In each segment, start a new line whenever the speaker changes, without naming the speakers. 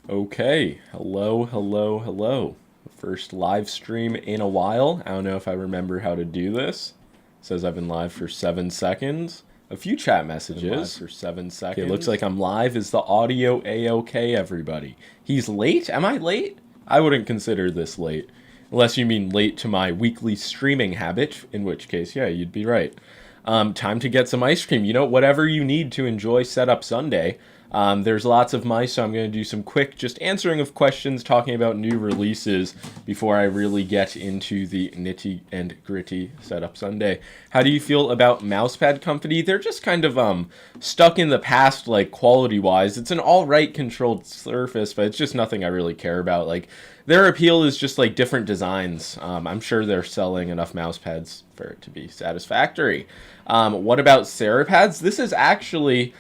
Okay, hello. First live stream in a while. I don't know if I remember how to do this. It says I've been live for 7 seconds. A few chat messages. For 7 seconds. Okay, looks like I'm live. Is the audio A-okay, everybody? He's late? Am I late? I wouldn't consider this late. Unless you mean late to my weekly streaming habit, in which case, yeah, you'd be right. Time to get some ice cream. You know, whatever you need to enjoy Setup Sunday. There's lots of mice, so I'm going to do some quick just answering of questions, talking about new releases before I really get into the nitty and gritty Setup Sunday. How do you feel about Mousepad Company? They're just kind of stuck in the past, like quality-wise. It's an all-right controlled surface, but it's just nothing I really care about. Like, their appeal is just like different designs. I'm sure they're selling enough mouse pads for it to be satisfactory. What about Serapads? This is actually,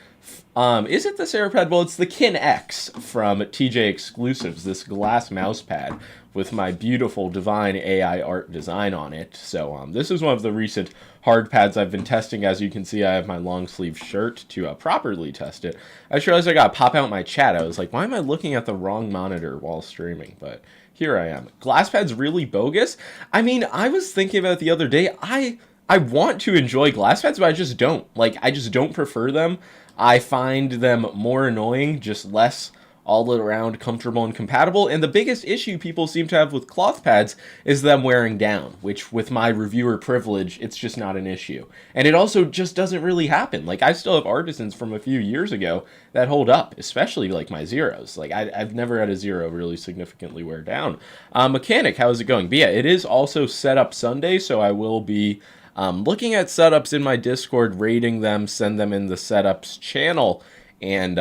is it the Serapad? Well, it's the Kin X from TJ Exclusives, this glass mouse pad with my beautiful divine AI art design on it. So this is one of the recent hard pads I've been testing. As you can see, I have my long sleeve shirt to properly test it. I just realized I gotta pop out my chat. I was like, why am I looking at the wrong monitor while streaming? But here I am. Glasspad's really bogus. I mean, I was thinking about it the other day. I want to enjoy glasspads, but I just don't. Like, I just don't prefer them. I find them more annoying, just less all around comfortable and compatible. And the biggest issue people seem to have with cloth pads is them wearing down, which with my reviewer privilege, it's just not an issue. And it also just doesn't really happen. Like, I still have artisans from a few years ago that hold up, especially like my zeros. Like, I've never had a zero really significantly wear down. Mechanic, how's it going? But yeah, it is also Setup Sunday, so I will be looking at setups in my Discord, rating them, send them in the setups channel, and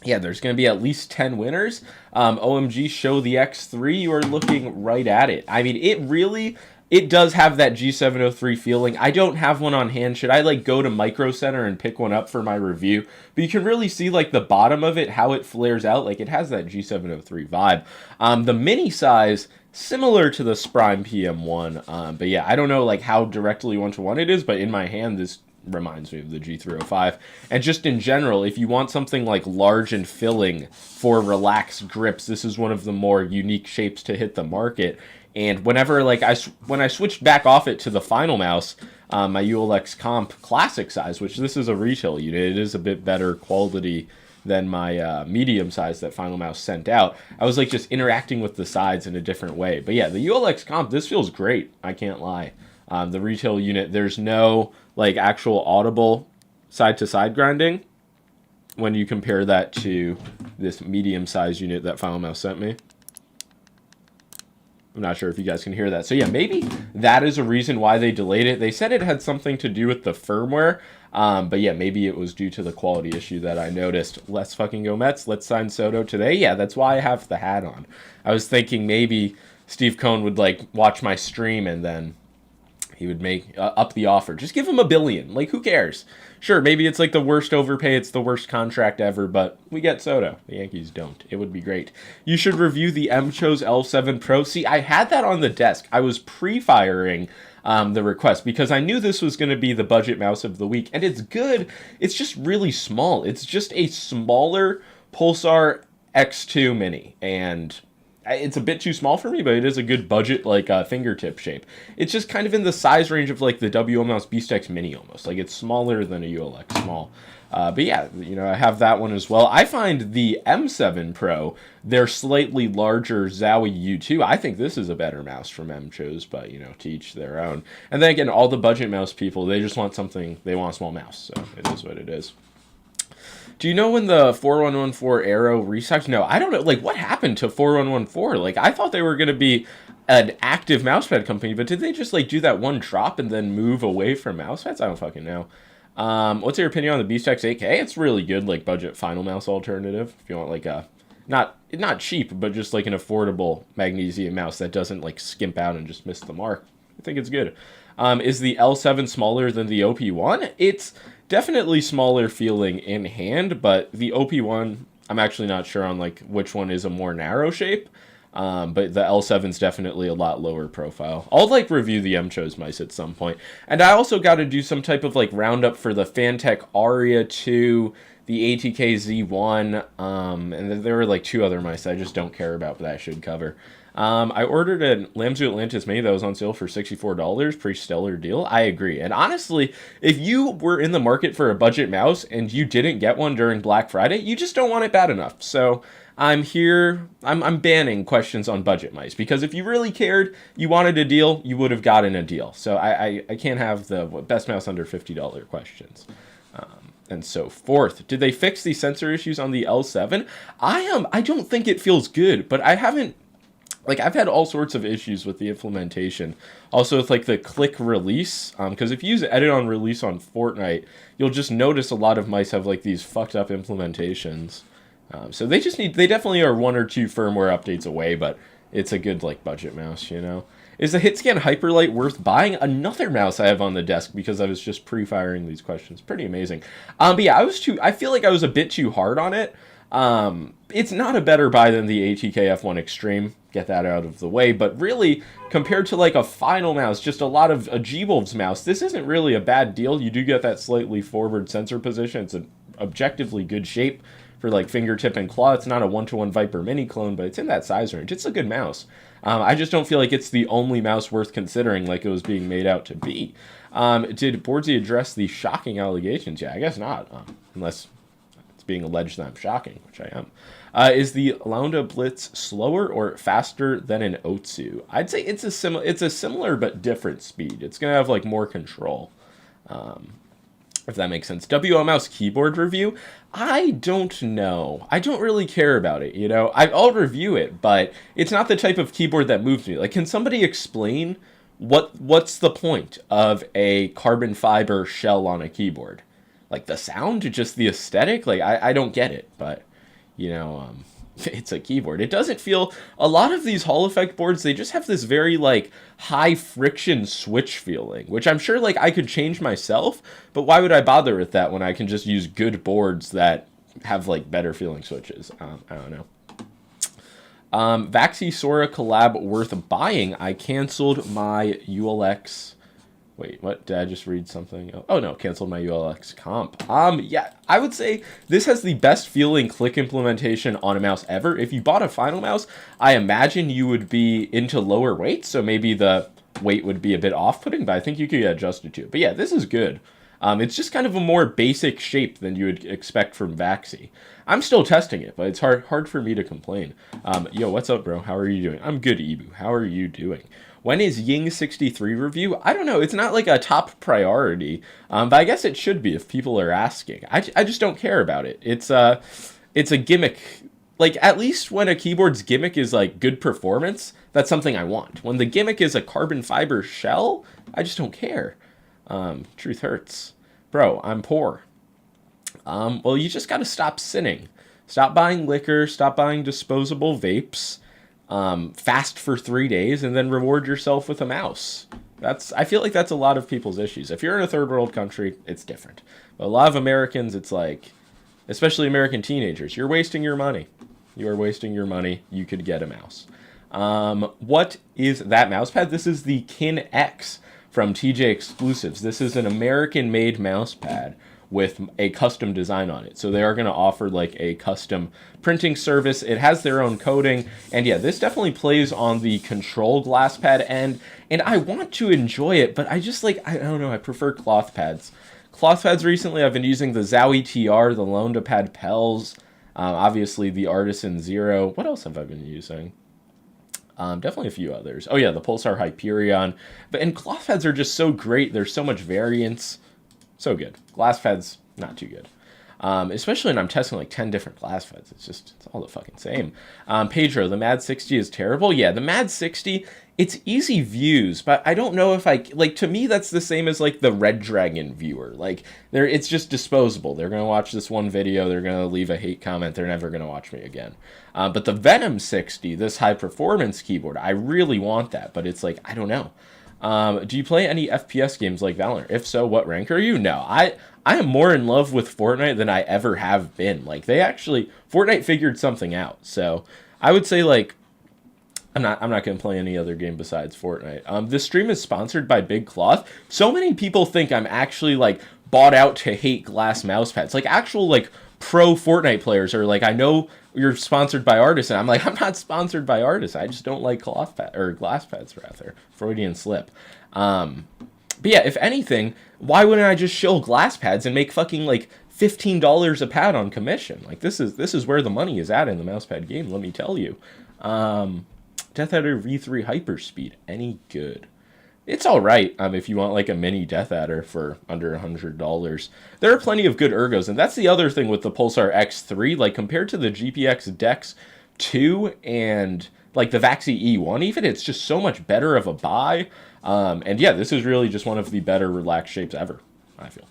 yeah, there's going to be at least 10 winners. OMG, show the X3. You are looking right at it. I mean, it does have that G703 feeling. I don't have one on hand. Should I like go to Micro Center and pick one up for my review? But you can really see like the bottom of it, how it flares out. Like it has that G703 vibe. The mini size, similar to the Sprime PM1. But yeah, I don't know like how directly one-to-one it is, but in my hand, this reminds me of the G305. And just in general, if you want something like large and filling for relaxed grips, this is one of the more unique shapes to hit the market. And whenever like when I switched back off it to the final mouse, my ULX Comp classic size, which this is a retail unit, it is a bit better quality than my medium size that Final Mouse sent out. I was like just interacting with the sides in a different way. But yeah, the ULX Comp, this feels great. I can't lie. The retail unit, there's no like actual audible side-to-side grinding when you compare that to this medium-sized unit that Final Mouse sent me. I'm not sure if you guys can hear that. So yeah, maybe that is a reason why they delayed it. They said it had something to do with the firmware, but yeah, maybe it was due to the quality issue that I noticed. Let's fucking go Mets. Let's sign Soto today. Yeah, that's why I have the hat on. I was thinking maybe Steve Cohn would like watch my stream and then he would make up the offer. Just give him $1 billion. Like, who cares? Sure, maybe it's like the worst overpay. It's the worst contract ever, but we get Soto. The Yankees don't. It would be great. You should review the Mchos L7 Pro. See, I had that on the desk. I was pre-firing the request because I knew this was going to be the budget mouse of the week, and it's good. It's just really small. It's just a smaller Pulsar X2 Mini, and it's a bit too small for me, but it is a good budget, like, fingertip shape. It's just kind of in the size range of, like, the WM Mouse Beast X Mini, almost. Like, it's smaller than a ULX Small. But yeah, you know, I have that one as well. I find the M7 Pro, their slightly larger Zowie U2, I think this is a better mouse from Mchos, but, you know, to each their own. And then again, all the budget mouse people, they just want something, they want a small mouse, so it is what it is. Do you know when the 4114 Aero restocked? No, I don't know. Like, what happened to 4114? Like, I thought they were going to be an active mousepad company, but did they just, like, do that one drop and then move away from mousepads? I don't fucking know. What's your opinion on the Beast X 8K? It's really good, like, budget final mouse alternative. If you want, like, a, not cheap, but just, like, an affordable magnesium mouse that doesn't, like, skimp out and just miss the mark. I think it's good. Is the L7 smaller than the OP1? It's definitely smaller feeling in hand, but the OP1, I'm actually not sure on like which one is a more narrow shape. But the L7's definitely a lot lower profile. I'll like review the Mchos mice at some point. And I also got to do some type of like roundup for the Fantech Aria 2, the ATK Z1, and there were like 2 other mice that I just don't care about, but that I should cover. I ordered a Lamzu Atlantis Mini that was on sale for $64, pretty stellar deal. I agree. And honestly, if you were in the market for a budget mouse and you didn't get one during Black Friday, you just don't want it bad enough. So I'm banning questions on budget mice, because if you really cared, you wanted a deal, you would have gotten a deal. So I can't have the best mouse under $50 questions. And so forth. Did they fix the sensor issues on the L7? I don't think it feels good, but I haven't. Like, I've had all sorts of issues with the implementation. Also with, like, the click release. Because if you use edit on release on Fortnite, you'll just notice a lot of mice have, like, these fucked up implementations. So they definitely are 1 or 2 firmware updates away, but it's a good, like, budget mouse, you know? Is the HitScan Hyperlight worth buying? Another mouse I have on the desk because I was just pre-firing these questions. Pretty amazing. But yeah, I feel like I was a bit too hard on it. It's not a better buy than the ATK F1 Extreme. Get that out of the way. But really, compared to like a Final mouse, just a lot of a G-Wolves mouse, this isn't really a bad deal. You do get that slightly forward sensor position. It's an objectively good shape for like fingertip and claw. It's not a 1-to-1 Viper Mini clone, but it's in that size range. It's a good mouse. I just don't feel like it's the only mouse worth considering like it was being made out to be. Did Bordsey address the shocking allegations? Yeah, I guess not. Unless it's being alleged that I'm shocking, which I am. Is the Launda Blitz slower or faster than an Otsu? I'd say it's a similar but different speed. It's gonna have like more control, if that makes sense. WO Mouse keyboard review. I don't know. I don't really care about it. You know, I'll review it, but it's not the type of keyboard that moves me. Like, can somebody explain what's the point of a carbon fiber shell on a keyboard? Like the sound, just the aesthetic. Like I don't get it, but. You know, it's a keyboard. It doesn't feel... A lot of these Hall Effect boards, they just have this very, like, high-friction switch feeling, which I'm sure, like, I could change myself, but why would I bother with that when I can just use good boards that have, like, better-feeling switches? I don't know. Vaxi Sora collab worth buying. I canceled my ULX... Wait, what? Did I just read something? Oh no, canceled my ULX comp. Yeah, I would say this has the best feeling click implementation on a mouse ever. If you bought a Final mouse, I imagine you would be into lower weights, so maybe the weight would be a bit off-putting, but I think you could get adjusted to it. But yeah, this is good. It's just kind of a more basic shape than you would expect from Vaxi. I'm still testing it, but it's hard for me to complain. Yo, what's up, bro? How are you doing? I'm good, Ibu. How are you doing? When is Ying 63 review? I don't know. It's not like a top priority, but I guess it should be if people are asking. I just don't care about it. It's a gimmick. Like, at least when a keyboard's gimmick is like good performance, that's something I want. When the gimmick is a carbon fiber shell, I just don't care. Truth hurts. Bro, I'm poor. Well, you just gotta stop sinning. Stop buying liquor, stop buying disposable vapes, fast for 3 days, and then reward yourself with a mouse. I feel like that's a lot of people's issues. If you're in a third world country, it's different. But a lot of Americans, it's like, especially American teenagers, you're wasting your money. You are wasting your money. You could get a mouse. What is that mousepad? This is the Kin X from TJ Exclusives. This is an American-made mousepad with a custom design on it. So they are going to offer like a custom printing service. It has their own coding. And yeah, this definitely plays on the control glass pad end. And I want to enjoy it, but I just like, I don't know, I prefer cloth pads. Cloth pads recently, I've been using the Zowie TR, the Londapad Pels, obviously the Artisan Zero. What else have I been using? Definitely a few others. Oh yeah, the Pulsar Hyperion. And cloth pads are just so great. There's so much variance. So good. Glass pads, not too good. Especially when I'm testing like 10 different glass pads. It's all the fucking same. Pedro, the Mad 60 is terrible. Yeah, the Mad 60, it's easy views, but I don't know if to me, that's the same as like the Red Dragon viewer. Like, it's just disposable. They're going to watch this one video. They're going to leave a hate comment. They're never going to watch me again. But the Venom 60, this high performance keyboard, I really want that, but it's like, I don't know. Do you play any FPS games like Valorant? If so, what rank are you? No, I am more in love with Fortnite than I ever have been. Like, Fortnite figured something out. So I would say like, I'm not going to play any other game besides Fortnite. This stream is sponsored by Big Cloth. So many people think I'm actually like bought out to hate glass mouse pads. Like actual like pro Fortnite players are like, I know you're sponsored by Artisan. I'm like, I'm not sponsored by Artisan. I just don't like cloth pad or glass pads rather. Freudian slip. But yeah, if anything, why wouldn't I just shill glass pads and make fucking like $15 a pad on commission? Like this is where the money is at in the Mousepad game. Let me tell you. Death Adder V3 Hyperspeed, any good? It's all right if you want like a mini Death Adder for under $100. There are plenty of good ergos, and that's the other thing with the Pulsar X3. Like compared to the GPX Dex 2 and like the Vaxi E1, even it's just so much better of a buy. And yeah, this is really just one of the better relaxed shapes ever, I feel.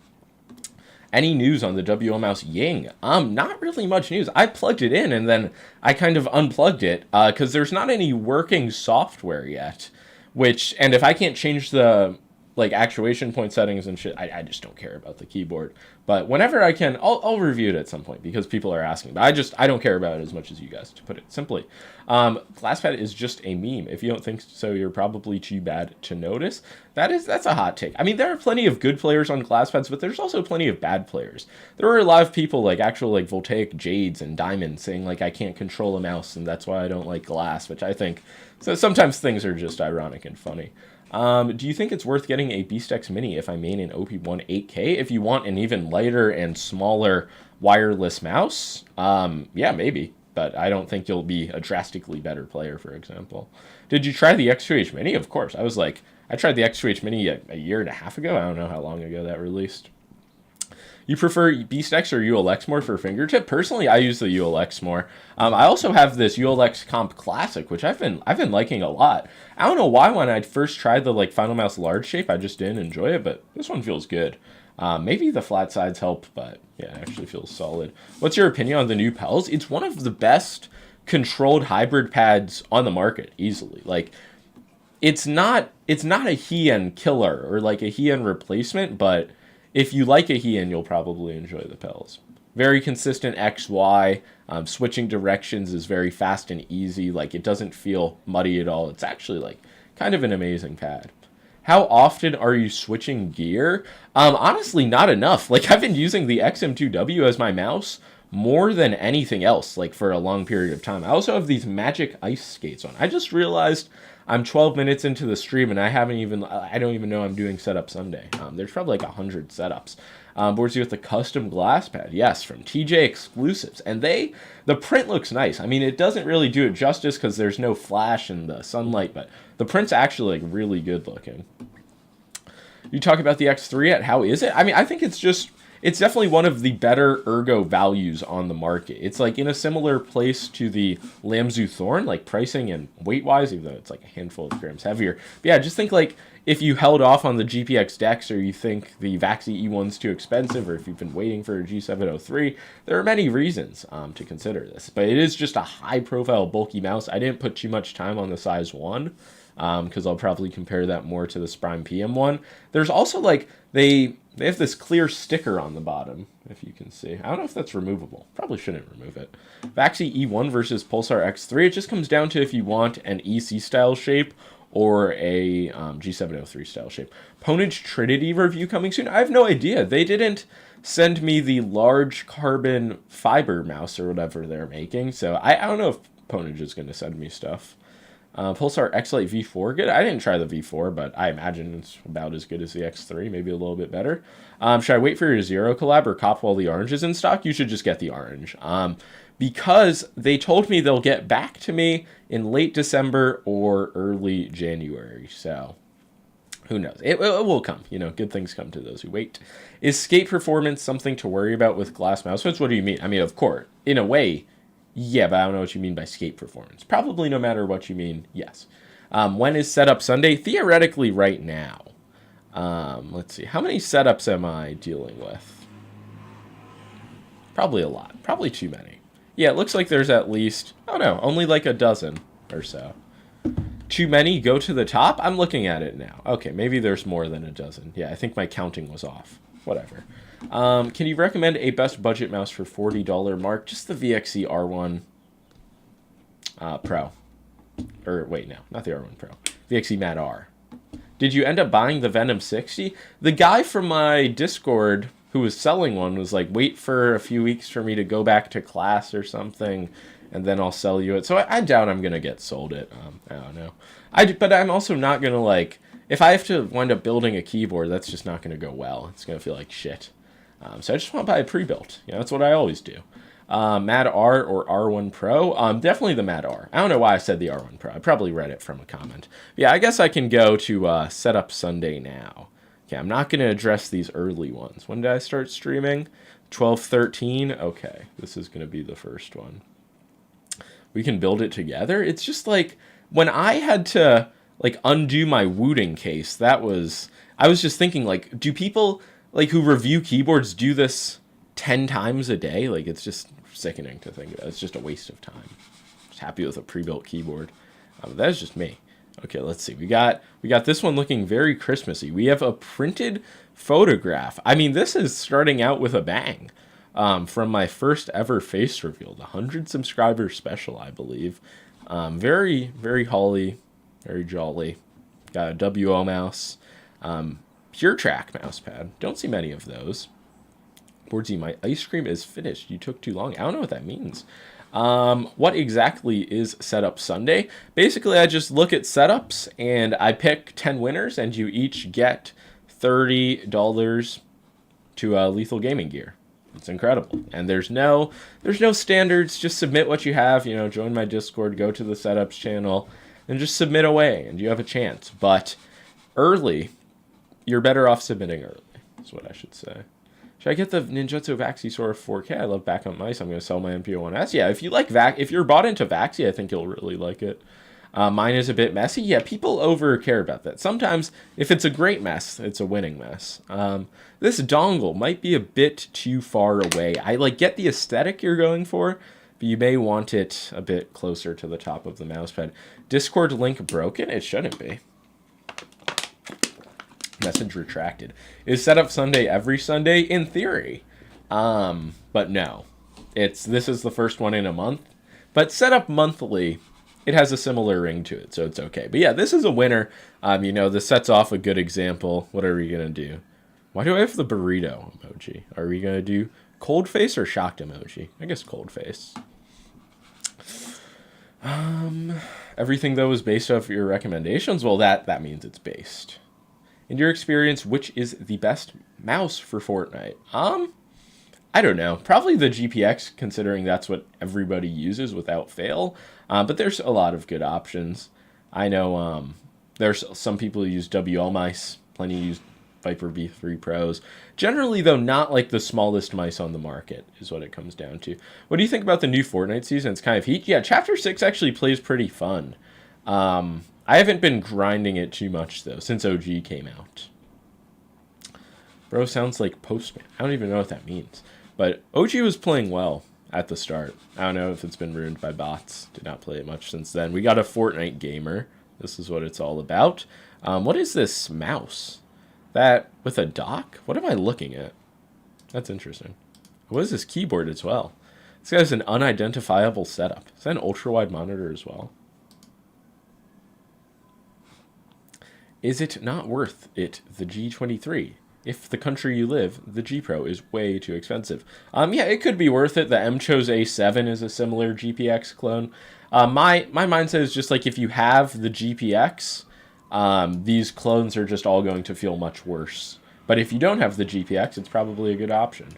Any news on the WL Mouse Ying? Not really much news. I plugged it in and then I kind of unplugged it because there's not any working software yet. And if I can't change the like actuation point settings and shit, I just don't care about the keyboard. But whenever I can, I'll review it at some point because people are asking. But I don't care about it as much as you guys, to put it simply. Glasspad is just a meme. If you don't think so, you're probably too bad to notice. That's a hot take. I mean, there are plenty of good players on glasspads, but there's also plenty of bad players. There are a lot of people like actual like voltaic jades and diamonds saying like I can't control a mouse and that's why I don't like glass, which I think so sometimes things are just ironic and funny. Do you think it's worth getting a BeastX Mini if I main an OP1 8K? If you want an even lighter and smaller wireless mouse, yeah, maybe. But I don't think you'll be a drastically better player, for example. Did you try the X2H Mini? Of course. I tried the X2H Mini a year and a half ago. I don't know how long ago that released. You prefer BeastX or ULX more for fingertip? Personally, I use the ULX more. I also have this ULX Comp Classic, which I've been liking a lot. I don't know why when I first tried the like Final Mouse large shape, I just didn't enjoy it, but this one feels good. Maybe the flat sides help, but yeah, it actually feels solid. What's your opinion on the new Pels? It's one of the best controlled hybrid pads on the market, easily. Like, it's not a Heian killer or like a Heian replacement, but if you like a Heian, you'll probably enjoy the Pels. Very consistent XY. Switching directions is very fast and easy. Like, it doesn't feel muddy at all. It's actually like kind of an amazing pad. How often are you switching gear? Honestly, not enough. Like, I've been using the XM2W as my mouse more than anything else, like, for a long period of time. I also have these Magic Ice skates on. I just realized I'm 12 minutes into the stream, and I don't even know I'm doing Setup Sunday. There's probably like 100 setups. Boards you with the custom glass pad. Yes, from TJ Exclusives. And the print looks nice. I mean, it doesn't really do it justice because there's no flash in the sunlight, but the print's actually like really good looking. You talk about the X3 yet? How is it? I mean, I think it's definitely one of the better ergo values on the market. It's like in a similar place to the Lamzu Thorn, like pricing and weight-wise, even though it's like a handful of grams heavier. But yeah, just think like if you held off on the GPX Dex, or you think the Vaxi E1's too expensive, or if you've been waiting for a G703, there are many reasons to consider this. But it is just a high-profile, bulky mouse. I didn't put too much time on the size 1, because I'll probably compare that more to the Sprime PM1. There's also like they have this clear sticker on the bottom, if you can see. I don't know if that's removable. Probably shouldn't remove it. Vaxi E1 versus Pulsar X3. It just comes down to if you want an EC style shape or a G703 style shape. Ponage Trinity review coming soon. I have no idea. They didn't send me the large carbon fiber mouse or whatever they're making, so I don't know if Ponage is going to send me stuff. Pulsar X-Lite V4, good. I didn't try the V4, but I imagine it's about as good as the X3, maybe a little bit better. Should I wait for your Zero collab or cop while the orange is in stock? You should just get the orange. Because they told me they'll get back to me in late December or early January, so who knows? It will come. You know, good things come to those who wait. Is skate performance something to worry about with glass mouse pads? What do you mean? I mean, of course, in a way, yeah, but I don't know what you mean by skate performance. Probably no matter what you mean, yes. When is Setup Sunday? Theoretically right now. Let's see. How many setups am I dealing with? Probably a lot. Probably too many. Yeah, it looks like there's at least, oh no, only like a dozen or so. Too many go to the top? I'm looking at it now. Okay, maybe there's more than a dozen. Yeah, I think my counting was off. Whatever. Can you recommend a best budget mouse for $40 mark? Just the VXC R1 Pro. Or wait, no, not the R1 Pro. VXC Mat R. Did you end up buying the Venom 60? The guy from my Discord who was selling one was like, wait for a few weeks for me to go back to class or something, and then I'll sell you it. So I doubt I'm gonna get sold it. I don't know. But I'm also not gonna like, if I have to wind up building a keyboard, that's just not gonna go well. It's gonna feel like shit. So I just want to buy a pre-built. That's what I always do. Mad R or R1 Pro? Definitely the Mad R. I don't know why I said the R1 Pro. I probably read it from a comment. Yeah, I guess I can go to Setup Sunday now. Okay, I'm not going to address these early ones. When did I start streaming? 12/13? Okay, this is going to be the first one. We can build it together? It's just like, when I had to like undo my Wooting case, I was just thinking, like, do people like who review keyboards do this 10 times a day? Like, it's just sickening to think about. It's just a waste of time. Just happy with a pre-built keyboard. That's just me. Okay, let's see. We got this one looking very Christmassy. We have a printed photograph. I mean, this is starting out with a bang. From my first ever face reveal, the 100 subscriber special, I believe. Very, very holly, very jolly. Got a WO mouse. Pure track mousepad. Don't see many of those. Boardsy, my ice cream is finished. You took too long. I don't know what that means. What exactly is Setup Sunday? Basically, I just look at setups and I pick 10 winners, and you each get $30 to Lethal Gaming Gear. It's incredible. And there's no standards. Just submit what you have. Join my Discord, go to the setups channel, and just submit away, and you have a chance. But early, you're better off submitting early, is what I should say. Should I get the Ninjutsu Vaxi 4K? I love backup mice. I'm going to sell my MP01S. Yeah, if you like if you're bought into Vaxi, I think you'll really like it. Mine is a bit messy. Yeah, people over care about that. Sometimes, if it's a great mess, it's a winning mess. This dongle might be a bit too far away. I get the aesthetic you're going for, but you may want it a bit closer to the top of the mousepad. Discord link broken? It shouldn't be. Message retracted. Is Setup Sunday every Sunday? In theory. But no. This is the first one in a month. But Setup Monthly, it has a similar ring to it, so it's okay. But yeah, this is a winner. This sets off a good example. What are we going to do? Why do I have the burrito emoji? Are we going to do cold face or shocked emoji? I guess cold face. Everything, though, is based off your recommendations. Well, that means it's based. In your experience, which is the best mouse for Fortnite? I don't know. Probably the GPX, considering that's what everybody uses without fail. But there's a lot of good options. I know there's some people who use WL mice. Plenty use Viper V3 Pros. Generally, though, not like the smallest mice on the market is what it comes down to. What do you think about the new Fortnite season? It's kind of heat. Yeah, Chapter 6 actually plays pretty fun. I haven't been grinding it too much, though, since OG came out. Bro sounds like Postman. I don't even know what that means. But OG was playing well at the start. I don't know if it's been ruined by bots. Did not play it much since then. We got a Fortnite gamer. This is what it's all about. What is this mouse? That with a dock? What am I looking at? That's interesting. What is this keyboard as well? This guy's an unidentifiable setup. Is that an ultra-wide monitor as well? Is it not worth it, the G23? If the country you live, the G Pro is way too expensive. Yeah, it could be worth it. The MCHO's A7 is a similar GPX clone. My mindset is just like, if you have the GPX, these clones are just all going to feel much worse. But if you don't have the GPX, it's probably a good option.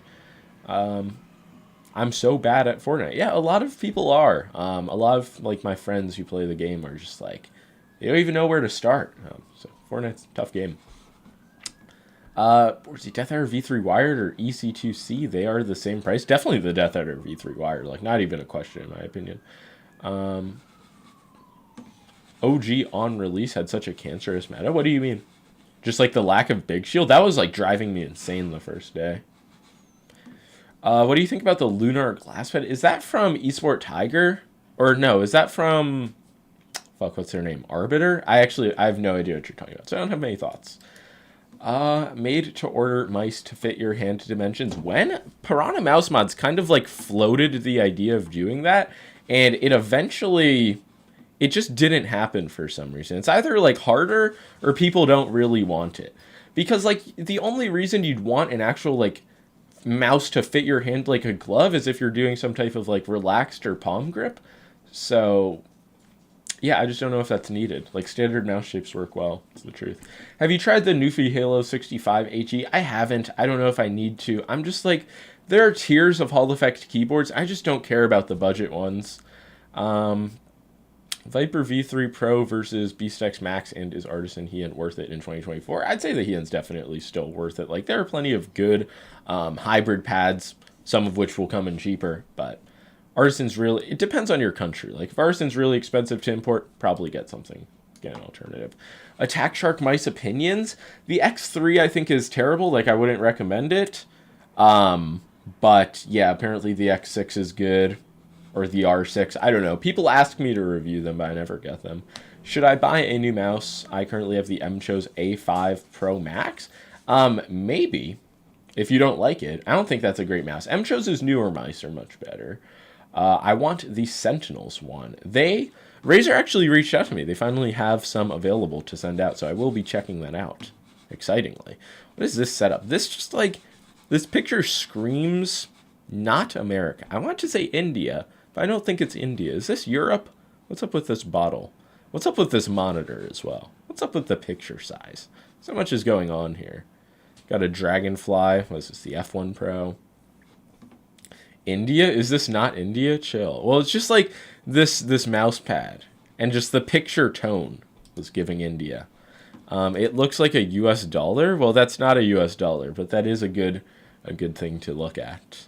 I'm so bad at Fortnite. Yeah, a lot of people are. A lot of my friends who play the game are just like, they don't even know where to start. So Fortnite's a tough game. Was the Death Adder V3 wired or EC2C? They are the same price. Definitely the Death Adder V3 wired. Not even a question in my opinion. OG on release had such a cancerous meta. What do you mean? Just the lack of big shield? That was driving me insane the first day. What do you think about the Lunar Glasspad? Is that from Esport Tiger? Or no, is that from... Fuck, what's their name? Arbiter? I have no idea what you're talking about, so I don't have many thoughts. Made to order mice to fit your hand dimensions. When? Piranha Mouse Mods kind of floated the idea of doing that, and it eventually... It just didn't happen for some reason. It's either harder or people don't really want it. Because the only reason you'd want an actual mouse to fit your hand like a glove, as if you're doing some type of like relaxed or palm grip. So yeah, I just don't know if that's needed. Like, standard mouse shapes work well. It's the truth. Have you tried the Newfie Halo 65 HE? I haven't. I don't know if I need to. I'm just like, there are tiers of Hall Effect keyboards. I just don't care about the budget ones. Viper V3 Pro versus BeastX Max, and is Artisan Heian worth it in 2024? I'd say the Heian's definitely still worth it. Like, there are plenty of good hybrid pads, some of which will come in cheaper, but Artisan's really, it depends on your country. Like, if Artisan's really expensive to import, probably get something, get an alternative. Attack Shark Mice opinions. The X3 I think is terrible. Like, I wouldn't recommend it. But yeah, apparently the X6 is good, or the R6. I don't know. People ask me to review them, but I never get them. Should I buy a new mouse? I currently have the Mcho's A5 Pro Max. Maybe, if you don't like it. I don't think that's a great mouse. Mcho's newer mice are much better. I want the Sentinels one. Razer actually reached out to me. They finally have some available to send out, so I will be checking that out, excitingly. What is this setup? This picture screams not America. I want to say India, but I don't think it's India. Is this Europe? What's up with this bottle? What's up with this monitor as well? What's up with the picture size? So much is going on here. Got a Dragonfly. What is this, the F1 Pro? India? Is this not India? Chill. Well, it's just like this mouse pad, and just the picture tone was giving India. It looks like a US dollar. Well, that's not a US dollar, but that is a good thing to look at.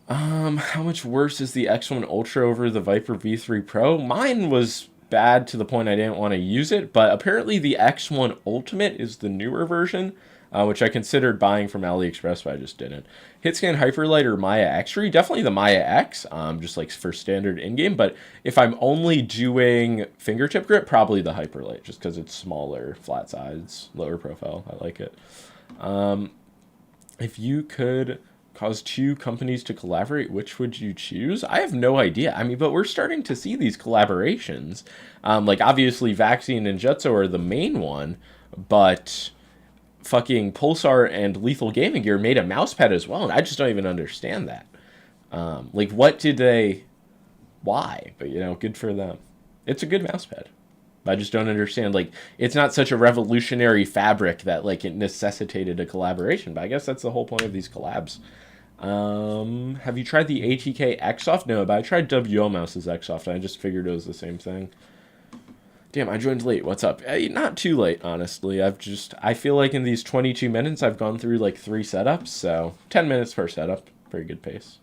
How much worse is the X1 Ultra over the Viper V3 Pro? Mine was bad to the point I didn't want to use it, but apparently the X1 Ultimate is the newer version, which I considered buying from AliExpress, but I just didn't. Hitscan Hyperlight or Maya X3? Definitely the Maya X, just like for standard in-game, but if I'm only doing fingertip grip, probably the Hyperlight, just because it's smaller, flat sides, lower profile. I like it. If you could cause two companies to collaborate, which would you choose? I have no idea. I mean, but we're starting to see these collaborations. Like, obviously, Vaccine and Jetso are the main one, but fucking Pulsar and Lethal Gaming Gear made a mousepad as well, and I just don't even understand that. Like, what did they... Why? But, you know, good for them. It's a good mousepad. I just don't understand. Like, it's not such a revolutionary fabric that, like, it necessitated a collaboration, but I guess that's the whole point of these collabs. Have you tried the ATK Xsoft? No, but I tried WL Mouse's Xsoft, and I just figured it was the same thing. Damn, I joined late. What's up? Not too late, honestly. I feel like in these 22 minutes, I've gone through like 3 setups, so 10 minutes per setup. Pretty good pace,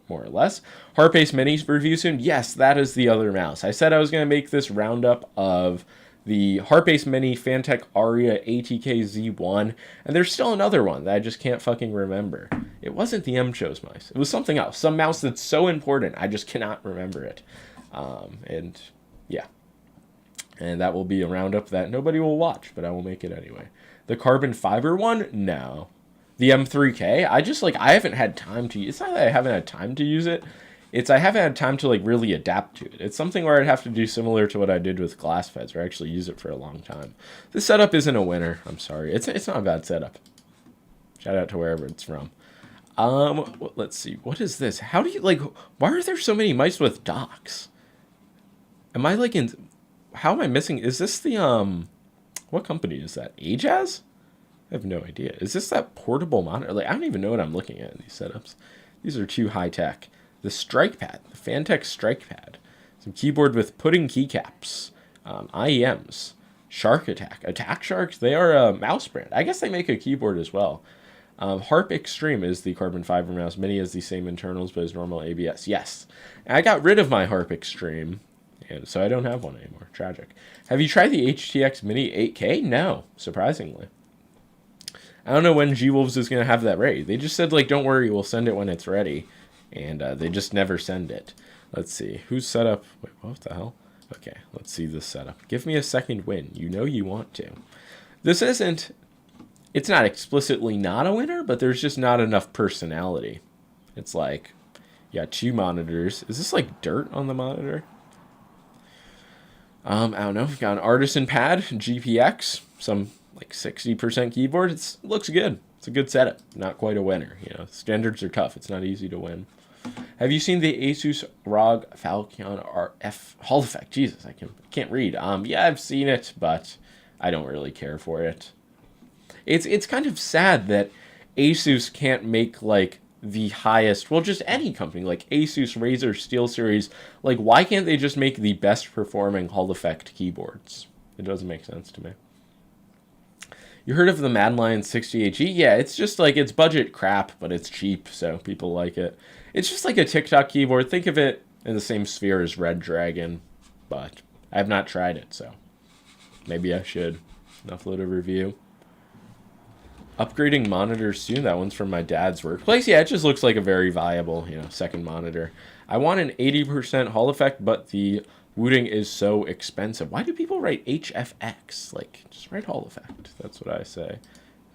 more or less. Harpace Mini review soon? Yes, that is the other mouse. I said I was going to make this roundup of the Harpace Mini Fantech Aria ATK Z1, and there's still another one that I just can't fucking remember. It wasn't the Mcho's mice. It was something else. Some mouse that's so important, I just cannot remember it. And yeah. And that will be a roundup that nobody will watch, but I will make it anyway. The carbon fiber one? No. The M3K? I haven't had time to use it. It's not that I haven't had time to use it. It's I haven't had time to, like, really adapt to it. It's something where I'd have to do similar to what I did with glass feds, where I actually use it for a long time. This setup isn't a winner. I'm sorry. It's not a bad setup. Shout out to wherever it's from. Let's see. What is this? How do you, like, why are there so many mice with docks? Am I, like, in... How am I missing? Is this the, what company is that? Ajaz? I have no idea. Is this that portable monitor? Like, I don't even know what I'm looking at in these setups. These are too high tech. The strike pad, the Fantech strike pad. Some keyboard with pudding keycaps. IEMs. Shark Attack Sharks, they are a mouse brand. I guess they make a keyboard as well. Harp Extreme is the carbon fiber mouse. Mini has the same internals, but is normal ABS. Yes. And I got rid of my Harp Extreme. And so I don't have one anymore. Tragic. Have you tried the HTX Mini 8K? No, surprisingly. I don't know when G-Wolves is going to have that ready. They just said, like, don't worry, we'll send it when it's ready. And they just never send it. Let's see. Who's set up? Wait, what the hell? Okay, let's see this setup. Give me a second win. You know you want to. This isn't... It's not explicitly not a winner, but there's just not enough personality. It's like, you got 2 monitors. Is this, like, dirt on the monitor? I don't know. We've got an Artisan pad, GPX, some like 60% keyboard. It looks good. It's a good setup. Not quite a winner. You know, standards are tough. It's not easy to win. Have you seen the Asus ROG Falcon RF Hall effect? Jesus, I can't read. Yeah, I've seen it, but I don't really care for it. It's kind of sad that Asus can't make like the highest, well, just any company like Asus, Razer, SteelSeries. Like, why can't they just make the best performing Hall effect keyboards? It doesn't make sense to me. You heard of the Madline 68G? Yeah, it's just like, it's budget crap, but it's cheap, so people like it. It's just like a TikTok keyboard. Think of it in the same sphere as Red Dragon, but I have not tried it, so maybe I should. Upload a review. Upgrading monitors soon. That one's from my dad's workplace. Yeah, it just looks like a very viable, you know, second monitor. I want an 80% Hall effect, but the Wooting is so expensive. Why do people write HFX? Like, just write Hall effect. That's what I say.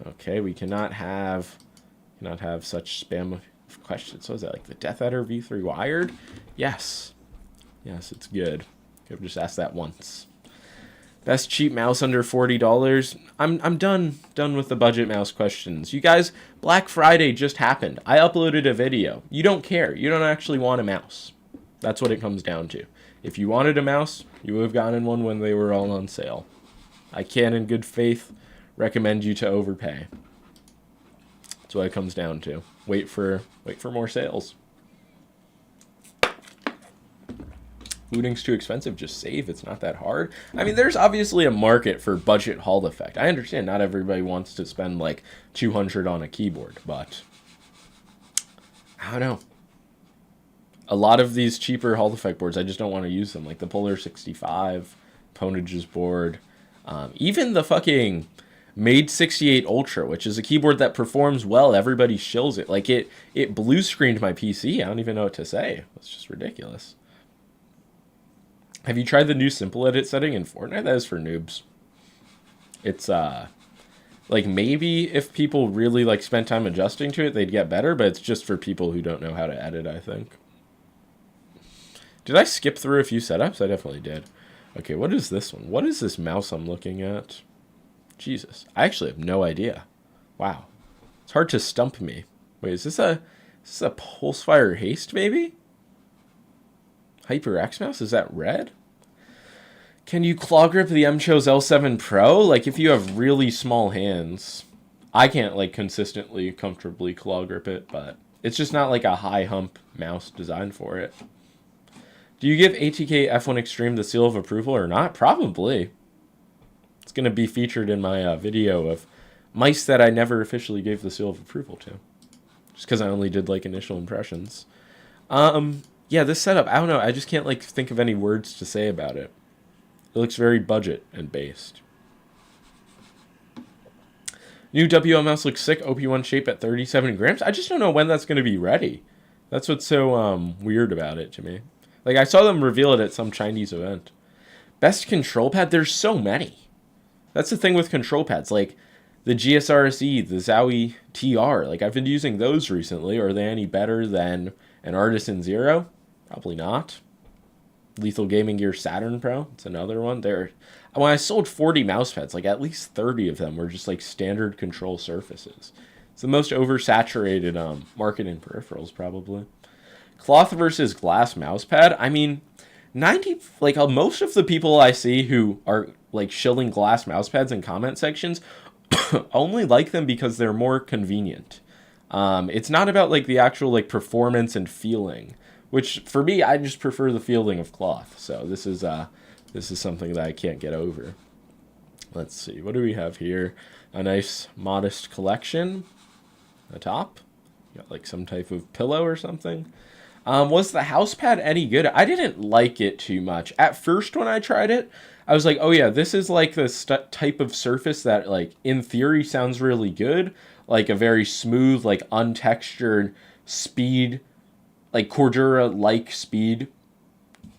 Okay, we cannot have such spam of questions. So is that like the Death Adder V3 wired? Yes. Yes, it's good. I've just asked that once. Best cheap mouse under $40. I'm done with the budget mouse questions. You guys, Black Friday just happened. I uploaded a video. You don't care. You don't actually want a mouse. That's what it comes down to. If you wanted a mouse, you would have gotten one when they were all on sale. I can, in good faith, recommend you to overpay. That's what it comes down to. Wait for more sales. Booting's too expensive, just save. It's not that hard. I mean, there's obviously a market for budget Hall effect. I understand not everybody wants to spend like $200 on a keyboard, but I don't know. A lot of these cheaper Hall effect boards, I just don't want to use them. Like the Polar 65, Ponage's board, even the fucking Made 68 Ultra, which is a keyboard that performs well. Everybody shills it. Like it blue screened my PC. I don't even know what to say. It's just ridiculous. Have you tried the new simple edit setting in Fortnite? That is for noobs. It's like maybe if people really like spent time adjusting to it, they'd get better, but it's just for people who don't know how to edit, I think. Did I skip through a few setups? I definitely did. Okay, what is this one? What is this mouse I'm looking at? Jesus, I actually have no idea. Wow. It's hard to stump me. Wait, is this a Pulsefire Haste, maybe? HyperX mouse? Is that red? Can you claw grip the MCho's L7 Pro? Like, if you have really small hands. I can't, like, consistently, comfortably claw grip it, but it's just not, like, a high hump mouse designed for it. Do you give ATK F1 Extreme the seal of approval or not? Probably. It's going to be featured in my video of mice that I never officially gave the seal of approval to. Just because I only did, like, initial impressions. Yeah, this setup, I don't know. I just can't, like, think of any words to say about it. It looks very budget and based. New WMS looks sick. OP1 shape at 37 grams. I just don't know when that's going to be ready. That's what's so weird about it to me. Like, I saw them reveal it at some Chinese event. Best control pad? There's so many. That's the thing with control pads. Like, the GSRSE, the Zowie TR. Like, I've been using those recently. Are they any better than an Artisan Zero? Probably not. Lethal Gaming Gear Saturn Pro. It's another one. When I sold 40 mouse pads, like at least 30 of them were just like standard control surfaces. It's the most oversaturated market in peripherals, probably. Cloth versus glass mouse pad. I mean, most of the people I see who are like shilling glass mouse pads in comment sections only like them because they're more convenient. It's not about like the actual like performance and feeling. Which, for me, I just prefer the feeling of cloth. So this is something that I can't get over. Let's see. What do we have here? A nice, modest collection. A top. Got, like, some type of pillow or something. Was the house pad any good? I didn't like it too much. At first, when I tried it, I was like, oh, yeah, this is, like, the type of surface that, like, in theory sounds really good. Like, a very smooth, like, untextured speed, like Cordura-like speed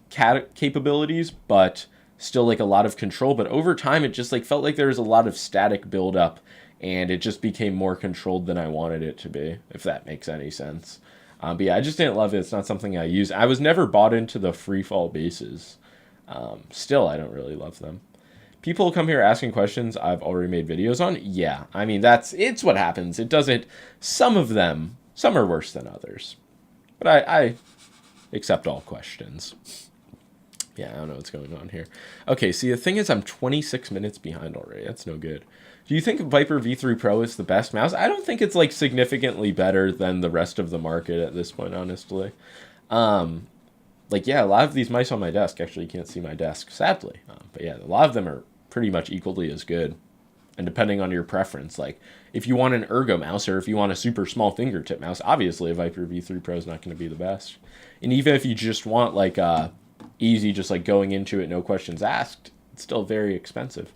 capabilities, but still like a lot of control. But over time, it just like felt like there was a lot of static buildup, and it just became more controlled than I wanted it to be, if that makes any sense. But yeah, I just didn't love it. It's not something I use. I was never bought into the free fall bases. Still, I don't really love them. People come here asking questions I've already made videos on. Yeah, I mean, it's what happens. It doesn't, some are worse than others. But I accept all questions. Yeah, I don't know what's going on here. Okay, see, the thing is I'm 26 minutes behind already. That's no good. Do you think Viper V3 Pro is the best mouse? I don't think it's, like, significantly better than the rest of the market at this point, honestly. Like, yeah, a lot of these mice on my desk, actually, you can't see my desk, sadly. But yeah, a lot of them are pretty much equally as good. And depending on your preference, like, if you want an ergo mouse or if you want a super small fingertip mouse, obviously a Viper V3 Pro is not going to be the best. And even if you just want, like, easy, just, like, going into it, no questions asked, it's still very expensive.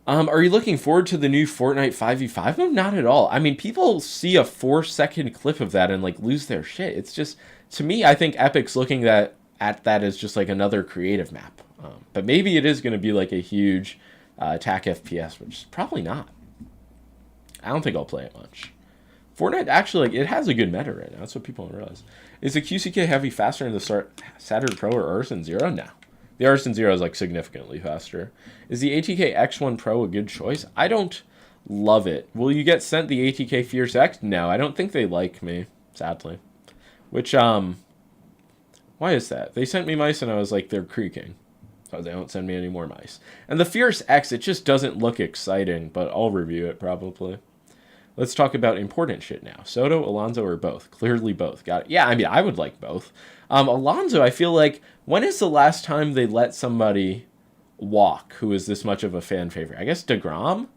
Are you looking forward to the new Fortnite 5v5 mode? Not at all. I mean, people see a 4-second clip of that and, like, lose their shit. It's just, to me, I think Epic's looking at that as just, like, another creative map. But maybe it is going to be, like, a huge attack FPS, which is probably not. I don't think I'll play it much. Fortnite, actually, like, it has a good meta right now. That's what people don't realize. Is the QCK Heavy faster in the Saturn Pro or Artisan Zero? No. The Artisan Zero is, like, significantly faster. Is the ATK X1 Pro a good choice? I don't love it. Will you get sent the ATK Fierce X? No, I don't think they like me, sadly. Which, why is that? They sent me mice and I was like, they're creaking. So they don't send me any more mice. And the Fierce X, it just doesn't look exciting, but I'll review it probably. Let's talk about important shit now. Soto, Alonso, or both? Clearly both. Got it. Yeah, I mean, I would like both. Alonso, I feel like, when is the last time they let somebody walk who is this much of a fan favorite? I guess DeGrom,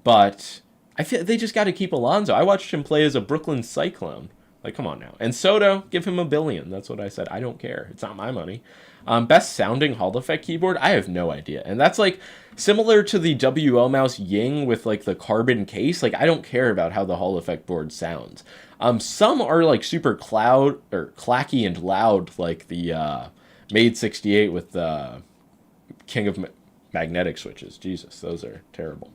but I feel they just got to keep Alonso. I watched him play as a Brooklyn Cyclone. Like, come on now. And Soto, give him $1 billion. That's what I said. I don't care. It's not my money. Best sounding Hall effect keyboard? I have no idea. And that's, like, similar to the WO mouse Ying with, like, the carbon case. Like, I don't care about how the Hall effect board sounds. Some are, like, super clacky and loud, like the Made 68 with the King of Magnetic switches. Jesus, those are terrible.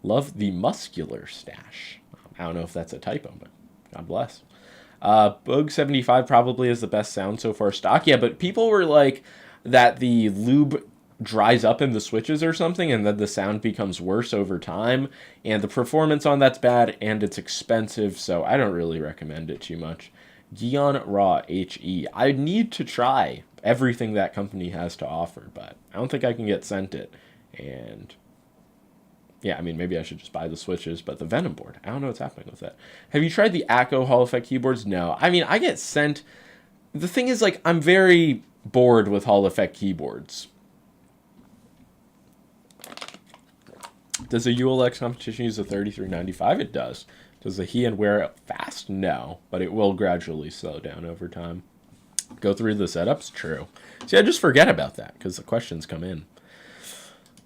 Love the muscular stash. I don't know if that's a typo, but God bless. Boog 75 probably is the best sound so far stock. Yeah, but people were like that the lube dries up in the switches or something and then the sound becomes worse over time. And the performance on that's bad and it's expensive, so I don't really recommend it too much. Gion Raw HE. I need to try everything that company has to offer, but I don't think I can get sent it. And yeah, I mean, maybe I should just buy the switches, but the Venom board, I don't know what's happening with that. Have you tried the Acco Hall effect keyboards? No. I mean, I get sent... The thing is, like, I'm very bored with Hall effect keyboards. Does the ULX competition use the 3395? It does. Does the he and wear it fast? No, but it will gradually slow down over time. Go through the setups? True. See, I just forget about that because the questions come in.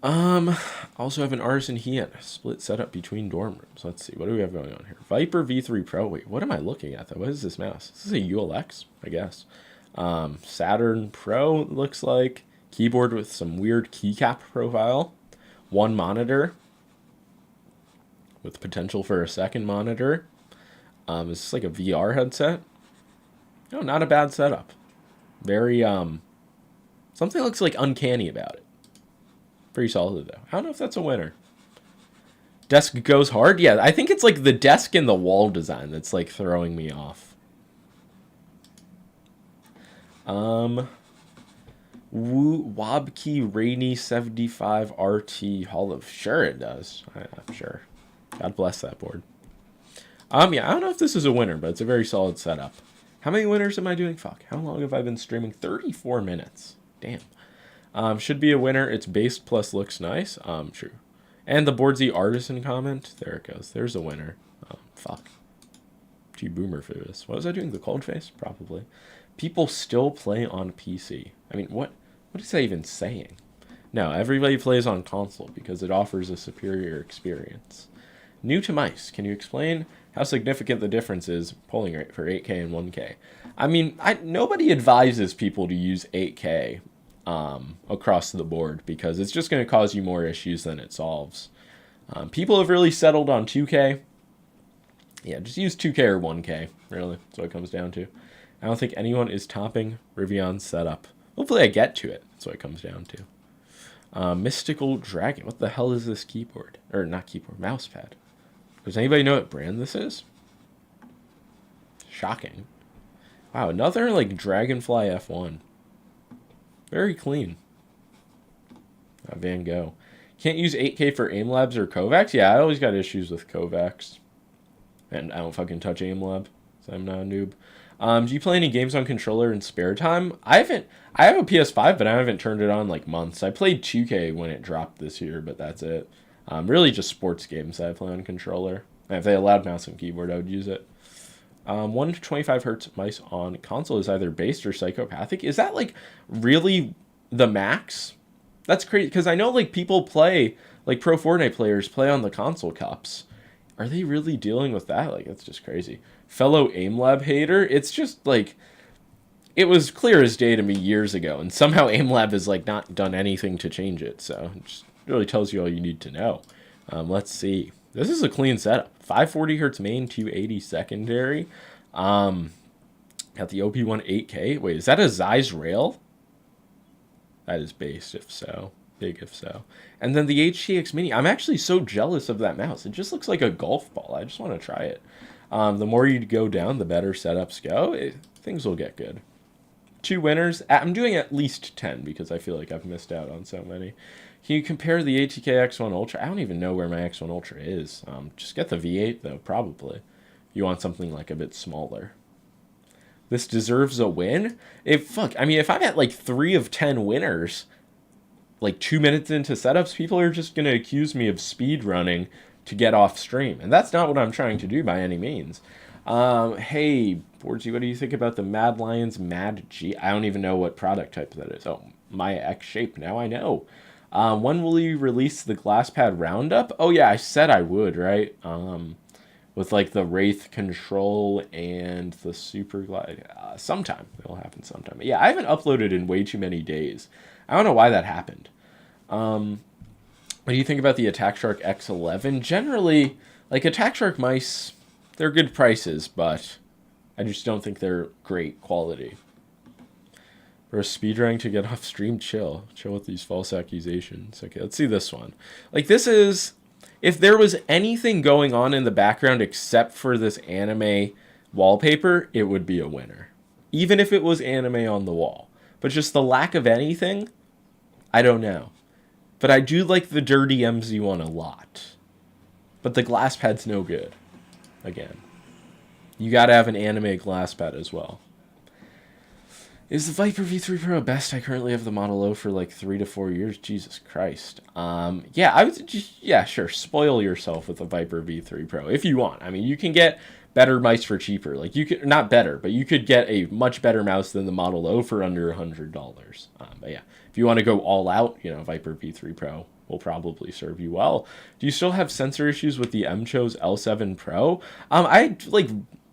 Also have an Artisan Heian split setup between dorm rooms. Let's see, what do we have going on here? Viper V3 Pro. Wait, what am I looking at though? What is this mouse? This is a ULX, I guess. Saturn Pro looks like. Keyboard with some weird keycap profile. One monitor with potential for a second monitor. Is this like a VR headset? No, not a bad setup. Very, something looks like uncanny about it. Pretty solid, though. I don't know if that's a winner. Desk goes hard? Yeah, I think it's like the desk and the wall design that's like throwing me off. Wabkey Rainy 75 RT Hall of... Sure it does. I'm sure. God bless that board. Yeah, I don't know if this is a winner, but it's a very solid setup. How many winners am I doing? Fuck. How long have I been streaming? 34 minutes. Damn. Should be a winner. It's based plus looks nice. True. And the board's the artisan comment. There it goes. There's a winner. Fuck. Gee, boomer for this. What was I doing? The cold face? Probably. People still play on PC. I mean, what is that even saying? No, everybody plays on console because it offers a superior experience. New to mice. Can you explain how significant the difference is polling rate for 8K and 1K? I mean, nobody advises people to use 8K across the board because it's just going to cause you more issues than it solves. People have really settled on 2K. Yeah, just use 2K or 1K, really. That's what it comes down to. I don't think anyone is topping Rivion's setup. Hopefully I get to it. That's what it comes down to. Mystical Dragon. What the hell is this keyboard? Or not keyboard, mousepad. Does anybody know what brand this is? Shocking. Wow, another like Dragonfly F1. Very clean. Van Gogh. Can't use 8K for AimLabs or Kovacs? Yeah, I always got issues with Kovacs. And I don't fucking touch AimLab, so I'm not a noob. Do you play any games on controller in spare time? I have a PS5, but I haven't turned it on like months. I played 2K when it dropped this year, but that's it. Really just sports games that I play on controller. And if they allowed mouse and keyboard, I would use it. 125 hertz mice on console is either based or psychopathic. Is that like really the max? That's crazy, because I know like people play, like pro Fortnite players play on the console cups. Are they really dealing with that? Like, that's just crazy. Fellow AimLab hater, it's just like, it was clear as day to me years ago, and somehow AimLab has like not done anything to change it, so it just really tells you all you need to know. Let's see. This is a clean setup. 540 hertz main, 280 secondary. Got the OP1 8K. Wait, is that a Zeiss rail? That is based, if so. Big if so. And then the HTX Mini. I'm actually so jealous of that mouse. It just looks like a golf ball. I just want to try it. The more you go down, the better setups go. Things will get good. 2 winners. I'm doing at least 10 because I feel like I've missed out on so many. Can you compare the ATK X1 Ultra? I don't even know where my X1 Ultra is. Just get the V8 though, probably. You want something like a bit smaller. This deserves a win? If I'm at like 3 of 10 winners, like 2 minutes into setups, people are just going to accuse me of speed running to get off stream. And that's not what I'm trying to do by any means. Hey, Borgie, what do you think about the Mad Lions Mad G? I don't even know what product type that is. Oh, my X shape. Now I know. When will you release the GlassPad Roundup? Oh yeah, I said I would, right? With like the Wraith control and the Super Glide. Sometime. It'll happen sometime. But yeah, I haven't uploaded in way too many days. I don't know why that happened. What do you think about the Attack Shark X11? Generally, like Attack Shark mice, they're good prices, but I just don't think they're great quality. For a speedrunning to get off stream, chill with these false accusations. Okay, let's see this one. Like this is, if there was anything going on in the background except for this anime wallpaper, it would be a winner. Even if it was anime on the wall. But just the lack of anything, I don't know. But I do like the dirty MZ1 a lot. But the glass pad's no good. Again. You gotta have an anime glass pad as well. Is the Viper V3 Pro best? I currently have the Model O for like 3 to 4 years. Jesus Christ. Yeah, I would just, yeah, sure. Spoil yourself with the Viper V3 Pro if you want. I mean, you can get better mice for cheaper. Like you could, not better, but you could get a much better mouse than the Model O for under $100. But yeah, if you want to go all out, you know, Viper V3 Pro will probably serve you well. Do you still have sensor issues with the MCHO's L7 Pro? I like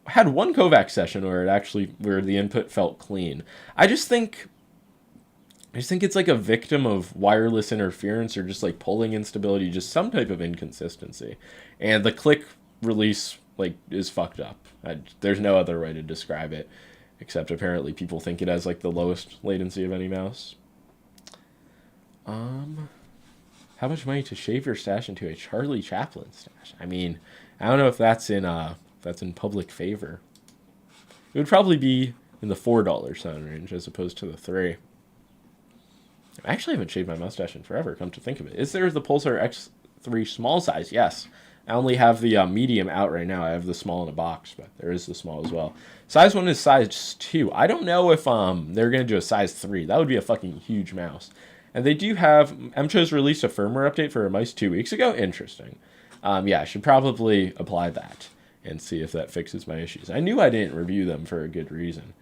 had one Kovac session where the input felt clean. I just think it's like a victim of wireless interference or just like polling instability, just some type of inconsistency. And the click release like is fucked up. There's no other way to describe it, except apparently people think it has like the lowest latency of any mouse. How much money to shave your stash into a Charlie Chaplin stash? I mean, I don't know if that's in public favor. It would probably be in the $4 sound range as opposed to the $3. I actually haven't shaved my mustache in forever, come to think of it. Is there the Pulsar X3 small size? Yes. I only have the medium out right now. I have the small in a box, but there is the small as well. Size 1 is size 2. I don't know if they're going to do a size 3. That would be a fucking huge mouse. And they do have, MCHO's released a firmware update for a mice 2 weeks ago. Interesting. Yeah, I should probably apply that and see if that fixes my issues. I knew I didn't review them for a good reason.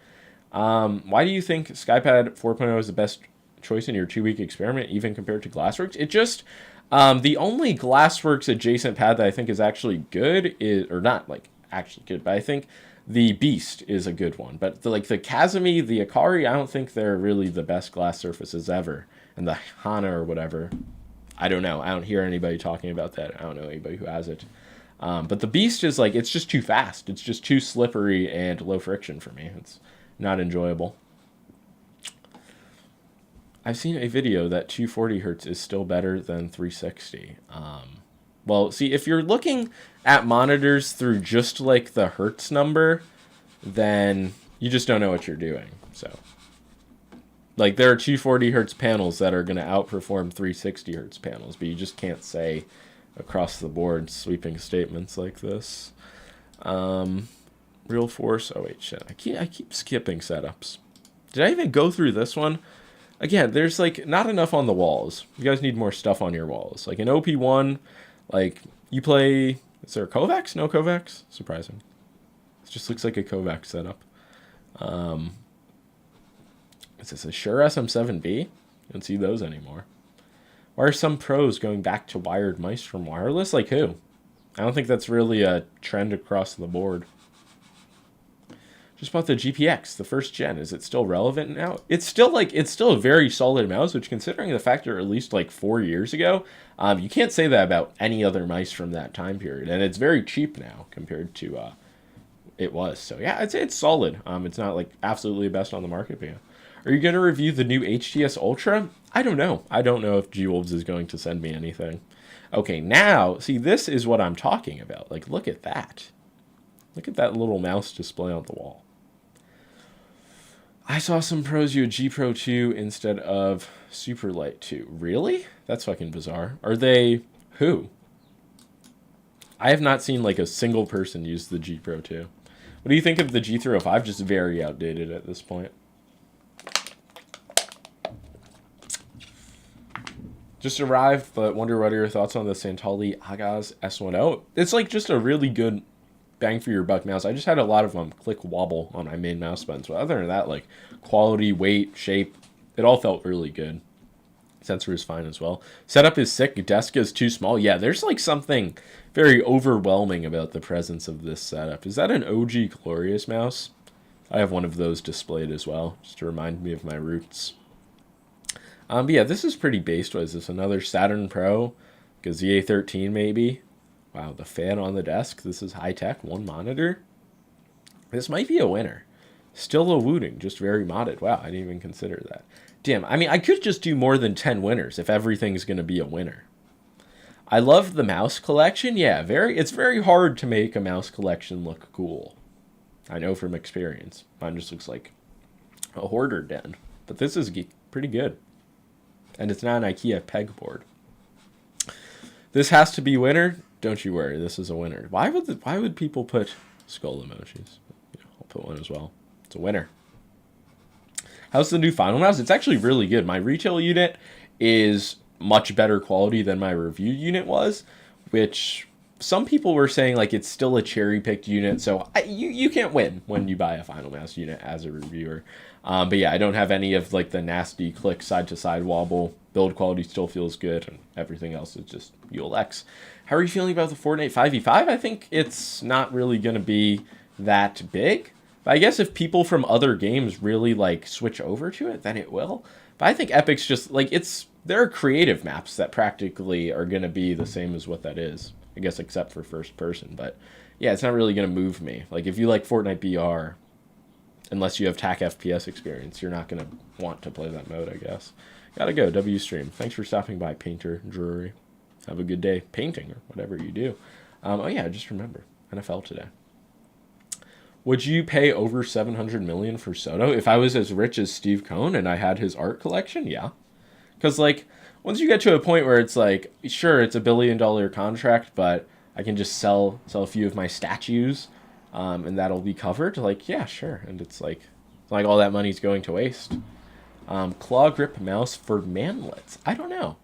Why do you think SkyPad 4.0 is the best choice in your 2-week experiment, even compared to Glassworks? It just, the only Glassworks adjacent pad that I think is actually good is, or not like actually good, but I think the Beast is a good one. But the Kazumi, the Akari, I don't think they're really the best glass surfaces ever. And the Hana or whatever, I don't know. I don't hear anybody talking about that. I don't know anybody who has it. But the Beast is like, it's just too fast. It's just too slippery and low friction for me. It's not enjoyable. I've seen a video that 240 hertz is still better than 360. Well, see, if you're looking at monitors through just like the hertz number, then you just don't know what you're doing. So, like, there are 240 hertz panels that are going to outperform 360 hertz panels, but you just can't say across the board sweeping statements like this. Real force. Oh wait, shit. I keep skipping setups. Did I even go through this one? Again, there's like not enough on the walls. You guys need more stuff on your walls. Like in OP1, like you play. Is there a Kovacs? No Kovacs? Surprising. It just looks like a Kovacs setup. Is this a Shure SM7B? You don't see those anymore. Why are some pros going back to wired mice from wireless? Like who? I don't think that's really a trend across the board. Just bought the GPX, the first gen. Is it still relevant now? It's still a very solid mouse, which considering the fact they're released like 4 years ago, you can't say that about any other mice from that time period. And it's very cheap now compared to it was. So yeah, I'd say it's solid. It's not like absolutely the best on the market, but yeah. Are you going to review the new HTS Ultra? I don't know. I don't know if G-Wolves is going to send me anything. Okay, now, see, this is what I'm talking about. Like, look at that. Look at that little mouse display on the wall. I saw some pros use G Pro 2 instead of Superlight 2. Really? That's fucking bizarre. Are they... who? I have not seen, like, a single person use the G Pro 2. What do you think of the G305? Just very outdated at this point. Just arrived, but wonder what are your thoughts on the Santali Agaz S10? It's like just a really good bang for your buck mouse. I just had a lot of click wobble on my main mouse buttons. But other than that, like quality, weight, shape, it all felt really good. Sensor is fine as well. Setup is sick. Desk is too small. Yeah, there's like something very overwhelming about the presence of this setup. Is that an OG Glorious mouse? I have one of those displayed as well, just to remind me of my roots. But yeah, this is pretty based. What is this? Another Saturn Pro? Like a ZA13 maybe? Wow, the fan on the desk. This is high tech. One monitor. This might be a winner. Still a Wooting, just very modded. Wow, I didn't even consider that. Damn, I mean, I could just do more than 10 winners if everything's going to be a winner. I love the mouse collection. Yeah, it's very hard to make a mouse collection look cool. I know from experience. Mine just looks like a hoarder den. But this is pretty good. And it's not an IKEA pegboard. This has to be winner. Don't you worry, this is a winner. Why would people put skull emojis? Yeah, I'll put one as well. It's a winner. How's the new Final mouse? It's actually really good. My retail unit is much better quality than my review unit was, which some people were saying like it's still a cherry-picked unit, so you can't win when you buy a Final mouse unit as a reviewer. But yeah, I don't have any of like the nasty click side-to-side wobble. Build quality still feels good, and everything else is just ULX. How are you feeling about the Fortnite 5v5? I think it's not really going to be that big. But I guess if people from other games really like switch over to it, then it will. But I think Epic's just like there are creative maps that practically are going to be the same as what that is. I guess except for first person. But yeah, it's not really going to move me. Like if you like Fortnite BR, unless you have TAC FPS experience, you're not going to want to play that mode, I guess. Gotta go, W Stream. Thanks for stopping by, Painter Drury. Have a good day painting or whatever you do. Oh yeah, just remember, NFL today. Would you pay over $700 million for Soto? If I was as rich as Steve Cohn and I had his art collection, yeah. Because like, once you get to a point where it's like, sure, it's $1 billion contract, but I can just sell a few of my statues, and that'll be covered. Like, yeah, sure. And it's like all that money's going to waste. Claw grip mouse for manlets. I don't know.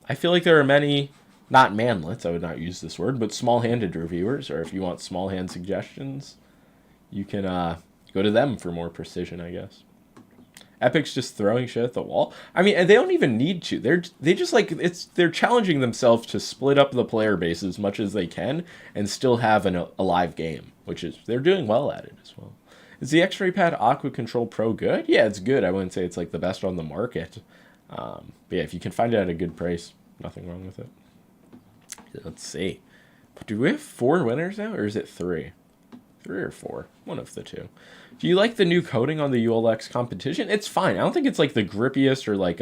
I feel like there are many, not manlets, I would not use this word, but small-handed reviewers, or if you want small-hand suggestions, you can go to them for more precision, I guess. Epic's just throwing shit at the wall. I mean, and they don't even need to. They're challenging themselves to split up the player base as much as they can and still have a live game, which is, they're doing well at it as well. Is the X-Ray Pad Aqua Control Pro good? Yeah, it's good. I wouldn't say it's like the best on the market. But yeah, if you can find it at a good price, nothing wrong with it. Let's see. Do we have 4 winners now, or is it 3? 3 or 4, one of the two. Do you like the new coating on the ULX competition? It's fine. I don't think it's like the grippiest or like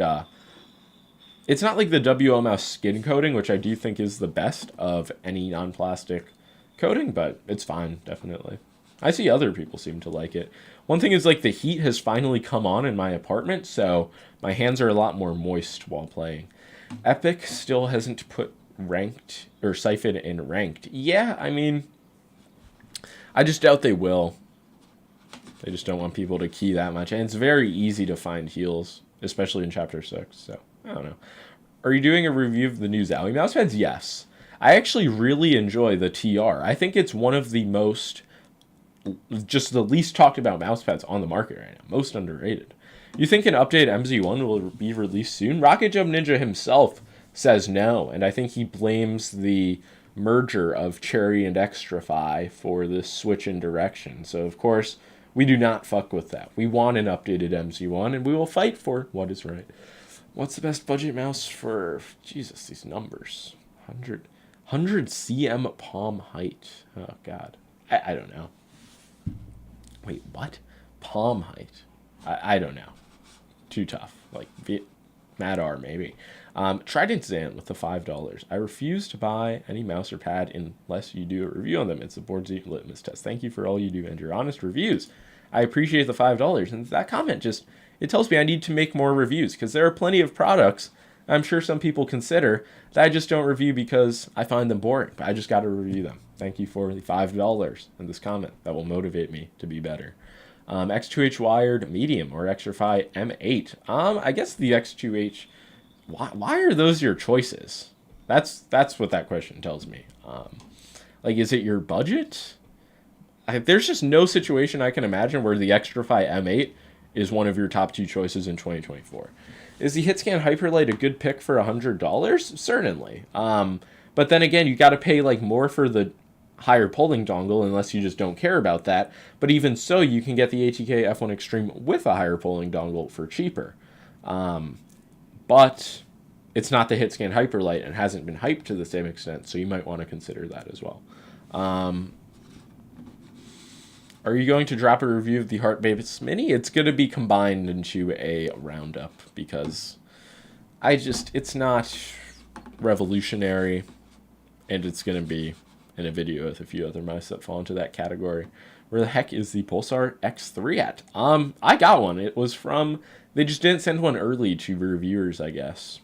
it's not like the WL Mouse skin coating, which I do think is the best of any non-plastic coating, but it's fine, definitely. I see other people seem to like it. One thing is like the heat has finally come on in my apartment, so my hands are a lot more moist while playing. Epic still hasn't put ranked or Siphon in ranked. Yeah, I mean, I just doubt they will. They just don't want people to key that much. And it's very easy to find heals, especially in Chapter 6. So, I don't know. Are you doing a review of the new Zowie mousepads? Yes. I actually really enjoy the TR. I think it's one of the most, just the least talked about mousepads on the market right now. Most underrated. You think an updated MZ1 will be released soon? Rocket Jump Ninja himself says no. And I think he blames the merger of Cherry and Extrafy for this switch in direction. So, of course, we do not fuck with that. We want an updated MZ1, and we will fight for what is right. What's the best budget mouse for... Jesus, these numbers. 100 cm palm height. Oh, God. I don't know. Wait, what? Palm height. I don't know. Too tough. Like, Madar, maybe. Trident Zan with the $5. I refuse to buy any mouse or pad unless you do a review on them. It's a board seat litmus test. Thank you for all you do and your honest reviews. I appreciate the $5. And that comment just, it tells me I need to make more reviews because there are plenty of products I'm sure some people consider that I just don't review because I find them boring. But I just got to review them. Thank you for the $5 in this comment. That will motivate me to be better. X2H wired medium or Extrafy M8. I guess the X2H. Why are those your choices? That's what that question tells me. Like, is it your budget? There's just no situation I can imagine where the Extrafy M8 is one of your top 2 choices in 2024. Is the HitScan Hyperlight a good pick for $100? Certainly. But then again, you got to pay like more for the higher polling dongle unless you just don't care about that. But even so, you can get the ATK F1 Extreme with a higher polling dongle for cheaper. But it's not the HitScan Hyperlight and hasn't been hyped to the same extent, so you might want to consider that as well. Are you going to drop a review of the Heart Babes Mini? It's going to be combined into a roundup because it's not revolutionary, and it's going to be in a video with a few other mice that fall into that category. Where the heck is the Pulsar X3 at? I got one. It was from... They just didn't send one early to reviewers, I guess.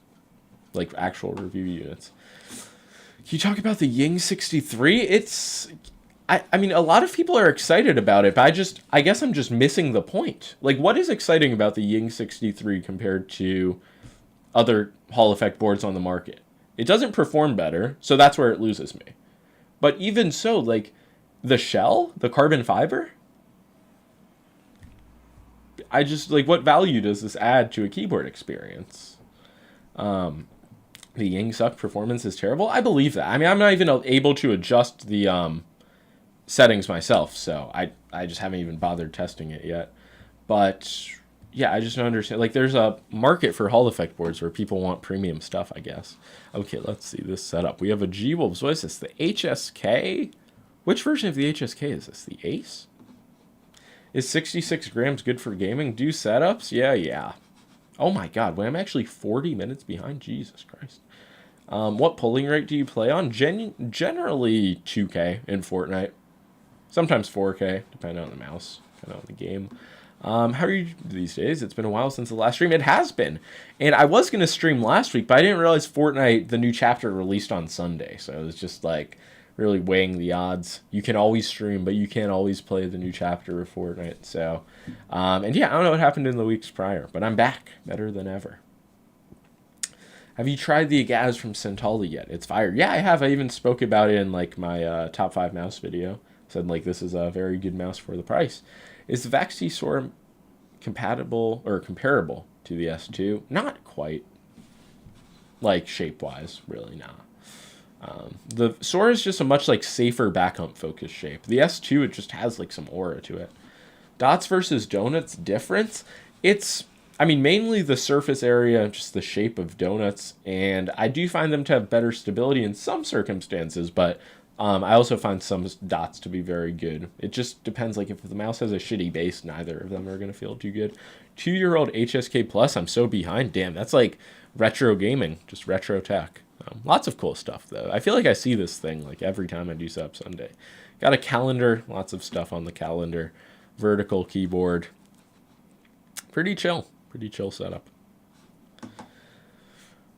Like, actual review units. Can you talk about the Ying 63? It's... I mean, a lot of people are excited about it, but I guess I'm just missing the point. Like, what is exciting about the Ying 63 compared to other Hall effect boards on the market? It doesn't perform better, so that's where it loses me. But even so, like, the shell, the carbon fiber, I just, like, what value does this add to a keyboard experience? The Ying suck performance is terrible. I believe that. I mean, I'm not even able to adjust the settings myself, so I just haven't even bothered testing it yet. But yeah, I just don't understand. Like, there's a market for Hall effect boards where people want premium stuff, I guess. Okay, let's see this setup. We have a G-Wolves. What is this? The HSK? Which version of the HSK is this? The Ace? Is 66 grams good for gaming? Do setups? Yeah. Oh my god, when I'm actually 40 minutes behind? Jesus Christ. What polling rate do you play on? Generally 2K in Fortnite. Sometimes 4K, depending on the mouse, depending on the game. How are you these days? It's been a while since the last stream. It has been. And I was going to stream last week, but I didn't realize Fortnite, the new chapter, released on Sunday. So it was just like really weighing the odds. You can always stream, but you can't always play the new chapter of Fortnite. So, and yeah, I don't know what happened in the weeks prior, but I'm back better than ever. Have you tried the Agaz from Centauli yet? It's fire. Yeah, I have. I even spoke about it in like my top 5 mouse video. Said like this is a very good mouse for the price. Is the Vaxi Sora compatible or comparable to the S2? Not quite. Like shape-wise, really not. The Sora is just a much like safer back hump focused shape. The S2 it just has like some aura to it. Dots versus donuts difference. It's I mean mainly the surface area, just the shape of donuts, and I do find them to have better stability in some circumstances, but I also find some dots to be very good. It just depends. Like if the mouse has a shitty base, neither of them are going to feel too good. 2-year-old HSK Plus, I'm so behind. Damn, that's like retro gaming, just retro tech. Lots of cool stuff, though. I feel like I see this thing like every time I do Sub Sunday. Got a calendar, lots of stuff on the calendar. Vertical keyboard. Pretty chill setup.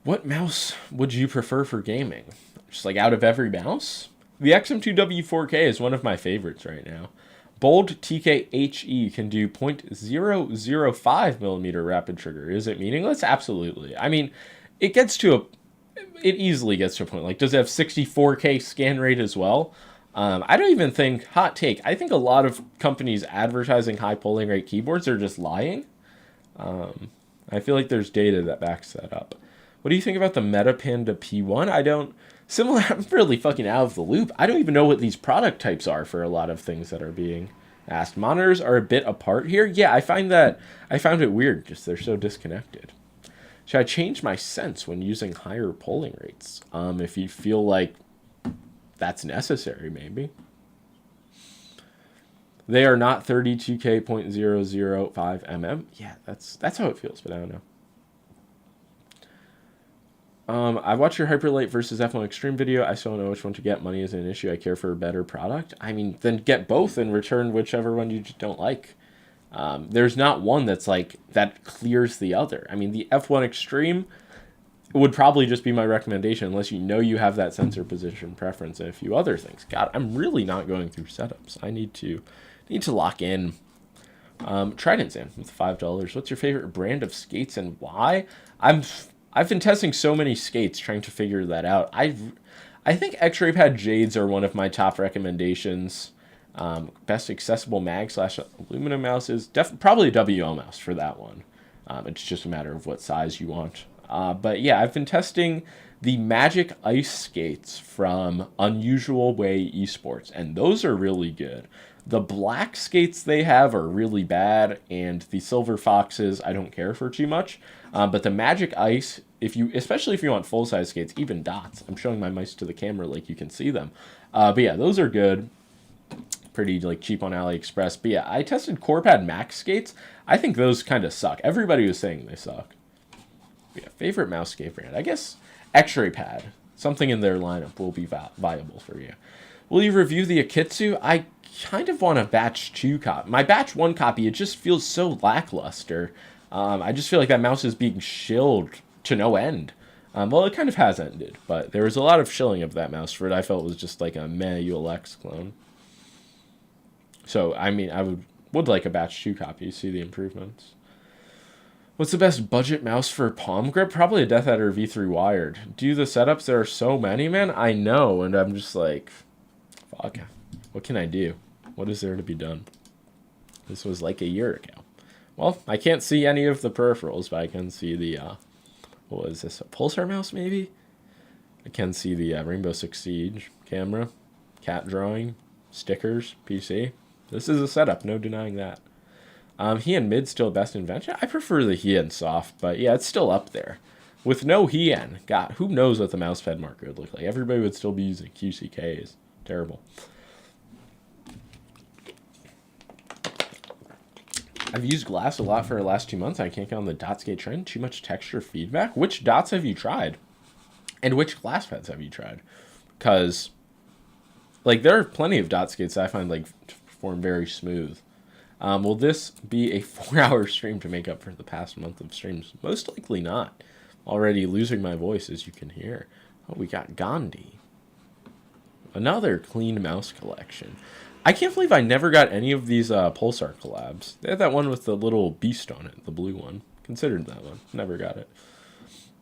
What mouse would you prefer for gaming? Just like out of every mouse? The XM2W4K is one of my favorites right now. Bold TKHE can do 0.005 millimeter rapid trigger. Is it meaningless? Absolutely. I mean, it easily gets to a point. Like, does it have 64K scan rate as well? I don't even think, hot take, I think a lot of companies advertising high polling rate keyboards are just lying. I feel like there's data that backs that up. What do you think about the MetaPanda P1? I'm really fucking out of the loop. I don't even know what these product types are for a lot of things that are being asked. Monitors are a bit apart here. Yeah, I found it weird, just they're so disconnected. Should I change my sense when using higher polling rates? If you feel like that's necessary, maybe. They are not 32K.005 mm. Yeah, that's how it feels, but I don't know. I watched your Hyperlight versus F1 Extreme video. I still don't know which one to get. Money isn't an issue. I care for a better product. I mean, then get both and return whichever one you just don't like. There's not one that's like, that clears the other. I mean, the F1 Extreme would probably just be my recommendation unless you know you have that sensor position preference and a few other things. God, I'm really not going through setups. I need to lock in. Trident Zan with $5. What's your favorite brand of skates and why? I've been testing so many skates trying to figure that out. I think X-Ray Pad Jades are one of my top recommendations. Best accessible mag / aluminum mouse is probably a WO mouse for that one. It's just a matter of what size you want. But yeah, I've been testing the Magic Ice skates from Unusual Way Esports, and those are really good. The black skates they have are really bad, and the Silver Foxes I don't care for too much. But the Magic Ice, especially if you want full-size skates, even dots. I'm showing my mice to the camera like you can see them. But yeah, those are good. Pretty like cheap on AliExpress. But yeah, I tested Corepad Max skates. I think those kind of suck. Everybody was saying they suck. But yeah, favorite mouse skate brand. I guess X-Ray Pad. Something in their lineup will be viable for you. Will you review the Akitsu? I kind of want a batch 2 copy. My batch 1 copy, it just feels so lackluster. I just feel like that mouse is being shilled to no end. Well, it kind of has ended, but there was a lot of shilling of that mouse for it. I felt was just like a meh ULX clone. So, I mean, I would like a batch 2 copy to see the improvements. What's the best budget mouse for palm grip? Probably a Death Adder V3 wired. Do the setups? There are so many, man. I know, and I'm just like, fuck. What can I do? What is there to be done? This was like a year ago. Well, I can't see any of the peripherals, but I can see the, what was this, a Pulsar mouse maybe? I can see the Rainbow Six Siege camera, cat drawing, stickers, PC. This is a setup, no denying that. Heian mid still best invention? I prefer the Heian soft, but yeah, it's still up there. With no Heian, God, who knows what the mousepad marker would look like? Everybody would still be using QCKs. Terrible. I've used glass a lot for the last 2 months. I can't get on the dot skate trend. Too much texture feedback. Which dots have you tried? And which glass pads have you tried? Because, like, there are plenty of dot skates I find, like, perform very smooth. Will this be a 4-hour stream to make up for the past month of streams? Most likely not. Already losing my voice, as you can hear. Oh, we got Gandhi. Another clean mouse collection. I can't believe I never got any of these Pulsar collabs. They had that one with the little beast on it, the blue one. Considered that one. Never got it.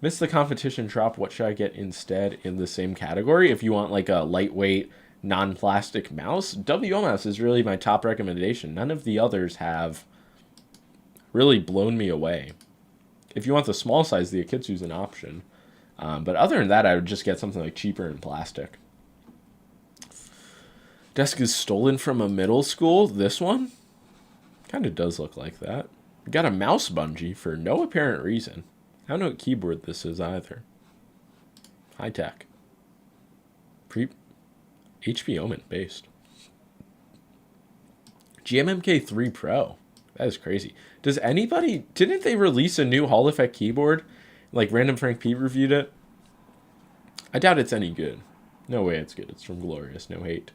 Missed the competition drop. What should I get instead in the same category? If you want like a lightweight, non-plastic mouse, WO mouse is really my top recommendation. None of the others have really blown me away. If you want the small size, the Akitsu's an option. But other than that, I would just get something like cheaper in plastic. Desk is stolen from a middle school. This one kind of does look like that. Got a mouse bungee for no apparent reason. I don't know what keyboard this is either. High tech. HP Omen based. GMMK3 Pro. That is crazy. Does anybody... Didn't they release a new Hall Effect keyboard? Like Random Frank P reviewed it? I doubt it's any good. No way it's good. It's from Glorious. No hate.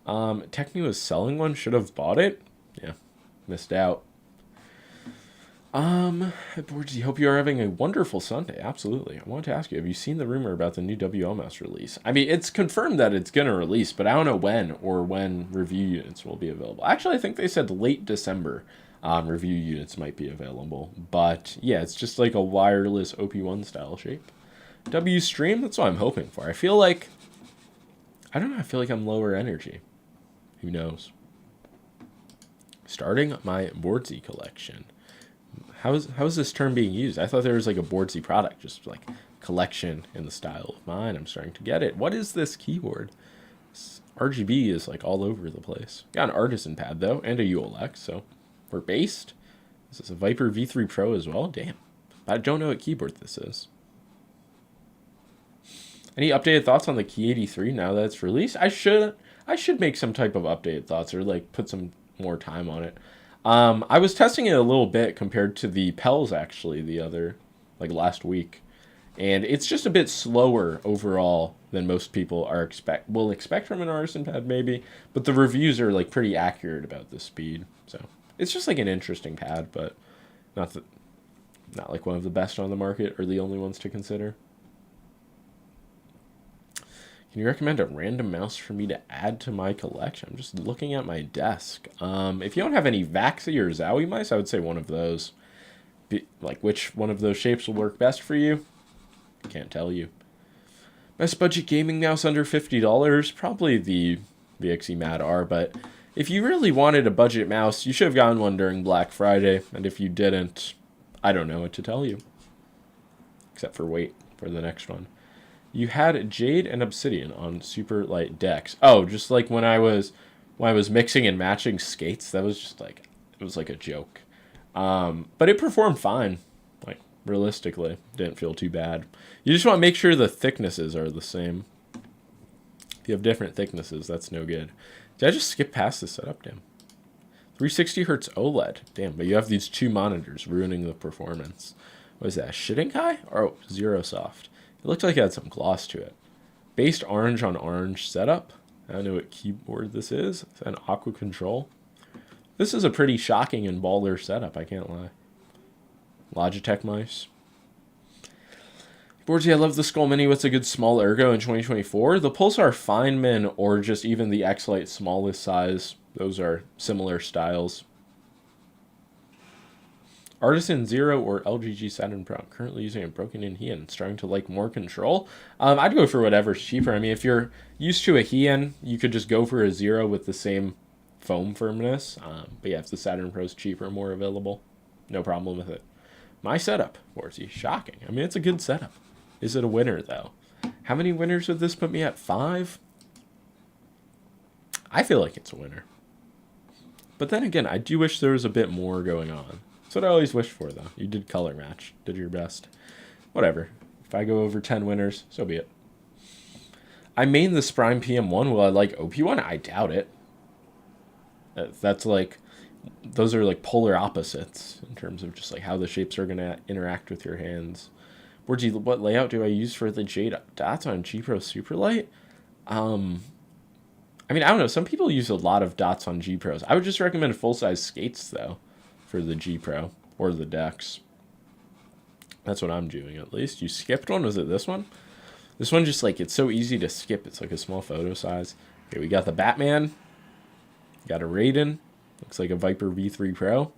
Techno is selling one. Should have bought it. Yeah. Missed out. Borgie, hope you are having a wonderful Sunday. Absolutely. I wanted to ask you, have you seen the rumor about the new WLMS release? I mean, it's confirmed that it's going to release, but I don't know when or when review units will be available. Actually, I think they said late December review units might be available. But yeah, it's just like a wireless OP1 style shape. W stream, that's what I'm hoping for. I feel like, I don't know, I feel like I'm lower energy. Who knows? Starting my Boardsy collection. How is this term being used? I thought there was like a Boardsy product, just like collection in the style of mine. I'm starting to get it. What is this keyboard? This RGB is like all over the place. Got an artisan pad though, and a ULX, so we're based. This is a Viper V3 Pro as well. Damn. I don't know what keyboard this is. Any updated thoughts on the Key 83 now that it's released? I should make some type of updated thoughts or like put some more time on it. I was testing it a little bit compared to the Pels actually last week, and it's just a bit slower overall than most people will expect from an artisan pad maybe, but the reviews are like pretty accurate about the speed. So it's just like an interesting pad, but not like one of the best on the market or the only ones to consider. Can you recommend a random mouse for me to add to my collection? I'm just looking at my desk. If you don't have any Vaxi or Zowie mice, I would say one of those. Like, which one of those shapes will work best for you? Can't tell you. Best budget gaming mouse under $50? Probably the VXE Mad R, but if you really wanted a budget mouse, you should have gotten one during Black Friday, and if you didn't, I don't know what to tell you. Except for wait for the next one. You had Jade and Obsidian on super light decks. Oh, just like when I was mixing and matching skates, that was just like, it was like a joke. But it performed fine. Like, realistically, didn't feel too bad. You just want to make sure the thicknesses are the same. If you have different thicknesses, that's no good. Did I just skip past the setup? Damn. 360 hertz OLED. Damn, but you have these two monitors ruining the performance. What is that, Shittenkai? Or Zero Soft? It looked like it had some gloss to it. Based orange on orange setup. I don't know what keyboard this is. It's an Aqua Control. This is a pretty shocking and baller setup, I can't lie. Logitech mice. Borgie, I love the Skull Mini. What's a good small ergo in 2024? The Pulsar Feynman or just even the X-Lite smallest size. Those are similar styles. Artisan Zero or LGG Saturn Pro. I'm currently using a broken-in Heian. Starting to like more control. I'd go for whatever's cheaper. I mean, if you're used to a Heian, you could just go for a Zero with the same foam firmness. But yeah, if the Saturn Pro's cheaper, more available, no problem with it. My setup, Borgie, shocking. I mean, it's a good setup. Is it a winner, though? How many winners would this put me at? 5? I feel like it's a winner. But then again, I do wish there was a bit more going on. That's what I always wish for, though. You did color match. Did your best. Whatever. If I go over 10 winners, so be it. I main the Sprime PM1. Will I like OP1? I doubt it. That's like... Those are like polar opposites in terms of just like how the shapes are going to interact with your hands. What layout do I use for the Jade dots on G Pro Superlight? I mean, I don't know. Some people use a lot of dots on G Pros. I would just recommend full-size skates, though, for the G Pro or the decks. That's what I'm doing, at least. You skipped one? Was it this one? This one just, like, it's so easy to skip. It's like a small photo size. Okay, we got the Batman. Got a Raiden. Looks like a Viper V3 Pro.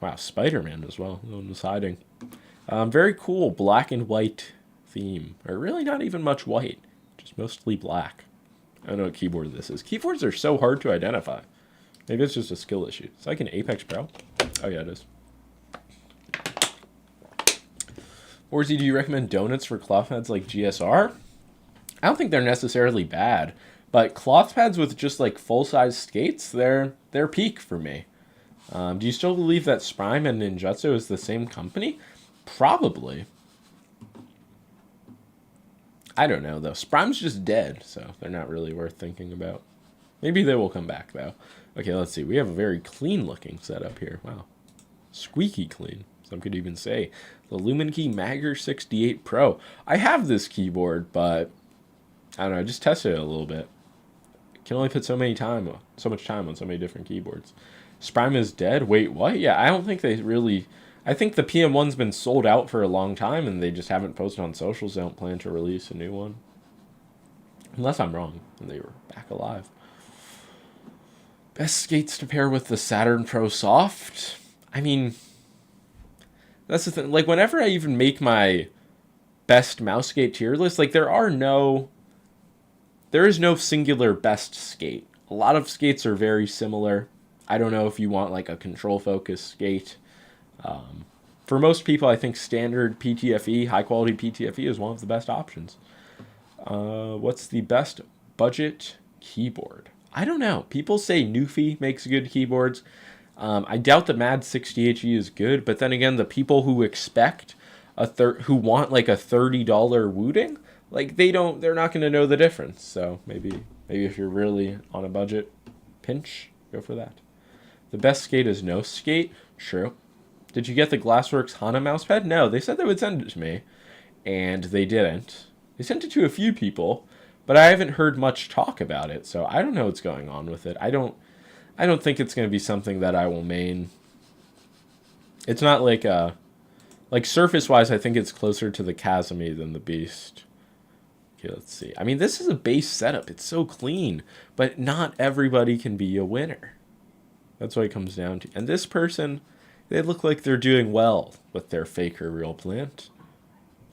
Wow, Spider-Man as well. No one was hiding. Very cool black and white theme. Or really not even much white. Just mostly black. I don't know what keyboard this is. Keyboards are so hard to identify. Maybe it's just a skill issue. It's like an Apex Pro. Oh yeah, it is. Orzy, do you recommend donuts for cloth pads like GSR? I don't think they're necessarily bad. But cloth pads with just like full-size skates, they're peak for me. Do you still believe that Sprime and Ninjutsu is the same company? Probably. I don't know, though. Sprime's just dead, so they're not really worth thinking about. Maybe they will come back, though. Okay, let's see. We have a very clean-looking setup here. Wow. Squeaky clean, some could even say. The Lumen Key Magger 68 Pro. I have this keyboard, but I don't know. I just tested it a little bit. Can only put so much time on so many different keyboards. Sprime is dead? Wait, what? Yeah, I don't think they really... I think the PM1's been sold out for a long time, and they just haven't posted on socials. They don't plan to release a new one. Unless I'm wrong, and they were back alive. Best skates to pair with the Saturn Pro Soft? I mean, that's the thing. Like, whenever I even make my best mouse skate tier list, like, there is no singular best skate. A lot of skates are very similar. I don't know if you want, like, a control-focused skate. For most people, I think standard PTFE, high-quality PTFE, is one of the best options. What's the best budget keyboard? I don't know. People say Newfie makes good keyboards. I doubt the Mad 60HE is good, but then again, the people who expect who want like a $30 Wooting, like they're not going to know the difference. So maybe if you're really on a budget pinch, go for that. The best skate is no skate. True. Did you get the Glassworks Hana mousepad? No, they said they would send it to me, and they didn't. They sent it to a few people, but I haven't heard much talk about it, so I don't know what's going on with it. I don't think it's going to be something that I will main. It's not like surface-wise, I think it's closer to the Kazumi than the Beast. Okay, let's see. I mean, this is a base setup. It's so clean, but not everybody can be a winner. That's what it comes down to. And this person, they look like they're doing well with their fake or real plant.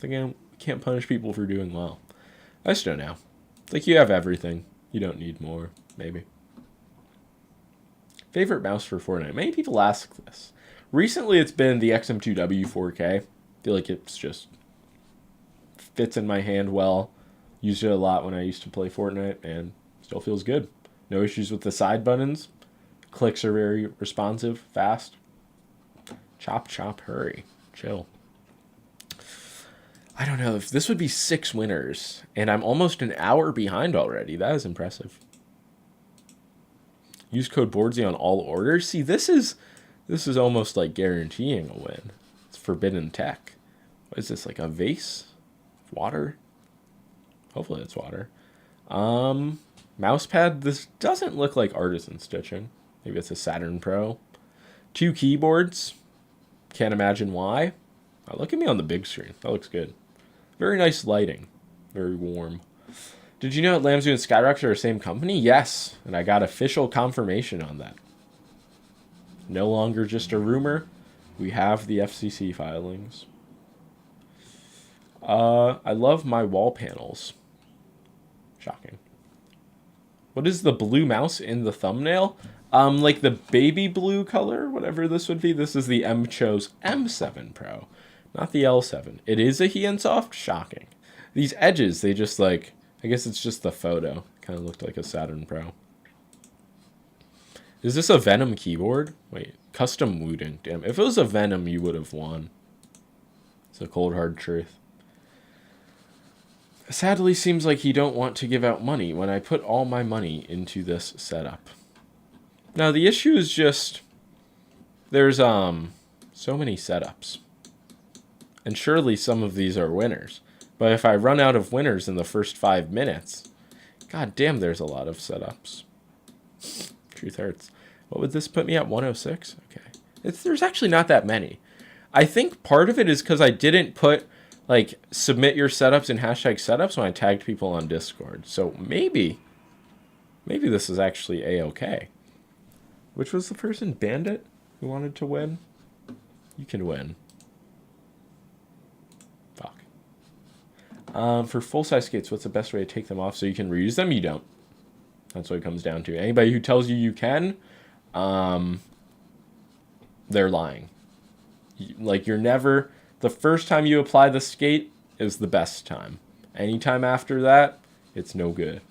Again, can't punish people for doing well. I just don't know. Like, you have everything. You don't need more, maybe. Favorite mouse for Fortnite? Many people ask this. Recently, it's been the XM2W 4K. I feel like it's just fits in my hand well. Used it a lot when I used to play Fortnite, and still feels good. No issues with the side buttons. Clicks are very responsive, fast. Chop, chop, hurry. Chill. I don't know. If this would be 6 winners, and I'm almost an hour behind already. That is impressive. Use code BOARDSY on all orders. See, this is almost like guaranteeing a win. It's forbidden tech. What is this, like a vase? Water? Hopefully it's water. Mousepad. This doesn't look like artisan stitching. Maybe it's a Saturn Pro. 2 keyboards. Can't imagine why. Oh, look at me on the big screen. That looks good. Very nice lighting. Very warm. Did you know that Lamzu and Skyrocket are the same company? Yes. And I got official confirmation on that. No longer just a rumor. We have the FCC filings. I love my wall panels. Shocking. What is the blue mouse in the thumbnail? Like the baby blue color, whatever this would be. This is the M-Cho's M7 Pro, not the L7. It is a Heinsoft. Shocking. These edges, they just like, I guess it's just the photo. Kind of looked like a Saturn Pro. Is this a Venom keyboard? Wait, custom Wooting. Damn, if it was a Venom, you would have won. It's a cold hard truth. Sadly, seems like you don't want to give out money when I put all my money into this setup. Now, the issue is just there's so many setups. And surely some of these are winners. But if I run out of winners in the first 5 minutes, god damn, there's a lot of setups. Truth hurts. What would this put me at? 106? Okay. There's actually not that many. I think part of it is because I didn't put like submit your setups and hashtag setups when I tagged people on Discord. So maybe this is actually a-okay. Which was the person? Bandit? Who wanted to win? You can win. Fuck. For full-size skates, what's the best way to take them off so you can reuse them? You don't. That's what it comes down to. Anybody who tells you can, they're lying. Like, you're never... The first time you apply the skate is the best time. Anytime after that, it's no good.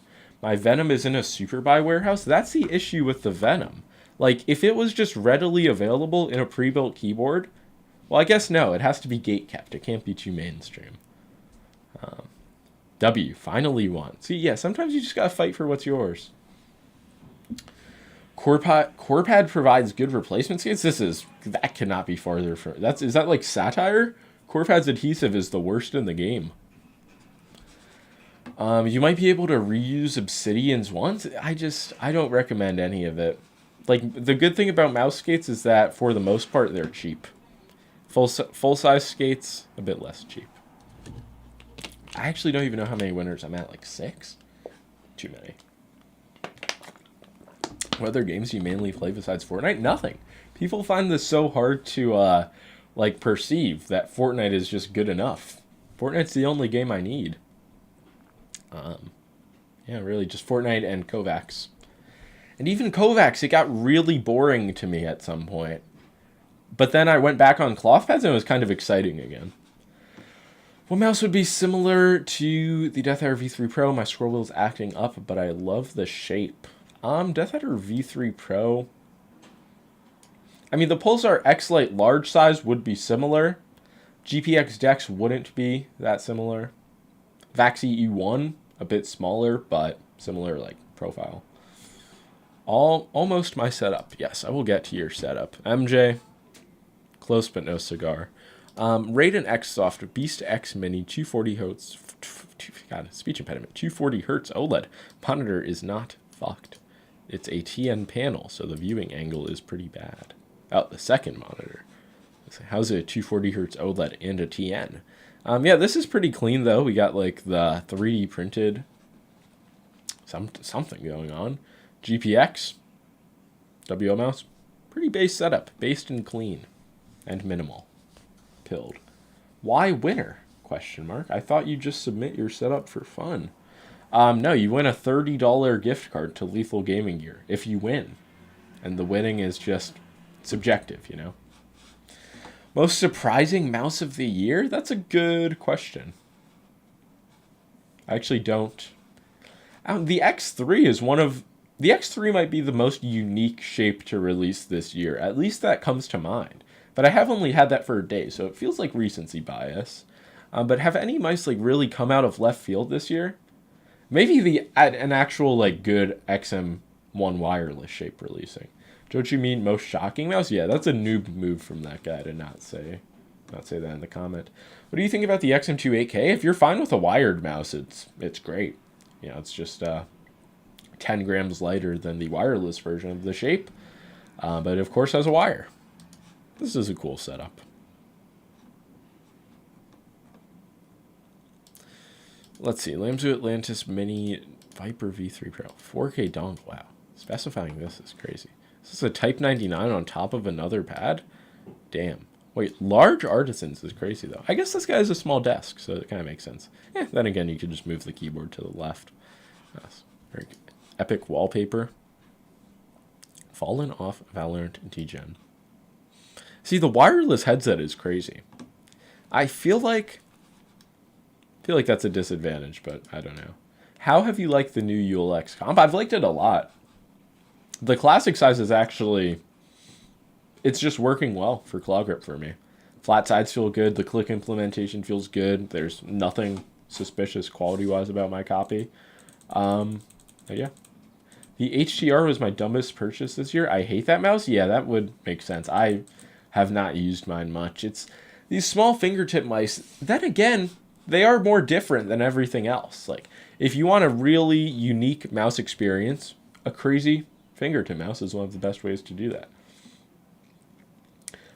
My Venom is in a super buy warehouse. That's the issue with the Venom. Like, if it was just readily available in a pre-built keyboard, well, I guess no. It has to be gate kept. It can't be too mainstream. W, finally won. See, yeah, sometimes you just gotta fight for what's yours. Corepad provides good replacement skates. That cannot be farther from. Is that like satire? Corepad's adhesive is the worst in the game. You might be able to reuse obsidians once. I don't recommend any of it. Like, the good thing about mouse skates is that for the most part they're cheap. Full size skates, a bit less cheap. I actually don't even know how many winners I'm at. Like 6? Too many. What other games do you mainly play besides Fortnite? Nothing. People find this so hard to like perceive that Fortnite is just good enough. Fortnite's the only game I need. Yeah, really, just Fortnite and Kovacs. And even Kovacs, it got really boring to me at some point. But then I went back on cloth pads and it was kind of exciting again. What mouse would be similar to the Death Adder V3 Pro? My scroll wheel's acting up, but I love the shape. Death Adder V3 Pro. I mean, the Pulsar X-Lite large size would be similar. GPX Dex wouldn't be that similar. Vaxi E1, a bit smaller, but similar, like, profile. Almost my setup. Yes, I will get to your setup. MJ, close but no cigar. Raiden X Soft Beast X Mini 240 Hertz. God, speech impediment. 240 Hertz OLED monitor is not fucked. It's a TN panel, so the viewing angle is pretty bad. Oh, the second monitor. How's it a 240 Hertz OLED and a TN? Yeah, this is pretty clean though. We got like the 3D printed something going on. GPX, WO mouse, pretty base setup, based and clean, and minimal. Pilled. Why winner? Question mark. I thought you just submit your setup for fun. No, you win a $30 gift card to Lethal Gaming Gear if you win, and the winning is just subjective, you know. Most surprising mouse of the year? That's a good question. I actually don't. The X3 is one of. The X3 might be the most unique shape to release this year. At least that comes to mind. But I have only had that for a day, so it feels like recency bias. But have any mice like really come out of left field this year? Maybe an actual like good XM1 wireless shape releasing. Don't you mean most shocking mouse? Yeah, that's a noob move from that guy to not say that in the comment. What do you think about the XM2 8K? If you're fine with a wired mouse, it's great. You know, it's just 10 grams lighter than the wireless version of the shape, but of course has a wire. This is a cool setup. Let's see, Lamzu Atlantis Mini Viper V3 Pro 4K dongle. Wow, specifying this is crazy. Is this a Type 99 on top of another pad? Damn. Wait, large artisans is crazy though. I guess this guy has a small desk, so it kind of makes sense. Yeah, then again, you could just move the keyboard to the left. Yes, very good. Epic wallpaper. Fallen off Valorant Degen. See, the wireless headset is crazy. I feel like that's a disadvantage, but I don't know. How have you liked the new ULX comp? I've liked it a lot. The classic size is actually, it's just working well for claw grip for me. Flat sides feel good. The click implementation feels good. There's nothing suspicious quality-wise about my copy. But yeah. The HTR was my dumbest purchase this year. I hate that mouse. Yeah, that would make sense. I have not used mine much. It's these small fingertip mice. Then again, they are more different than everything else. Like, if you want a really unique mouse experience, a crazy fingertip mouse is one of the best ways to do that.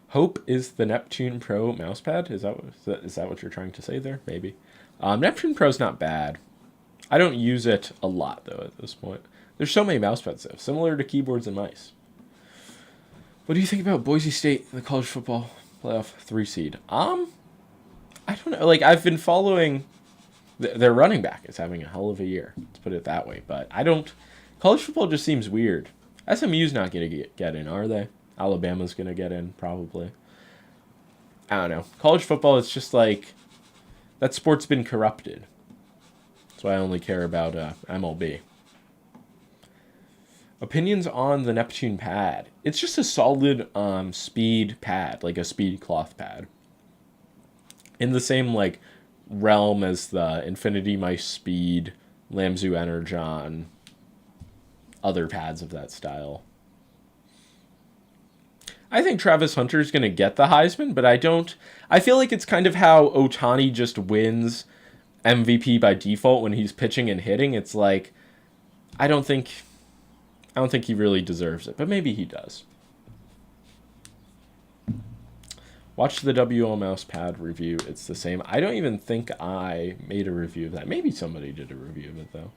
Hope is the Neptune Pro mousepad. Is that what you're trying to say there? Maybe. Neptune Pro's not bad. I don't use it a lot, though, at this point. There's so many mousepads, though, similar to keyboards and mice. What do you think about Boise State in the college football playoff 3 seed? I don't know. Like, I've been following. Their running back is having a hell of a year. Let's put it that way. But I don't. College football just seems weird. SMU's not going to get in, are they? Alabama's going to get in, probably. I don't know. College football, it's just like. That sport's been corrupted. That's why I only care about MLB. Opinions on the Neptune pad. It's just a solid speed pad, like a speed cloth pad. In the same, like, realm as the Infinity Mice Speed, Lamzu Energon, other pads of that style. I think Travis Hunter's going to get the Heisman, but I feel like it's kind of how Ohtani just wins MVP by default when he's pitching and hitting. It's like, I don't think he really deserves it, but maybe he does. Watch the WL Mousepad review. It's the same. I don't even think I made a review of that. Maybe somebody did a review of it, though.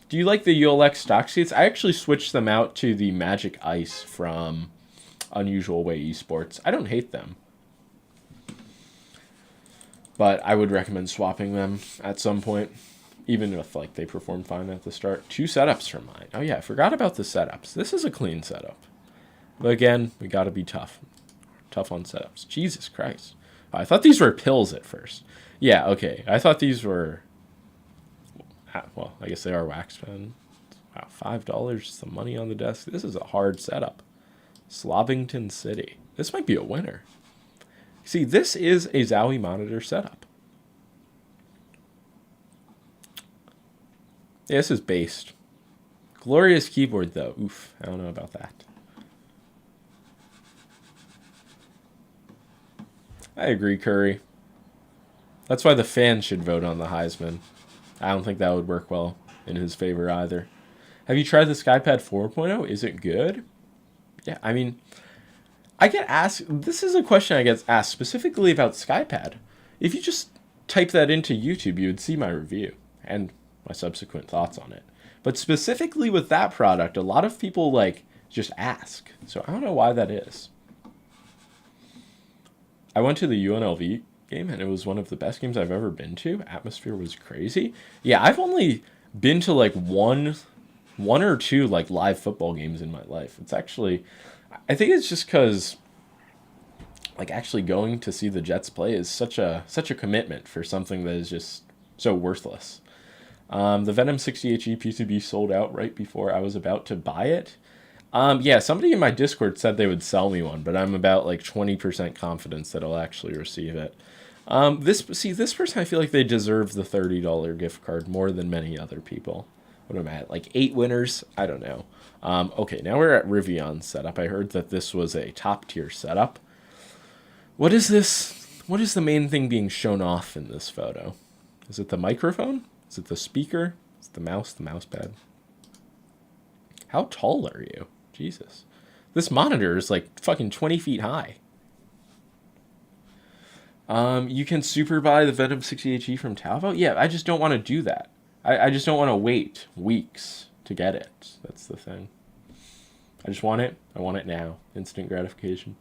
Do you like the ULX stock seats? I actually switched them out to the Magic Ice from Unusual Way Esports. I don't hate them, but I would recommend swapping them at some point, even if like they perform fine at the start. 2 setups for mine. Oh yeah, I forgot about the setups. This is a clean setup, but again, we got to be tough on setups. Jesus Christ, I thought these were pills at first. Yeah, okay, I thought these were. Well, I guess they are wax pen. Wow, $5, some money on the desk. This is a hard setup. Slobbington City. This might be a winner. See, this is a Zowie monitor setup. Yeah, this is based. Glorious keyboard, though. Oof, I don't know about that. I agree, Curry. That's why the fans should vote on the Heisman. I don't think that would work well in his favor either. Have you tried the SkyPad 4.0? Is it good? Yeah, I mean, I get asked, this is a question I get asked specifically about SkyPad. If you just type that into YouTube, you would see my review and my subsequent thoughts on it. But specifically with that product, a lot of people like just ask. So I don't know why that is. I went to the UNLV game and it was one of the best games I've ever been to. Atmosphere was crazy. Yeah, I've only been to like one or two like live football games in my life. It's actually, I think it's just because like actually going to see the Jets play is such a commitment for something that is just so worthless. The Venom 60HE PCB sold out right before I was about to buy it. Yeah, somebody in my Discord said they would sell me one, but I'm about like 20% confidence that I'll actually receive it. This person, I feel like they deserve the $30 gift card more than many other people. What am I at? Like 8 winners? I don't know. Okay, now we're at Rivion's setup. I heard that this was a top tier setup. What is this? What is the main thing being shown off in this photo? Is it the microphone? Is it the speaker? Is it the mousepad? How tall are you? Jesus. This monitor is like fucking 20 feet high. You can super buy the Venom 60HE from Talvo? Yeah, I just don't want to do that. I just don't want to wait weeks to get it. That's the thing. I just want it. I want it now. Instant gratification.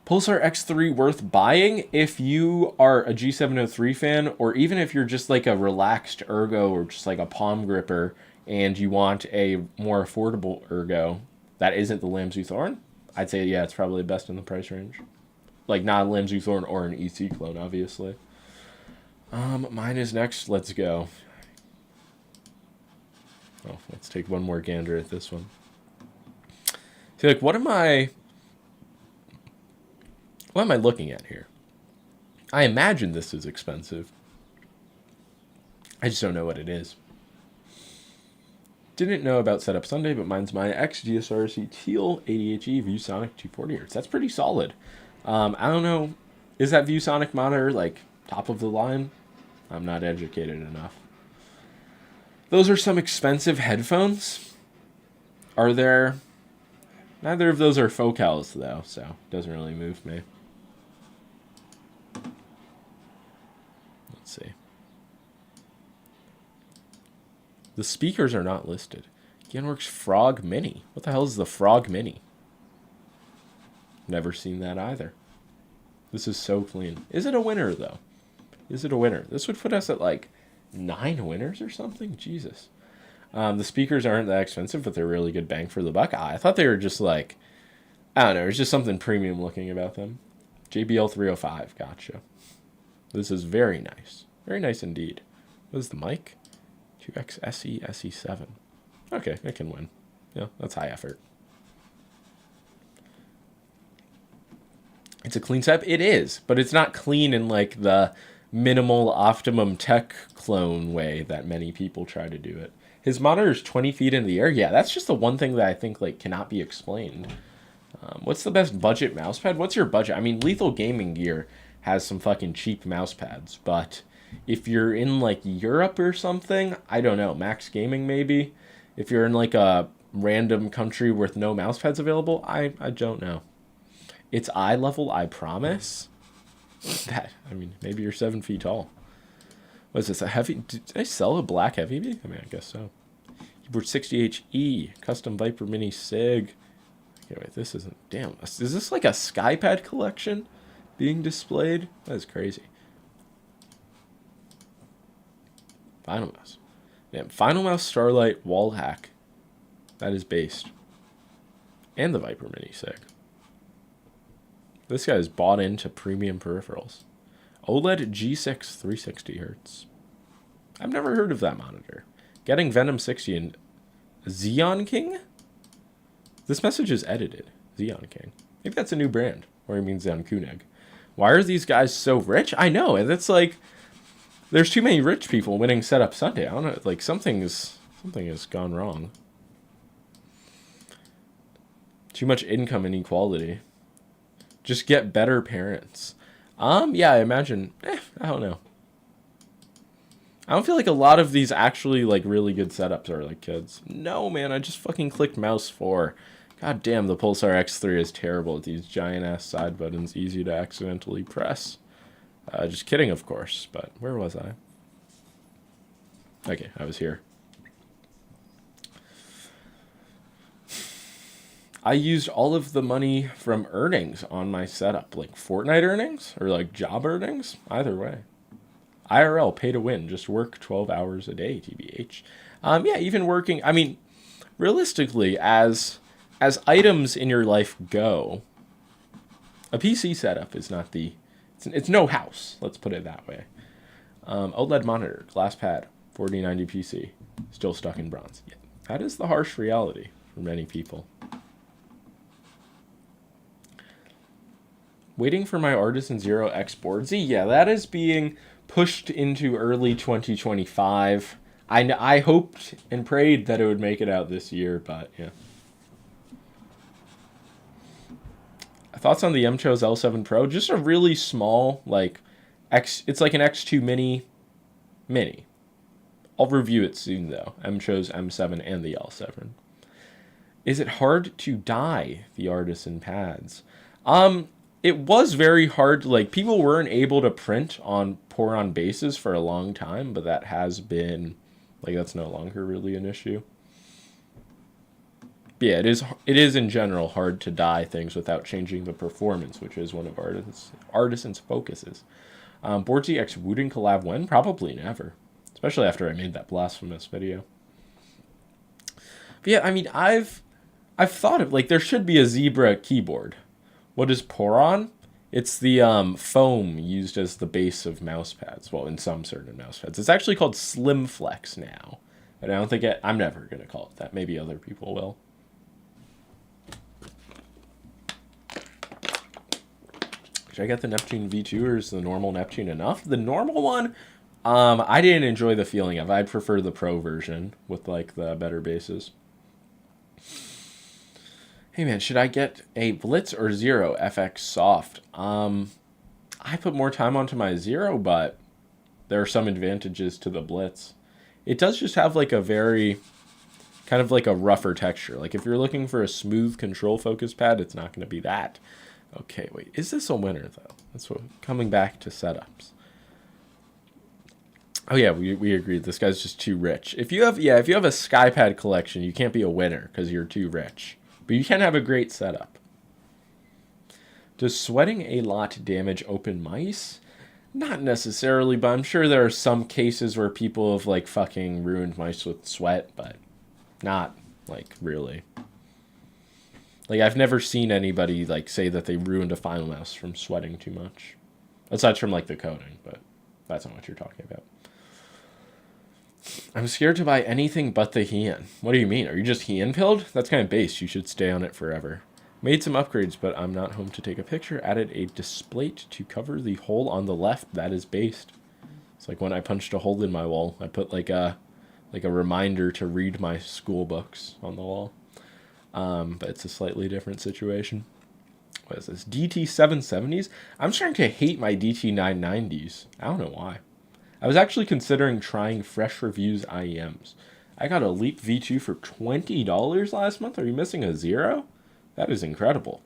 Pulsar X3 worth buying if you are a G703 fan, or even if you're just like a relaxed ergo or just like a palm gripper and you want a more affordable ergo that isn't the Lamzu Thorn. I'd say, yeah, it's probably the best in the price range. Like, not a Lamzu Thorn or an EC clone, obviously. Mine is next. Let's go. Oh, let's take one more gander at this one. So, like, what am I looking at here? I imagine this is expensive. I just don't know what it is. Didn't know about Setup Sunday, but mine's my XGSRC Teal 80HE ViewSonic 240Hz. That's pretty solid. I don't know. Is that ViewSonic monitor like top of the line? I'm not educated enough. Those are some expensive headphones. Are there? Neither of those are focals though, so it doesn't really move me. Let's see. The speakers are not listed. Genworks Frog Mini. What the hell is the Frog Mini? Never seen that either. This is so clean. Is it a winner, though? Is it a winner? This would put us at, like, 9 winners or something? Jesus. The speakers aren't that expensive, but they're really good bang for the buck. I thought they were just, like, I don't know. There's just something premium looking about them. JBL 305. Gotcha. This is very nice. Very nice indeed. What is the mic? 2X SE SE7. Okay, it can win. Yeah, that's high effort. It's a clean setup. It is, but it's not clean in like the minimal optimum tech clone way that many people try to do it. His monitor is 20 feet in the air. Yeah, that's just the one thing that I think like cannot be explained. What's the best budget mousepad? What's your budget? I mean, Lethal Gaming Gear has some fucking cheap mousepads, but if you're in like Europe or something, I don't know. Max Gaming maybe. If you're in like a random country with no mousepads available, I don't know. It's eye level, I promise. That, I mean, maybe you're 7 feet tall. What is this, a heavy? Did I sell a black heavy? I mean, I guess so. Keyboard 60HE, custom Viper Mini Sig. Okay, wait, this isn't, damn. Is this like a SkyPad collection being displayed? That is crazy. Final Mouse. Damn, Final Mouse Starlight wall hack. That is based. And the Viper Mini Sig. This guy is bought into premium peripherals. OLED G6 360 Hz. I've never heard of that monitor. Getting Venom 60 and Xeon King? This message is edited. Xeon King. Maybe that's a new brand. Or he means Xeon Kuneg. Why are these guys so rich? I know, and it's like there's too many rich people winning Setup Sunday. I don't know, like something has gone wrong. Too much income inequality. Just get better parents. Yeah, I imagine. I don't know. I don't feel like a lot of these actually like really good setups are like kids. No, man, I just fucking clicked mouse 4. God damn, the Pulsar X3 is terrible with these giant ass side buttons, easy to accidentally press. Just kidding, of course. But where was I? Okay, I was here. I used all of the money from earnings on my setup, like Fortnite earnings or like job earnings, either way. IRL, pay to win, just work 12 hours a day, TBH. Yeah, even working, I mean, realistically, as items in your life go, a PC setup is not it's no house, let's put it that way. OLED monitor, glass pad, 4090 PC, still stuck in bronze. Yeah, that is the harsh reality for many people. Waiting for my Artisan Zero X board Z. Yeah, that is being pushed into early 2025. I hoped and prayed that it would make it out this year, but yeah. Thoughts on the MCHO's L7 Pro? Just a really small, like, it's like an X2 Mini. I'll review it soon, though. MCHO's M7 and the L7. Is it hard to dye the Artisan pads? It was very hard. Like, people weren't able to print on pour-on bases for a long time, but that has been, like, that's no longer really an issue. But yeah, it is in general hard to dye things without changing the performance, which is one of Artisan's focuses. Board ZX Wooten collab when? Probably never. Especially after I made that blasphemous video. But yeah, I mean, I've thought of, like, there should be a Zebra keyboard. What is Poron? It's the foam used as the base of mouse pads. Well, in some certain mouse pads. It's actually called Slim Flex now. But I don't think I'm never going to call it that. Maybe other people will. Should I get the Neptune V2 or is the normal Neptune enough? The normal one, I didn't enjoy the feeling of. I'd prefer the Pro version with like the better bases. Hey man, should I get a Blitz or Zero FX Soft? I put more time onto my Zero, but there are some advantages to the Blitz. It does just have like a very, kind of like a rougher texture. Like if you're looking for a smooth control focus pad, it's not going to be that. Okay, wait, is this a winner though? That's what, coming back to setups. Oh yeah, we agreed. This guy's just too rich. If you have a SkyPad collection, you can't be a winner because you're too rich. But you can have a great setup. Does sweating a lot damage open mice? Not necessarily, but I'm sure there are some cases where people have like fucking ruined mice with sweat, but not like really. Like I've never seen anybody like say that they ruined a Final Mouse from sweating too much. Aside from like the coating, but that's not what you're talking about. I'm scared to buy anything but the Heian. What do you mean? Are you just Heian pilled? That's kind of base. You should stay on it forever. Made some upgrades, but I'm not home to take a picture. Added a display to cover the hole on the left that is based. It's like when I punched a hole in my wall. I put like a reminder to read my school books on the wall. But it's a slightly different situation. What is this? DT770s? I'm starting to hate my DT990s. I don't know why. I was actually considering trying Fresh Reviews IEMs. I got a Leap V2 for $20 last month. Are you missing a zero? That is incredible.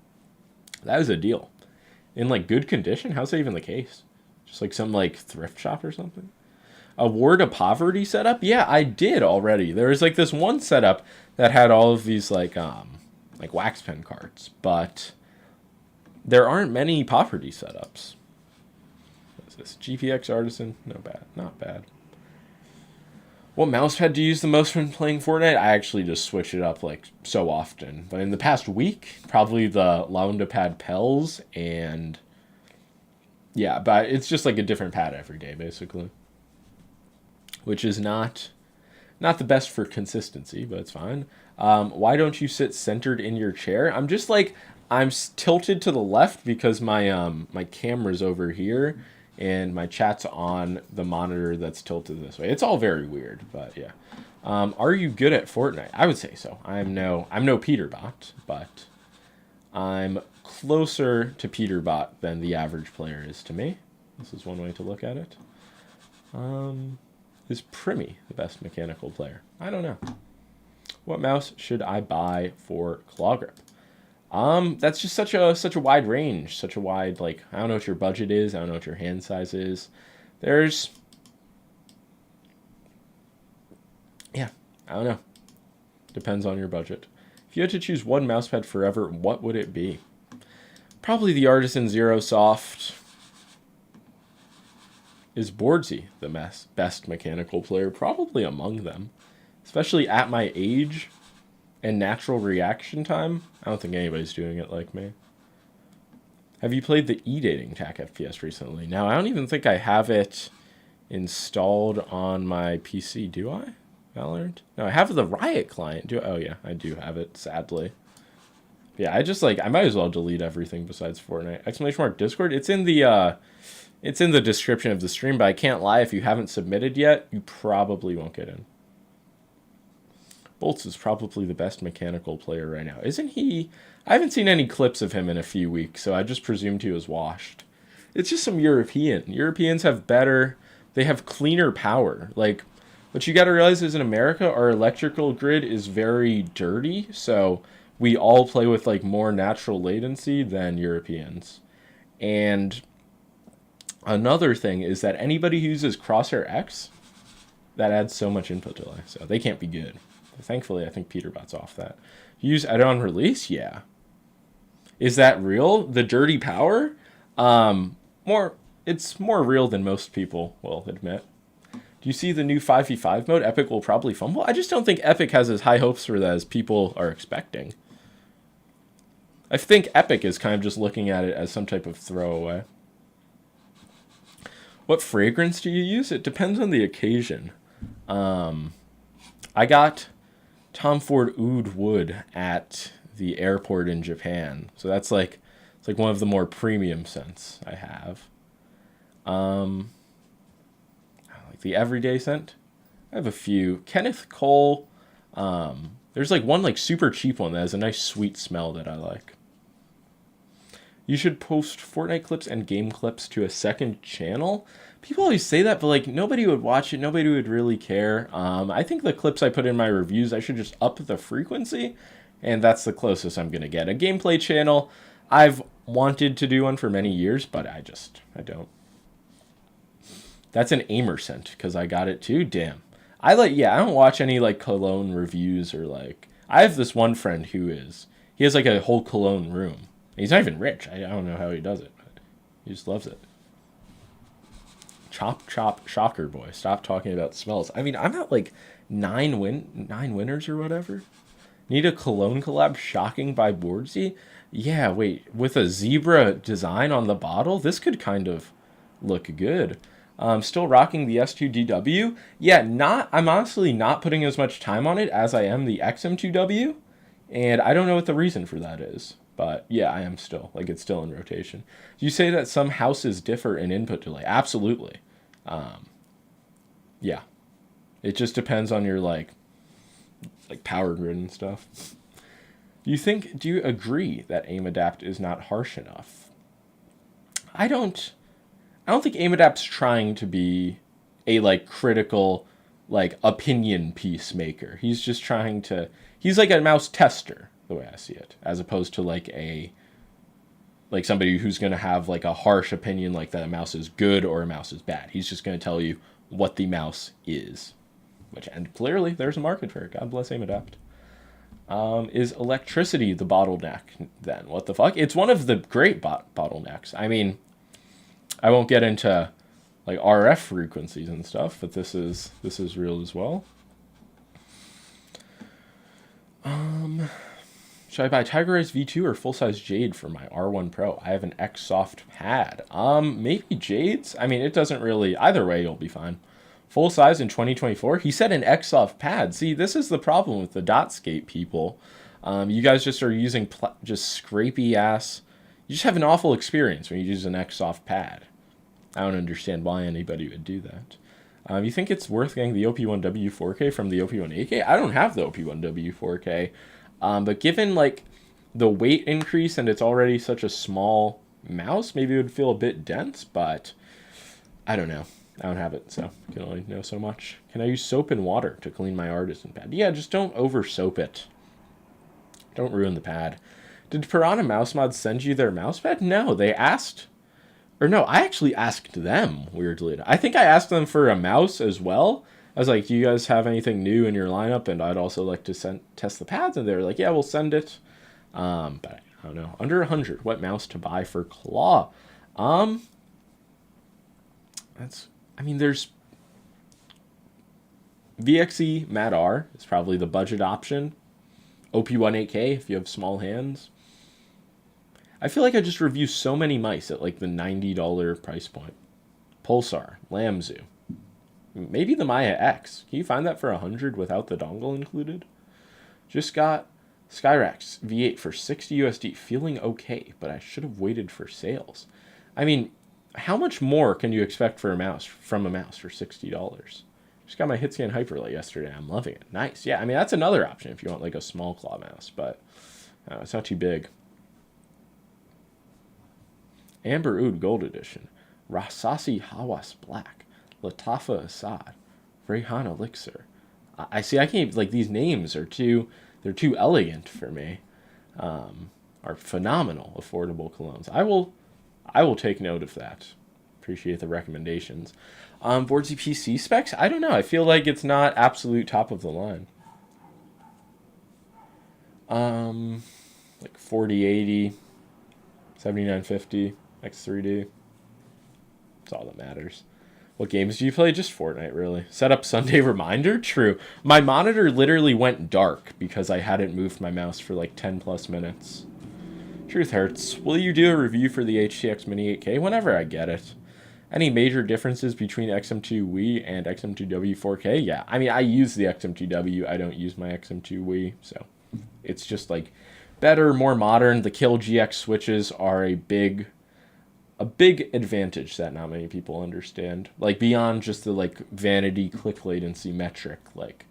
That is a deal. In like good condition? How's that even the case? Just like some like thrift shop or something? A Ward of Poverty setup? Yeah, I did already. There was like this one setup that had all of these like wax pen cards, but there aren't many poverty setups. What is this? GPX Artisan? No bad. Not bad. What mousepad do you use the most when playing Fortnite? I actually just switch it up like so often. But in the past week, probably the Mousepad Pels and yeah, but it's just like a different pad every day basically. Which is not the best for consistency, but it's fine. Why don't you sit centered in your chair? I'm just like I'm tilted to the left because my camera's over here. And my chat's on the monitor that's tilted this way. It's all very weird, but yeah. Are you good at Fortnite? I would say so. I'm no Peterbot, but I'm closer to Peterbot than the average player is to me. This is one way to look at it. Is Primmy the best mechanical player? I don't know. What mouse should I buy for claw grip? That's just such a wide range, such a wide, like, I don't know what your budget is, I don't know what your hand size is. Yeah, I don't know. Depends on your budget. If you had to choose one mousepad forever, what would it be? Probably the Artisan Zero Soft. Is Boardsy the best mechanical player? Probably among them. Especially at my age and natural reaction time. I don't think anybody's doing it like me. Have you played the e-dating TAC FPS recently? Now, I don't even think I have it installed on my PC. Do I? Valorant? No, I have the Riot client. Oh, yeah, I do have it, sadly. Yeah, I might as well delete everything besides Fortnite. ! Discord. It's in the description of the stream, but I can't lie. If you haven't submitted yet, you probably won't get in. Bolts is probably the best mechanical player right now. Isn't he? I haven't seen any clips of him in a few weeks, so I just presumed he was washed. It's just some European. Europeans have they have cleaner power. Like, what you got to realize is in America, our electrical grid is very dirty, so we all play with like more natural latency than Europeans. And another thing is that anybody who uses Crosshair X, that adds so much input delay, so they can't be good. Thankfully, I think Peterbot's off that. Use add-on release? Yeah. Is that real? The dirty power? It's more real than most people will admit. Do you see the new 5v5 mode? Epic will probably fumble. I just don't think Epic has as high hopes for that as people are expecting. I think Epic is kind of just looking at it as some type of throwaway. What fragrance do you use? It depends on the occasion. I got Tom Ford Oud Wood at the airport in Japan. So it's like one of the more premium scents I have. I like the everyday scent. I have a few. Kenneth Cole. There's like one like super cheap one that has a nice sweet smell that I like. You should post Fortnite clips and game clips to a second channel. People always say that, but like nobody would watch it. Nobody would really care. I think the clips I put in my reviews, I should just up the frequency, and that's the closest I'm gonna get. A gameplay channel, I've wanted to do one for many years, but I don't. That's an Aimer scent because I got it too. Damn. I don't watch any like cologne reviews or like. I have this one friend he has like a whole cologne room. He's not even rich. I don't know how he does it, but he just loves it. Chop, shocker boy. Stop talking about smells. I mean, I'm at like 9 winners or whatever. Need a cologne collab shocking by Boardsy? Yeah, wait. With a zebra design on the bottle? This could kind of look good. Still rocking the S2DW? Yeah, I'm honestly not putting as much time on it as I am the XM2W. And I don't know what the reason for that is. But yeah, I am still, like, it's still in rotation. You say that some houses differ in input delay. Absolutely. Yeah. It just depends on your, like power grid and stuff. Do you agree that aim adapt is not harsh enough? I don't think aim adapt's trying to be a, like, critical, like, opinion peacemaker. He's just trying to, he's like a mouse tester, the way I see it, as opposed to like somebody who's going to have, like, a harsh opinion, like that a mouse is good or a mouse is bad. He's just going to tell you what the mouse is, and clearly there's a market for it. God bless aim adapt. Is electricity the bottleneck then? What the fuck? It's one of the great bottlenecks. I mean, I won't get into, like, RF frequencies and stuff, but this is real as well. Should I buy Tiger Eyes V2 or full-size Jade for my R1 Pro? I have an X-Soft pad. Maybe Jade's? I mean, it doesn't really, either way, you'll be fine. Full size in 2024? He said an X-Soft pad. See, this is the problem with the Dotscape people. You guys just are using just scrapey ass. You just have an awful experience when you use an X-Soft pad. I don't understand why anybody would do that. You think it's worth getting the OP1W 4K from the OP1 8K? I don't have the OP1W 4K. But given, like, the weight increase and it's already such a small mouse, maybe it would feel a bit dense, but I don't know. I don't have it, so I can only know so much. Can I use soap and water to clean my artisan pad? Yeah, just don't over soap it. Don't ruin the pad. Did Piranha Mousepad send you their mousepad? No, they asked. Or no, I actually asked them, weirdly. I think I asked them for a mouse as well. I was like, do you guys have anything new in your lineup? And I'd also like to test the pads. And they were like, yeah, we'll send it. But I don't know. Under 100, what mouse to buy for Claw? There's VXE Mat R is probably the budget option. OP1 8K if you have small hands. I feel like I just review so many mice at, like, the $90 price point. Pulsar, Lamzu. Maybe the Maya X. Can you find that for 100 without the dongle included? Just got Skyrax V8 for 60 USD. Feeling okay, but I should have waited for sales. I mean, how much more can you expect from a mouse for $60? Just got my Hitscan Hyperlay yesterday. I'm loving it. Nice. Yeah, I mean, that's another option if you want, like, a small claw mouse, but it's not too big. Amber Oud Gold Edition. Rasasi Hawas Black. Latafa Assad. Rayhan Elixir. I see, I can't, like, these names are they're too elegant for me. Are phenomenal affordable colognes. I will take note of that. Appreciate the recommendations. Boardsy PC specs? I don't know. I feel like it's not absolute top of the line. Like 4080, 7950, X3D. That's all that matters. What games do you play? Just Fortnite, really. Set up Sunday reminder? True. My monitor literally went dark because I hadn't moved my mouse for like 10 plus minutes. Truth hurts. Will you do a review for the HTX Mini 8K? Whenever I get it. Any major differences between XM2 Wii and XM2W 4K? Yeah, I mean, I use the XM2W. I don't use my XM2 Wii, so it's just, like, better, more modern. The Kill GX switches are a big advantage that not many people understand. Like, beyond just the, like, vanity click latency metric, like,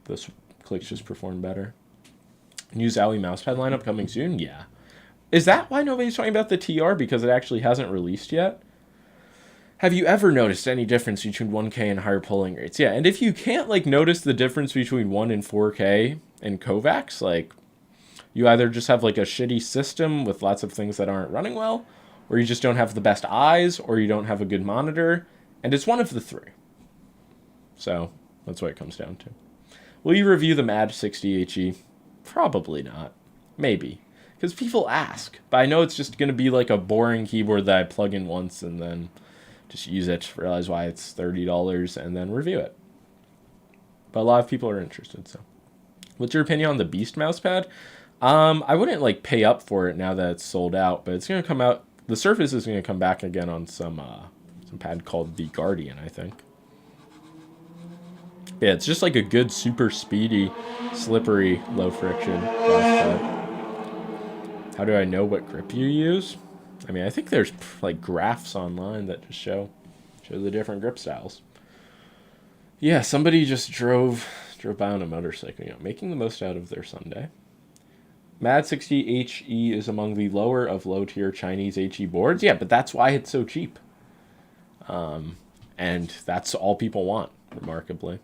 those clicks just perform better. New Zowie mousepad lineup coming soon? Yeah. Is that why nobody's talking about the TR? Because it actually hasn't released yet? Have you ever noticed any difference between 1K and higher polling rates? Yeah, and if you can't, like, notice the difference between 1 and 4K and Kovacs, like, you either just have, like, a shitty system with lots of things that aren't running well, or you just don't have the best eyes, or you don't have a good monitor, and it's one of the three. So, that's what it comes down to. Will you review the MAD 60HE? Probably not. Maybe. Because people ask. But I know it's just going to be like a boring keyboard that I plug in once and then just use it, realize why it's $30, and then review it. But a lot of people are interested, so. What's your opinion on the Beast mousepad? I wouldn't, like, pay up for it now that it's sold out, but it's going to come out. The Surface is going to come back again on some pad called the Guardian, I think. Yeah, it's just like a good, super speedy, slippery, low friction mousepad. How do I know what grip you use? I mean, I think there's like graphs online that just show the different grip styles. Yeah, somebody just drove by on a motorcycle, making the most out of their Sunday. Mad 60 HE is among the lower of low-tier Chinese HE boards. Yeah, but that's why it's so cheap. And that's all people want, remarkably.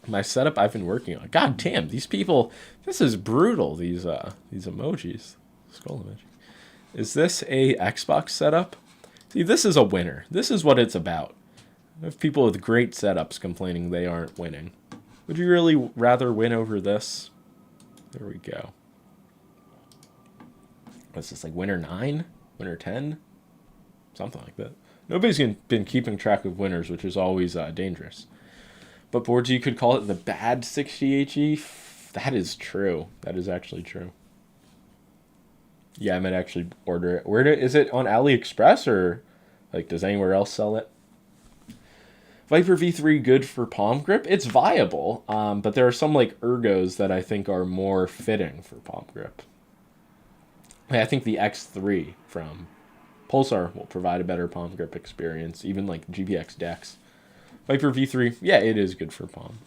My setup I've been working on. God damn, these people, this is brutal, these emojis. Skull emoji. Is this a Xbox setup? See, this is a winner. This is what it's about. I have people with great setups complaining they aren't winning. Would you really rather win over this? There we go. What's this, like winner 9? Winner 10? Something like that. Nobody's been keeping track of winners, which is always dangerous. But boards, you could call it the bad 60HE. That is true. That is actually true. Yeah, I might actually order it. Is it on AliExpress or like does anywhere else sell it? Viper V3 good for palm grip? It's viable, but there are some like ergos that I think are more fitting for palm grip. I think the X3 from Pulsar will provide a better palm grip experience, even like GPX Dex. Viper V3, yeah, it is good for palm.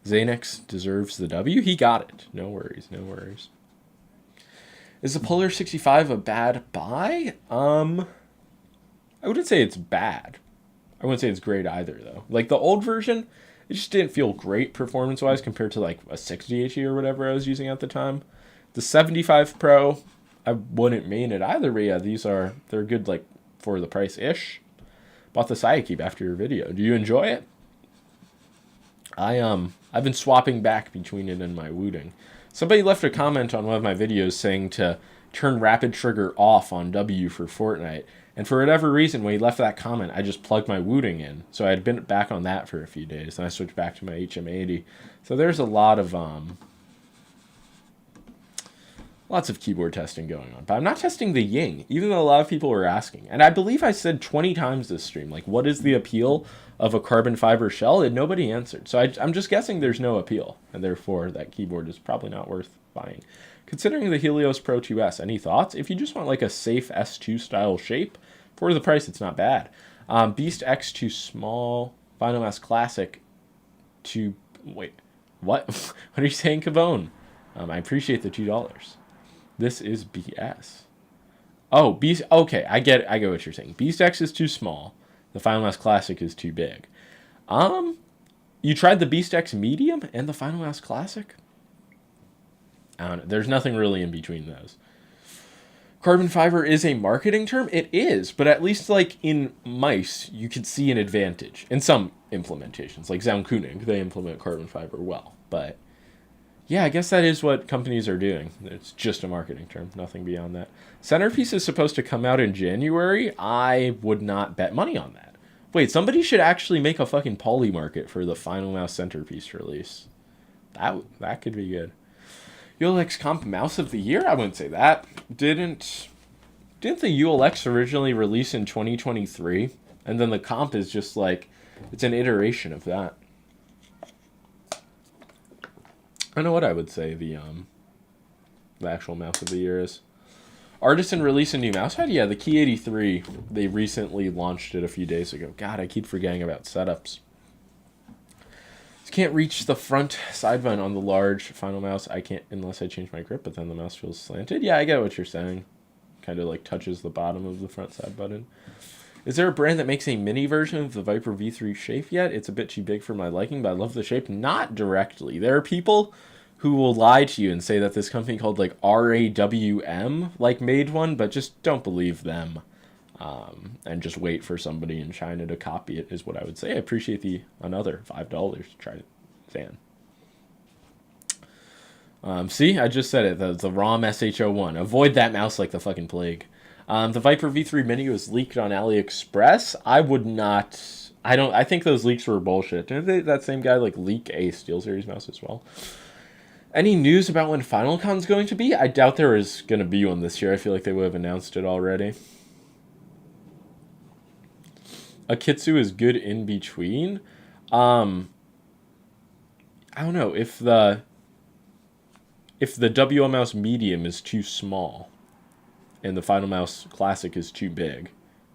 Xanax deserves the W. He got it. No worries, no worries. Is the Polar 65 a bad buy? I wouldn't say it's bad. I wouldn't say it's great either, though. Like, the old version, it just didn't feel great performance-wise compared to, like, a 60HE or whatever I was using at the time. The 75 Pro, I wouldn't main it either, but yeah, they're good, like, for the price-ish. Bought the Sidekeep after your video. Do you enjoy it? I've been swapping back between it and my Wooting. Somebody left a comment on one of my videos saying to turn rapid trigger off on W for Fortnite. And for whatever reason, when he left that comment, I just plugged my Wooting in. So I had been back on that for a few days. And I switched back to my HM80. So there's a lot of lots of keyboard testing going on. But I'm not testing the Ying, even though a lot of people were asking. And I believe I said 20 times this stream, like, what is the appeal of a carbon fiber shell? And nobody answered. So I'm just guessing there's no appeal. And therefore, that keyboard is probably not worth buying. Considering the Helios Pro 2S, any thoughts? If you just want like a safe S2 style shape, for the price, it's not bad. Beast X too small. Final Mass Classic to... Wait, what? What are you saying, Cabone? I appreciate the $2. This is BS. Oh, Beast... Okay, I get what you're saying. Beast X is too small. The Final Mass Classic is too big. You tried the Beast X Medium and the Final Mass Classic? I don't know. There's nothing really in between those. Carbon fiber is a marketing term? It is, but at least like in mice, you could see an advantage. In some implementations, like Zaunkuning, they implement carbon fiber well. But yeah, I guess that is what companies are doing. It's just a marketing term, nothing beyond that. Centerpiece is supposed to come out in January. I would not bet money on that. Wait, somebody should actually make a fucking poly market for the Final Mouse Centerpiece release. That could be good. ULX Comp Mouse of the Year? I wouldn't say that. Didn't the ULX originally release in 2023? And then the comp is just like, it's an iteration of that. I don't know what I would say the actual Mouse of the Year is. Artisan released a new mouse pad? Yeah, the Key 83. They recently launched it a few days ago. God, I keep forgetting about setups. Can't reach the front side button on the large Final Mouse. I can't unless I change my grip, but then the mouse feels slanted. Yeah, I get what you're saying. Kind of like touches the bottom of the front side button. Is there a brand that makes a mini version of the Viper V3 shape yet? It's a bit too big for my liking, but I love the shape. Not directly. There are people who will lie to you and say that this company called like RAWM like made one, but just don't believe them. And just wait for somebody in China to copy it is what I would say. I appreciate another $5 to try it, Zan. See, I just said it. The ROM SH01. Avoid that mouse like the fucking plague. The Viper V3 Mini was leaked on AliExpress. I would not... I think those leaks were bullshit. Didn't that same guy like leak a SteelSeries mouse as well? Any news about when FinalCon's going to be? I doubt there is going to be one this year. I feel like they would have announced it already. Akitsu is good in between. I don't know if if the WL Mouse Medium is too small and the Final Mouse Classic is too big.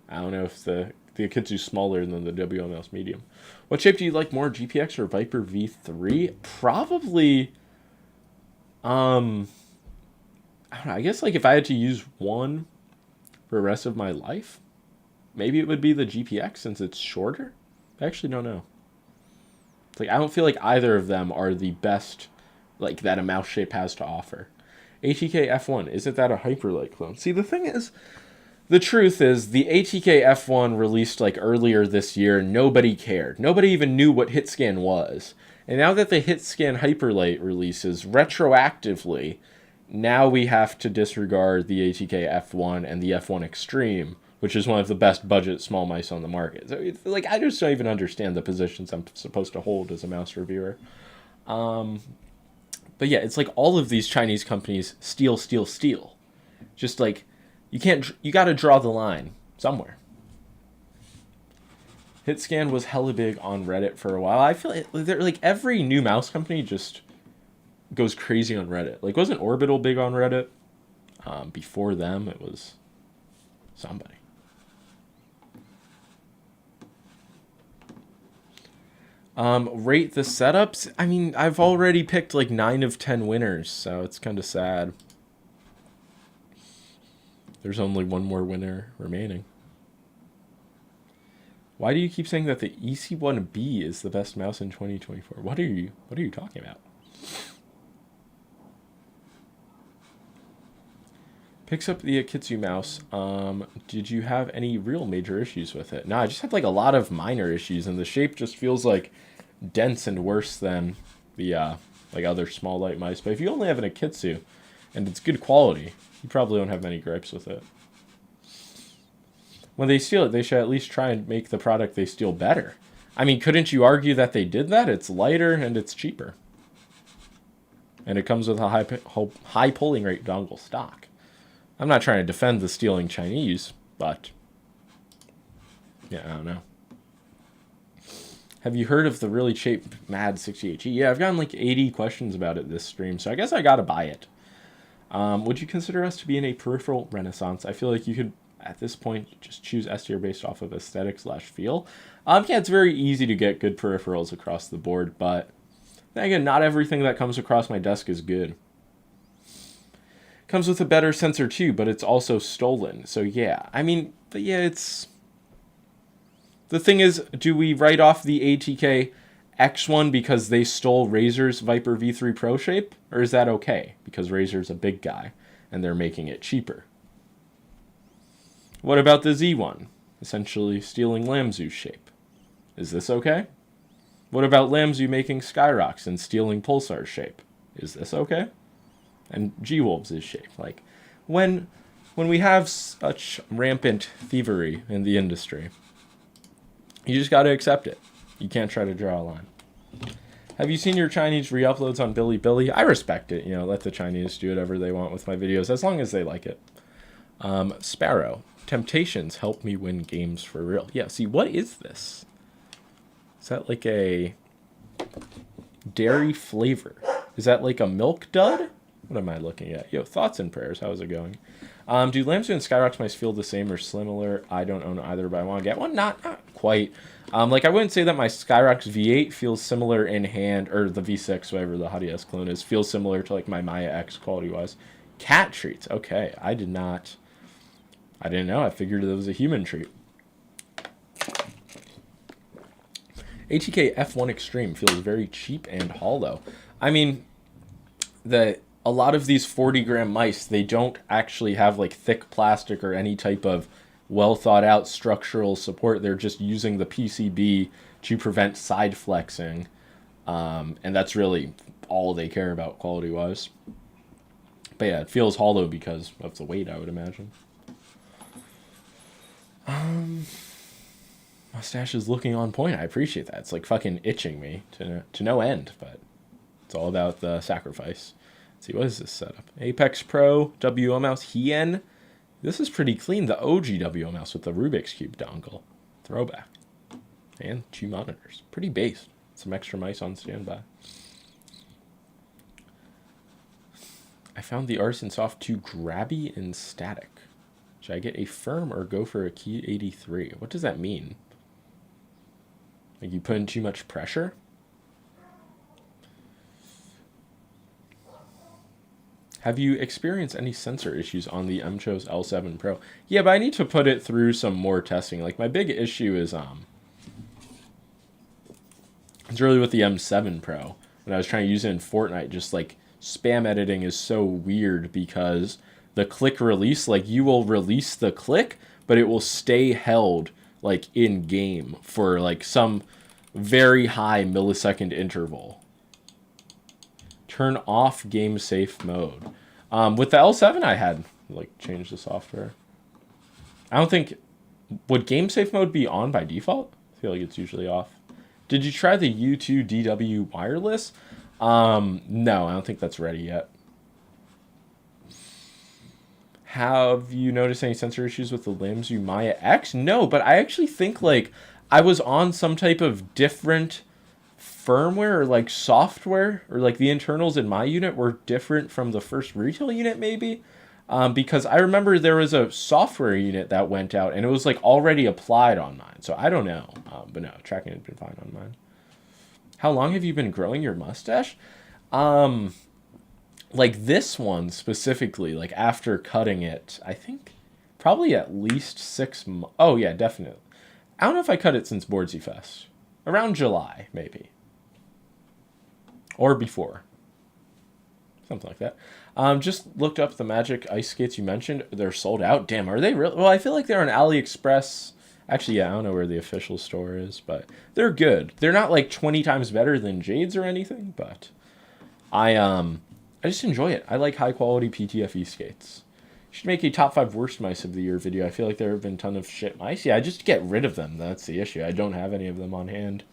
I don't know if the Akitsu's smaller than the WL Mouse Medium. What shape do you like more, GPX or Viper V3? Probably, I don't know, I guess like if I had to use one for the rest of my life, maybe it would be the GPX since it's shorter. I actually don't know. Like, I don't feel like either of them are the best, like, that a mouse shape has to offer. ATK F1, isn't that a Hyperlight clone? See, the thing is, the truth is, the ATK F1 released, like, earlier this year, nobody cared. Nobody even knew what HitScan was. And now that the HitScan Hyperlight releases retroactively, now we have to disregard the ATK F1 and the F1 Extreme, which is one of the best budget small mice on the market. So, like, I just don't even understand the positions I'm supposed to hold as a mouse reviewer. But yeah, it's like all of these Chinese companies steal. Just like, you gotta draw the line somewhere. HitScan was hella big on Reddit for a while. I feel like every new mouse company just goes crazy on Reddit. Like, wasn't Orbital big on Reddit? Before them, it was somebody. Rate the setups. I mean, I've already picked like 9 of 10 winners, so it's kind of sad. There's only one more winner remaining. Why do you keep saying that the EC1B is the best mouse in 2024? What are you talking about? Picks up the Akitsu mouse. Did you have any real major issues with it? No, I just had like a lot of minor issues, and the shape just feels like dense and worse than the like other small light mice. But if you only have an Akitsu and it's good quality, you probably won't have many gripes with it. When they steal it, they should at least try and make the product they steal better. I mean, couldn't you argue that they did that? It's lighter and it's cheaper. And it comes with a high polling rate dongle stock. I'm not trying to defend the stealing Chinese, but yeah, I don't know. Have you heard of the really cheap Mad 68G? Yeah, I've gotten like 80 questions about it this stream, so I guess I gotta buy it. Would you consider us to be in a peripheral renaissance? I feel like you could, at this point, just choose S tier based off of aesthetic/feel. Yeah, it's very easy to get good peripherals across the board, but then again, not everything that comes across my desk is good. Comes with a better sensor too, but it's also stolen. So yeah, I mean, but yeah, it's... The thing is, do we write off the ATK X1 because they stole Razer's Viper V3 Pro shape? Or is that okay? Because Razer's a big guy, and they're making it cheaper. What about the Z1? Essentially stealing Lamzu's shape. Is this okay? What about Lamzu making Skyrox and stealing Pulsar's shape? Is this okay? And G-Wolves' shape. Like, when we have such rampant thievery in the industry, you just got to accept it. You can't try to draw a line. Have you seen your Chinese re-uploads on Bilibili? I respect it. You know, let the Chinese do whatever they want with my videos, as long as they like it. Sparrow. Temptations help me win games for real. Yeah, see, what is this? Is that like a dairy flavor? Is that like a milk dud? What am I looking at? Yo, thoughts and prayers. How's it going? Do Lamzu and Skyrox mice feel the same or similar? I don't own either, but I want to get one. Not quite. Like, I wouldn't say that my Skyrox V8 feels similar in hand, or the V6, whatever the Hottie S clone is, feels similar to, like, my Maya X quality-wise. Cat treats. Okay, I didn't know. I figured it was a human treat. ATK F1 Extreme feels very cheap and hollow. I mean, a lot of these 40-gram mice, they don't actually have like thick plastic or any type of well thought out structural support. They're just using the PCB to prevent side flexing. And that's really all they care about quality wise. But yeah, it feels hollow because of the weight, I would imagine. Mustache is looking on point. I appreciate that. It's like fucking itching me to no end, but it's all about the sacrifice. Let's see, what is this setup? Apex Pro, WO mouse, Hien. This is pretty clean. The OG WO mouse with the Rubik's Cube dongle. Throwback. And 2 monitors. Pretty base. Some extra mice on standby. I found the Artisan Soft too grabby and static. Should I get a firm or go for a key 83? What does that mean? Like you put in too much pressure? Have you experienced any sensor issues on the Mcho's L7 Pro? Yeah, but I need to put it through some more testing. Like my big issue is it's really with the M7 Pro. When I was trying to use it in Fortnite, just like spam editing is so weird because the click release, like you will release the click, but it will stay held like in game for like some very high millisecond interval. Turn off game safe mode. With the L7 I had like changed the software. I don't think, would game safe mode be on by default? I feel like it's usually off. Did you try the U2 DW wireless? No, I don't think that's ready yet. Have you noticed any sensor issues with the Lamzu Maya X? No, but I actually think like I was on some type of different firmware or like software, or like the internals in my unit were different from the first retail unit maybe. Because I remember there was a software unit that went out and it was like already applied on mine. So I don't know. But no, tracking has been fine on mine. How long have you been growing your mustache? Like this one specifically, like after cutting it, I think probably at least 6 months. Oh yeah, definitely. I don't know if I cut it since Boardsy Fest. Around July, maybe. Or before. Something like that. Just looked up the Magic Ice Skates you mentioned. They're sold out. Damn, are they real? Well, I feel like they're on AliExpress. Actually, yeah, I don't know where the official store is, but they're good. They're not like 20 times better than Jade's or anything, but I just enjoy it. I like high quality PTFE skates. You should make a top 5 worst mice of the year video. I feel like there have been a ton of shit mice. Yeah, I just get rid of them. That's the issue. I don't have any of them on hand.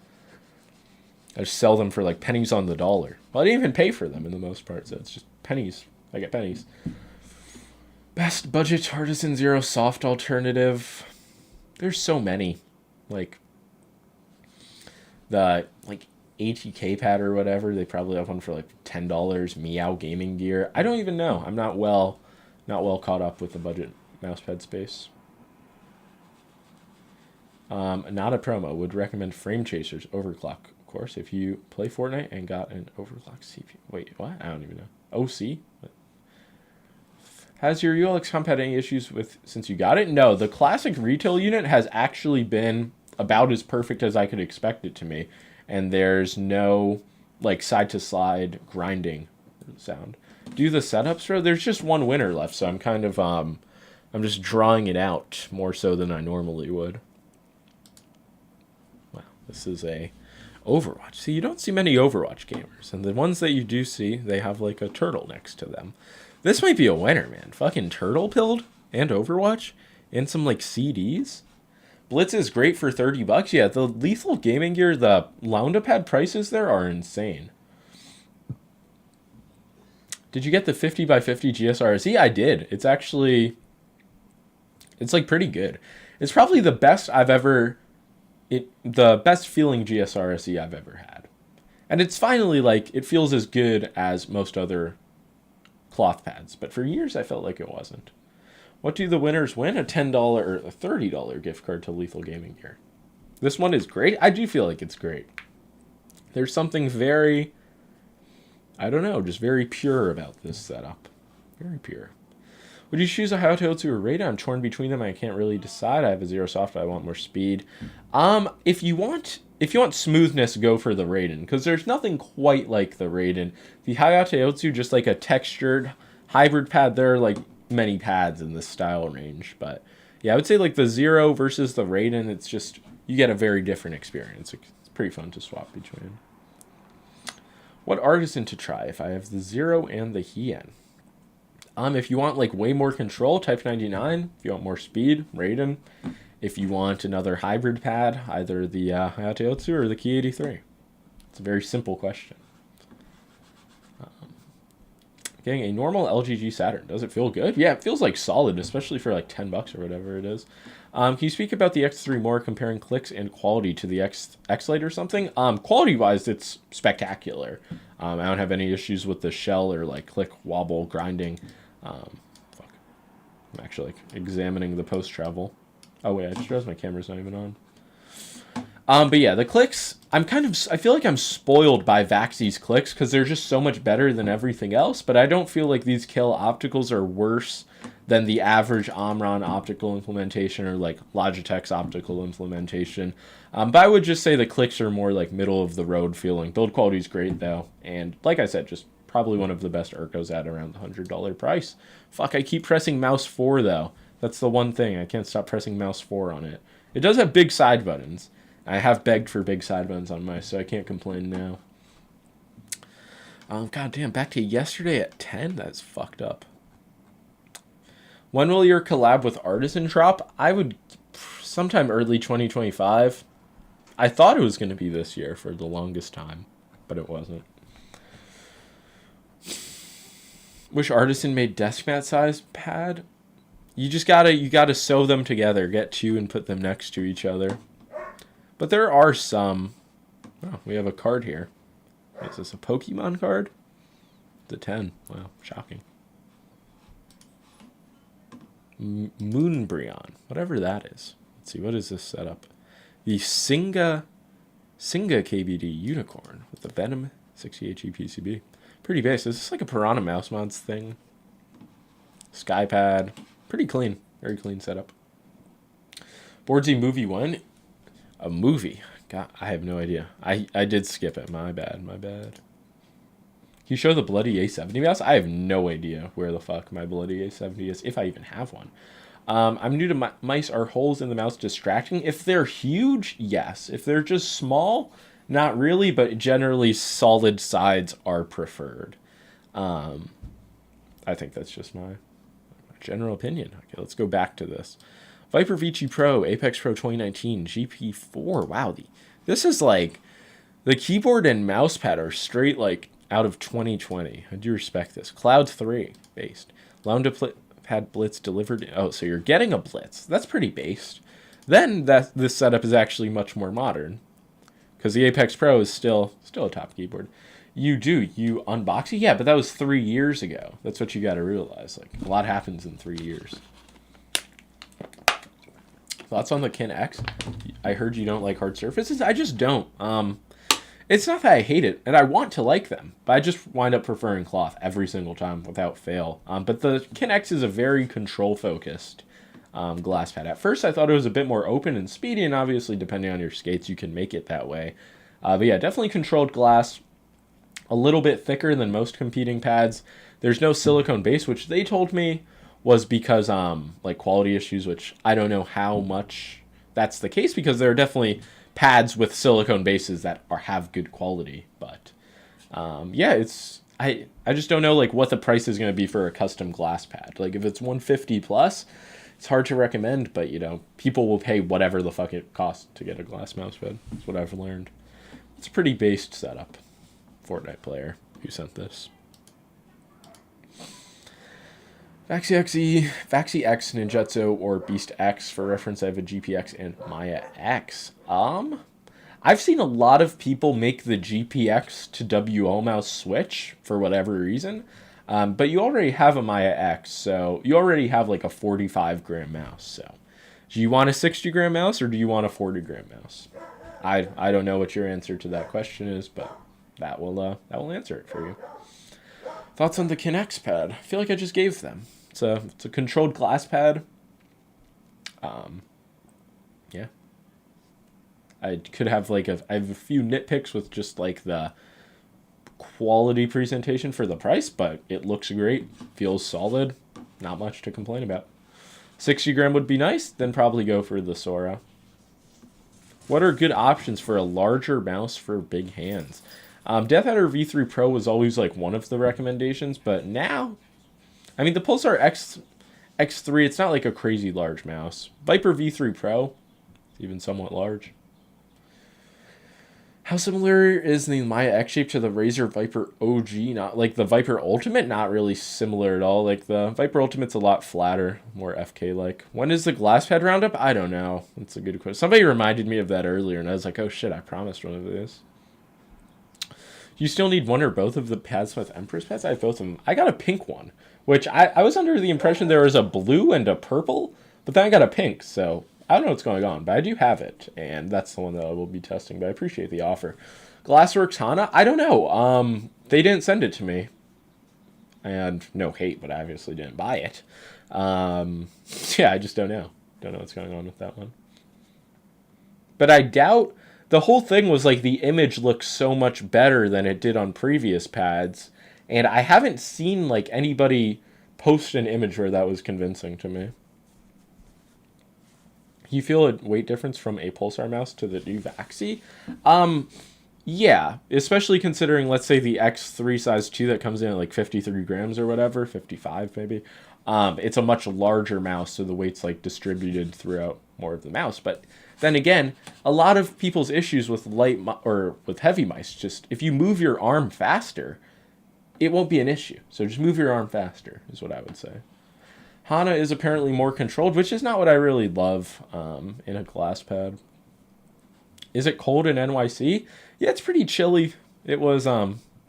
I just sell them for like pennies on the dollar. Well, I didn't even pay for them in the most part, so it's just pennies. I get pennies. Best budget Artisan Zero soft alternative. There's so many. Like the like ATK pad or whatever. They probably have one for like $10. Meow gaming gear. I don't even know. I'm not well caught up with the budget mousepad space. Not a promo. Would recommend Frame Chasers overclock. Course, if you play Fortnite and got an overclock CPU. Wait, what? I don't even know. OC? What? Has your ULX comp had any issues with since you got it? No, the classic retail unit has actually been about as perfect as I could expect it to me. And there's no like side to slide grinding sound. Do the setups, bro? There's just one winner left, so I'm kind of I'm just drawing it out more so than I normally would. Wow, this is a Overwatch. See, you don't see many Overwatch gamers, and the ones that you do see, they have like a turtle next to them. This might be a winner, man. Fucking turtle pilled and Overwatch and some like CDs. Blitz is great for $30. Yeah, the lethal gaming gear, the Loundapad prices there are insane. Did you get the 50x50 GSRSE? I did. It's actually, it's like pretty good. It's probably the best I've ever. The best feeling GSRSE I've ever had. And it's finally like, it feels as good as most other cloth pads. But for years I felt like it wasn't. What do the winners win? A $10 or a $30 gift card to Lethal Gaming Gear. This one is great. I do feel like it's great. There's something very, I don't know, just very pure about this setup. Very pure. Would you choose a Hayato or a Raiden? I'm torn between them. I can't really decide. I have a Zero Soft, but I want more speed. If you want smoothness, go for the Raiden, because there's nothing quite like the Raiden. The Hayato, just like a textured hybrid pad. There are like many pads in this style range, but yeah, I would say like the Zero versus the Raiden. It's just you get a very different experience. It's pretty fun to swap between. What Artisan to try if I have the Zero and the Hien? If you want like way more control, Type 99. If you want more speed, Raiden. If you want another hybrid pad, either the Hayato or the Key 83. It's a very simple question. Getting a normal LG Saturn. Does it feel good? Yeah, it feels like solid, especially for like $10 or whatever it is. Can you speak about the X3 more, comparing clicks and quality to the X-Lite or something? Quality-wise, it's spectacular. I don't have any issues with the shell or like click, wobble, grinding. Fuck. I'm actually like examining the post-travel. Oh wait, I just realized my camera's not even on. But yeah, the clicks, I feel like I'm spoiled by Vaxi's clicks because they're just so much better than everything else, but I don't feel like these Kill opticals are worse than the average Omron optical implementation or like Logitech's optical implementation. But I would just say the clicks are more like middle of the road feeling. Build quality is great though, and like I said, just probably one of the best Urkos at around the $100 price. Fuck, I keep pressing mouse 4 though. That's the one thing, I can't stop pressing mouse 4 on it. It does have big side buttons. I have begged for big side buttons on my, so I can't complain now. God damn, back to yesterday at 10? That's fucked up. When will your collab with Artisan drop? I would sometime early 2025. I thought it was going to be this year for the longest time, but it wasn't. Wish Artisan made desk mat size pad. You gotta sew them together. Get two and put them next to each other. But there are some. Oh, we have a card here. Is this a Pokemon card? The 10. Wow, shocking. Moonbryon, whatever that is. Let's see, what is this setup? The Singa KBD Unicorn with the Venom 60HE PCB. Pretty base. Is this like a Piranha Mouse Mods thing? Skypad. Pretty clean. Very clean setup. Boardsy Movie 1. A movie. God, I have no idea. I did skip it. My bad. Can you show the bloody A70 mouse? I have no idea where the fuck my bloody A70 is, if I even have one. I'm new to mice. Are holes in the mouse distracting? If they're huge, yes. If they're just small, not really, but generally solid sides are preferred. I think that's just my general opinion. Okay, let's go back to this. Viper Vici Pro, Apex Pro 2019, GP4. Wow, this is like, the keyboard and mouse pad are straight like out of 2020. I do respect this. Cloud 3 based. Pad Blitz delivered. Oh, so you're getting a Blitz. That's pretty based. Then this setup is actually much more modern, because the Apex Pro is still a top keyboard. You unbox it? Yeah, but that was 3 years ago. That's what you got to realize. Like, a lot happens in 3 years. Thoughts on the Kin X? I heard you don't like hard surfaces. I just don't. It's not that I hate it, and I want to like them, but I just wind up preferring cloth every single time without fail. But the Kin X is a very control-focused glass pad. At first, I thought it was a bit more open and speedy, and obviously, depending on your skates, you can make it that way. But yeah, definitely controlled glass. A little bit thicker than most competing pads. There's no silicone base, which they told me was because like quality issues, which I don't know how much that's the case, because there are definitely pads with silicone bases that have good quality. But yeah, I just don't know like what the price is going to be for a custom glass pad. Like if it's $150 plus, it's hard to recommend, but you know, people will pay whatever the fuck it costs to get a glass mouse pad. That's what I've learned. It's a pretty based setup. Fortnite player who sent this. Vaxi X, Ninjutsu, or Beast X. For reference, I have a GPX and Maya X. I've seen a lot of people make the GPX to WO mouse switch for whatever reason. But you already have a Maya X, so you already have like a 45-gram mouse. So do you want a 60-gram mouse or do you want a 40-gram mouse? I don't know what your answer to that question is, but that will answer it for you. Thoughts on the Kin X pad? I feel like I just gave them. It's a controlled glass pad. Yeah. I could have I have a few nitpicks with just like the quality presentation for the price, but it looks great, feels solid, not much to complain about. 60-gram would be nice, then probably go for the Sora. What are good options for a larger mouse for big hands? Death Adder V3 Pro was always like one of the recommendations, but now, I mean, the Pulsar X3, it's not like a crazy large mouse. Viper V3 Pro, even somewhat large. How similar is the Maya X shape to the Razer Viper OG? Not like the Viper Ultimate, not really similar at all. Like the Viper Ultimate's a lot flatter, more FK like. When is the glass pad roundup? I don't know. That's a good question. Somebody reminded me of that earlier, and I was like, oh shit, I promised one of these. You still need one or both of the pads with Empress pads? I have both of them. I got a pink one, which I was under the impression there was a blue and a purple, but then I got a pink, so I don't know what's going on, but I do have it, and that's the one that I will be testing, but I appreciate the offer. Glassworks Hana? I don't know. They didn't send it to me. And no hate, but I obviously didn't buy it. Yeah, I just don't know. Don't know what's going on with that one. But I doubt the whole thing was like the image looks so much better than it did on previous pads, and I haven't seen like anybody post an image where that was convincing to me. You feel a weight difference from a Pulsar mouse to the new Vaxi? Yeah, especially considering, let's say, the X3 size 2 that comes in at like 53 grams or whatever, 55 maybe. It's a much larger mouse, so the weight's like distributed throughout more of the mouse. But then again, a lot of people's issues with or with heavy mice, just if you move your arm faster, it won't be an issue. So just move your arm faster is what I would say. Hana is apparently more controlled, which is not what I really love in a glass pad. Is it cold in NYC? Yeah, it's pretty chilly. It was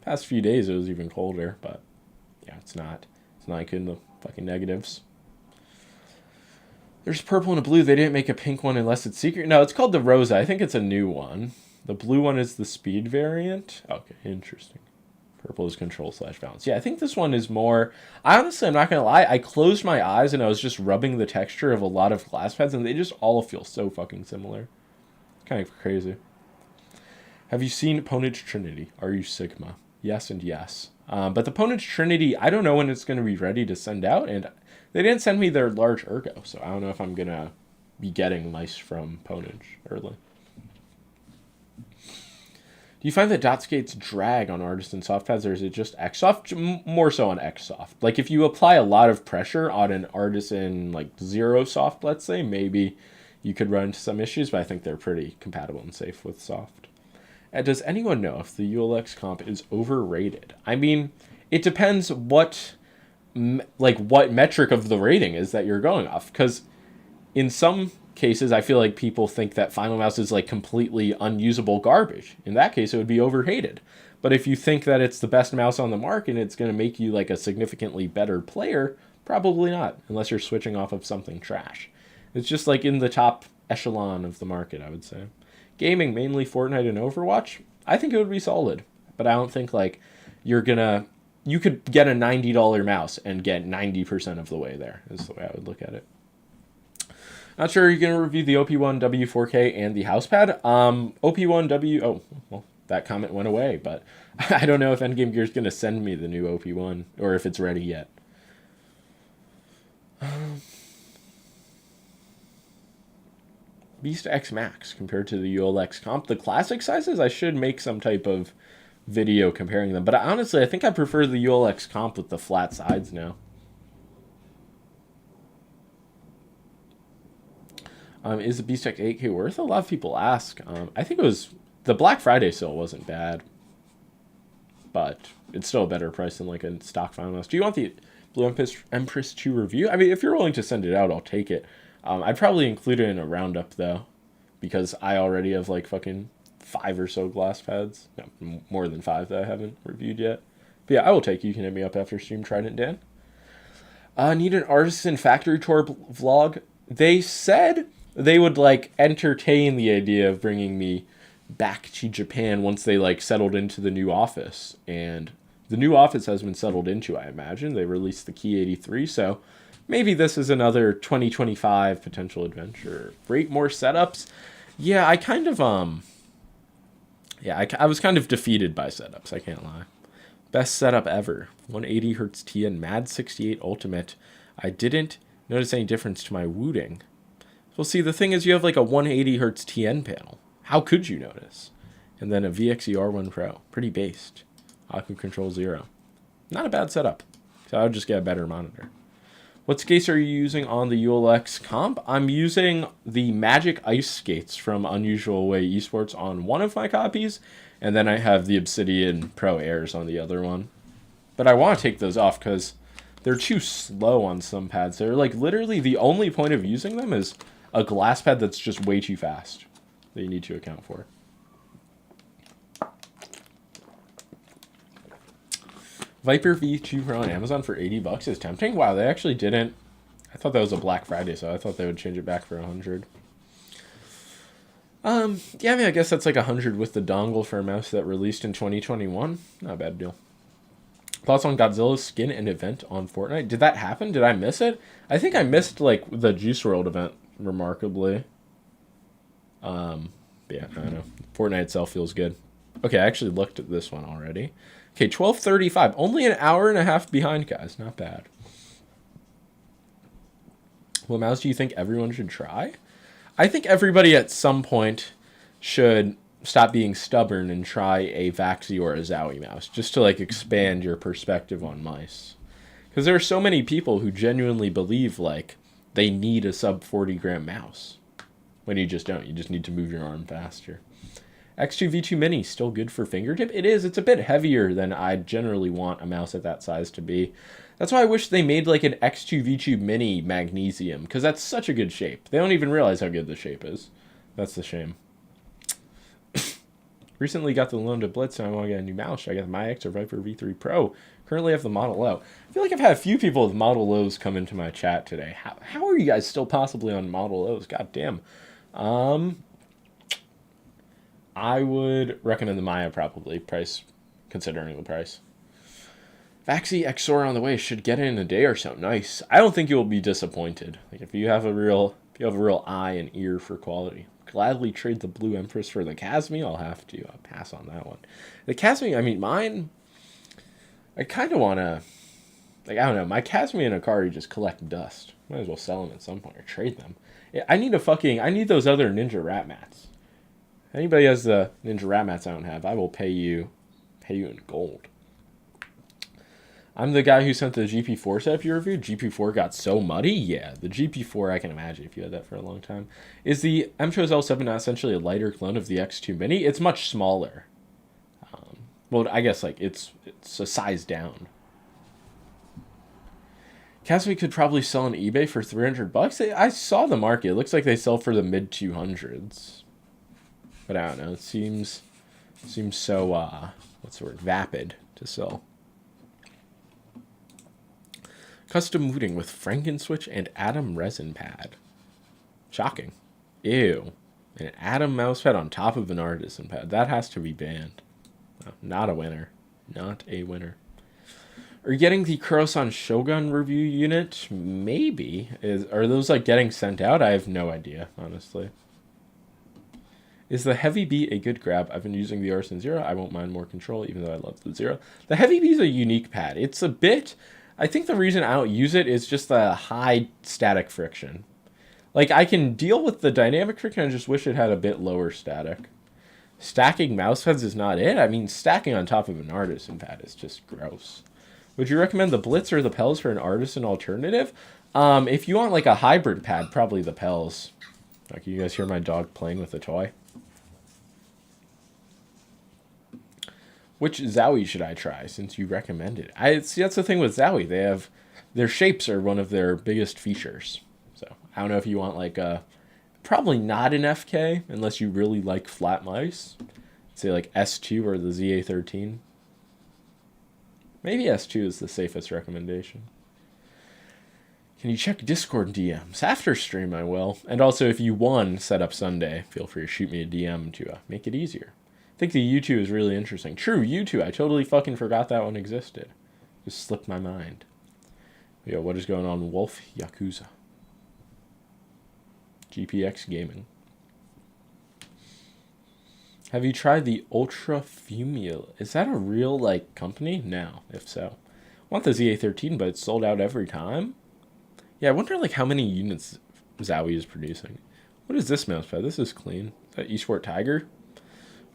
past few days it was even colder, but yeah, it's not. It's not good in the fucking negatives. There's purple and a blue. They didn't make a pink one unless it's secret. No, it's called the Rosa. I think it's a new one. The blue one is the speed variant. Okay, interesting. Purple is control/balance. Yeah, I think this one is more... Honestly, I'm not going to lie. I closed my eyes and I was just rubbing the texture of a lot of glass pads, and they just all feel so fucking similar. Kind of crazy. Have you seen Ponage Trinity? Are you Sigma? Yes and yes. But the Ponage Trinity, I don't know when it's going to be ready to send out, and they didn't send me their large ergo, so I don't know if I'm going to be getting mice from Ponage early. Do you find that Dotskate's drag on Artisan soft pads, or is it just X-Soft? More so on X-Soft. Like, if you apply a lot of pressure on an Artisan, like, Zero soft, let's say, maybe you could run into some issues, but I think they're pretty compatible and safe with soft. Does anyone know if the ULX comp is overrated? I mean, it depends what metric of the rating is that you're going off, because in some cases, I feel like people think that Final Mouse is like completely unusable garbage. In that case, it would be overhated. But if you think that it's the best mouse on the market and it's going to make you like a significantly better player, probably not, unless you're switching off of something trash. It's just like in the top echelon of the market, I would say. Gaming, mainly Fortnite and Overwatch, I think it would be solid. But I don't think like you could get a $90 mouse and get 90% of the way there, is the way I would look at it. Not sure you're going to review the OP1W4K and the Housepad. OP1W... Oh, well, that comment went away, but I don't know if Endgame Gear is going to send me the new OP1, or if it's ready yet. Beast X Max compared to the ULX comp. The classic sizes, I should make some type of video comparing them. But honestly, I think I prefer the ULX comp with the flat sides now. Is the Beast X 8K worth? A lot of people ask. I think it was... The Black Friday sale wasn't bad. But it's still a better price than like a stock Final Mouse. Do you want the Blue Empress 2 review? I mean, if you're willing to send it out, I'll take it. I'd probably include it in a roundup, though. Because I already have like fucking 5 or so glass pads. No, more than 5 that I haven't reviewed yet. But yeah, I will take you. You can hit me up after stream. Trident Dan. Need an Artisan factory tour vlog. They said... they would like entertain the idea of bringing me back to Japan once they like settled into the new office, and the new office has been settled into, I imagine. They released the Key 83, so maybe this is another 2025 potential adventure. Rate more setups. Yeah, I kind of I was kind of defeated by setups, I can't lie. Best setup ever. 180 Hz TN Mad 68 Ultimate. I didn't notice any difference to my wooting. Well, see, the thing is you have like a 180 Hz TN panel. How could you notice? And then a VXE-R1 Pro. Pretty based. Aqua Control 0. Not a bad setup. So I would just get a better monitor. What skates are you using on the ULX comp? I'm using the Magic Ice skates from Unusual Way Esports on one of my copies, and then I have the Obsidian Pro Airs on the other one. But I want to take those off because they're too slow on some pads. They're like literally the only point of using them is a glass pad that's just way too fast that you need to account for. Viper V2 Pro on Amazon for $80 is tempting. Wow, they actually didn't. I thought that was a Black Friday, so I thought they would change it back for $100. Yeah, I mean, I guess that's like $100 with the dongle for a mouse that released in 2021. Not a bad deal. Thoughts on Godzilla's skin and event on Fortnite? Did that happen? Did I miss it? I think I missed like the Juice WRLD event remarkably. Yeah, I don't know. Fortnite itself feels good. Okay, I actually looked at this one already. Okay, 12:35. Only an hour and a half behind, guys. Not bad. What mouse do you think everyone should try? I think everybody at some point should stop being stubborn and try a Vaxi or a Zowie mouse, just to like expand your perspective on mice. Because there are so many people who genuinely believe like they need a sub 40 gram mouse, when you just don't. You just need to move your arm faster. X2 V2 Mini, still good for fingertip? It is. It's a bit heavier than I generally want a mouse at that size to be. That's why I wish they made like an X2 V2 Mini magnesium, because that's such a good shape. They don't even realize how good the shape is. That's the shame. Recently got the loan to Blitz, and I want to get a new mouse. I got the My X or Viper V3 Pro. Currently have the Model O. I feel like I've had a few people with Model O's come into my chat today. How are you guys still possibly on Model O's? God damn. I would recommend the Maya probably, price, considering the price. Vaxi XOR on the way, should get it in a day or so. Nice. I don't think you will be disappointed. Like if you have a real eye and ear for quality. Gladly trade the Blue Empress for the Casmi. I'll have to pass on that one. The Casmi, I mean, mine, I kind of want to, like, I don't know. My Casmi and Akari just collect dust. Might as well sell them at some point or trade them. I need those other Ninja Rat Mats. If anybody has the Ninja Rat Mats I don't have, I will pay you in gold. I'm the guy who sent the GP4 setup you reviewed. GP4 got so muddy. Yeah, the GP4, I can imagine if you had that for a long time. Is the MCHO's L7 not essentially a lighter clone of the X2 Mini? It's much smaller. Well, I guess like it's a size down. Casmi could probably sell on eBay for $300. I saw the market. It looks like they sell for the mid 200s. But I don't know. It seems so what's the word? Vapid to sell. Custom mooting with Frankenswitch and Atom resin pad. Shocking. Ew. An Atom mouse pad on top of an artisan pad. That has to be banned. No, not a winner. Not a winner. Are you getting the Kurosan Shogun review unit? Maybe. Are those like getting sent out? I have no idea, honestly. Is the Heavy B a good grab? I've been using the Artisan Zero. I won't mind more control, even though I love the Zero. The Heavy B is a unique pad. It's a bit... I think the reason I don't use it is just the high static friction. Like, I can deal with the dynamic friction, I just wish it had a bit lower static. Stacking mouse pads is not it. I mean, stacking on top of an artisan pad is just gross. Would you recommend the Blitz or the Pels for an artisan alternative? If you want, like, a hybrid pad, probably the Pels. Like, you guys hear my dog playing with a toy? Which Zowie should I try, since you recommended it? See, that's the thing with Zowie. They have... Their shapes are one of their biggest features. So, I don't know if you want, like, a... Probably not an FK, unless you really like flat mice. Say, like, S2 or the ZA13. Maybe S2 is the safest recommendation. Can you check Discord DMs? After stream, I will. And also, if you won Setup Sunday, feel free to shoot me a DM to make it easier. I think the U2 is really interesting. True, U2. I totally fucking forgot that one existed. Just slipped my mind. Yo, what is going on, Wolf Yakuza? GPX Gaming. Have you tried the Ultra Fumula? Is that a real, like, company? No, if so. I want the ZA13, but it's sold out every time. Yeah, I wonder, like, how many units Zowie is producing. What is this mousepad? This is clean. Is that Esport Tiger?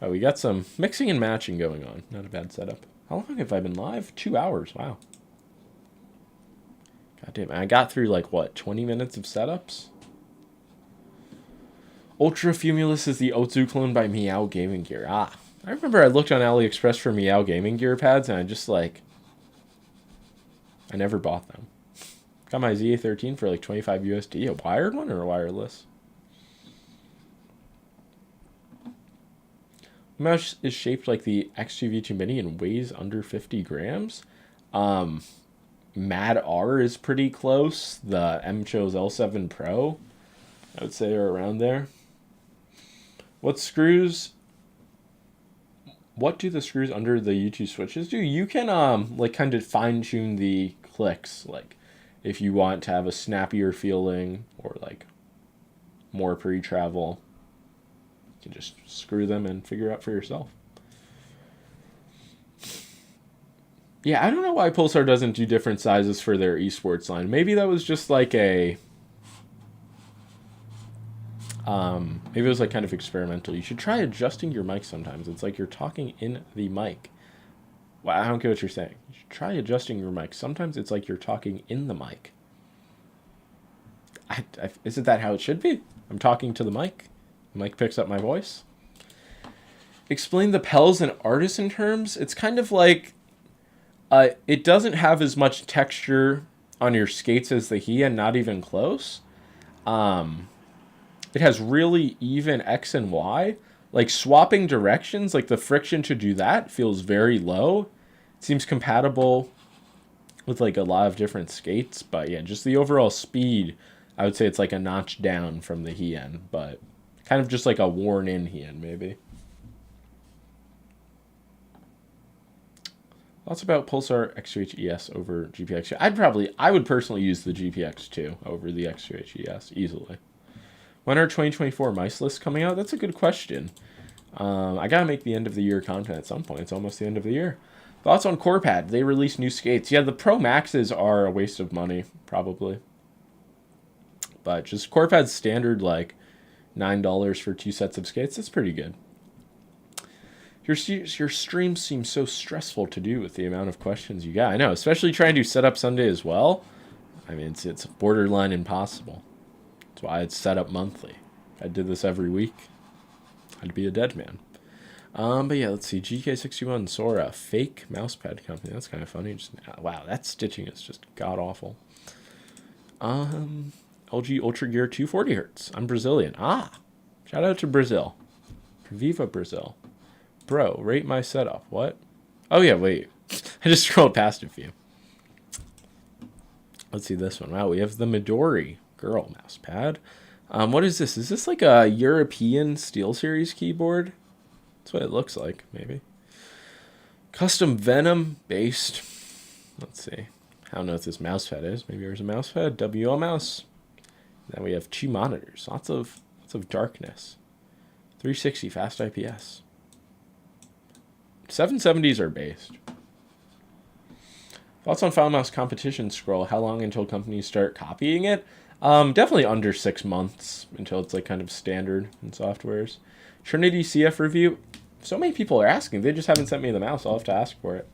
Oh, we got some mixing and matching going on. Not a bad setup. How long have I been live? 2 hours. Wow. God damn it. I got through like, what, 20 minutes of setups? Ultra Fumulus is the Otsu clone by Meow Gaming Gear. Ah, I remember I looked on AliExpress for Meow Gaming Gear pads, and I just like, I never bought them. Got my ZA13 for like 25 USD. A wired one or a wireless? The mouse is shaped like the X2V2 Mini and weighs under 50 grams. Mad R is pretty close. The M-Chose L7 Pro, I would say, are around there. What do the screws under the U2 switches do? You can like kind of fine tune the clicks, like if you want to have a snappier feeling or like more pre-travel, you can just screw them and figure out for yourself. Yeah, I don't know why Pulsar doesn't do different sizes for their esports line. Maybe that was just like a maybe it was like kind of experimental. You should try adjusting your mic sometimes. It's like you're talking in the mic. Well, I don't get what you're saying. You should try adjusting your mic. Sometimes it's like you're talking in the mic. Isn't that how it should be? I'm talking to the mic. The mic picks up my voice. Explain the Pels in artisan terms. It's kind of like it doesn't have as much texture on your skates as the Hien, not even close. It has really even X and Y. Like swapping directions, like the friction to do that feels very low. It seems compatible with like a lot of different skates. But yeah, just the overall speed, I would say it's like a notch down from the Hien. But kind of just like a worn in Hien maybe. Thoughts about Pulsar X2H ES over GPX2? I would personally use the GPX2 over the X2H ES easily. When are 2024 mice lists coming out? That's a good question. I gotta make the end of the year content at some point. It's almost the end of the year. Thoughts on Corepad? They released new skates. Yeah, the Pro Maxes are a waste of money, probably. But just Corepad's standard, like $9 for 2 sets of skates, that's pretty good. Your stream seems so stressful to do with the amount of questions you got. I know, especially trying to set up Sunday as well. I mean, it's borderline impossible. That's why it's set up monthly. If I did this every week, I'd be a dead man. But yeah, let's see. GK61 Sora, fake mousepad company. That's kind of funny. Wow, that stitching is just god awful. LG Ultra Gear 240 Hz. I'm Brazilian. Shout out to Brazil. Viva Brazil. Bro, rate my setup. What? Oh yeah, wait. I just scrolled past a few. Let's see this one. Wow, we have the Midori Girl mousepad. What is this? Is this like a European SteelSeries keyboard? That's what it looks like, maybe. Custom Venom based. Let's see. I don't know what this mousepad is. Maybe there's a mousepad. WL mouse. Then we have 2 monitors. Lots of darkness. 360 fast IPS. 770s are based. Thoughts on File Mouse competition scroll? How long until companies start copying it? Definitely under 6 months until it's like kind of standard in softwares. Trinity CF review. So many people are asking. They just haven't sent me the mouse. I'll have to ask for it.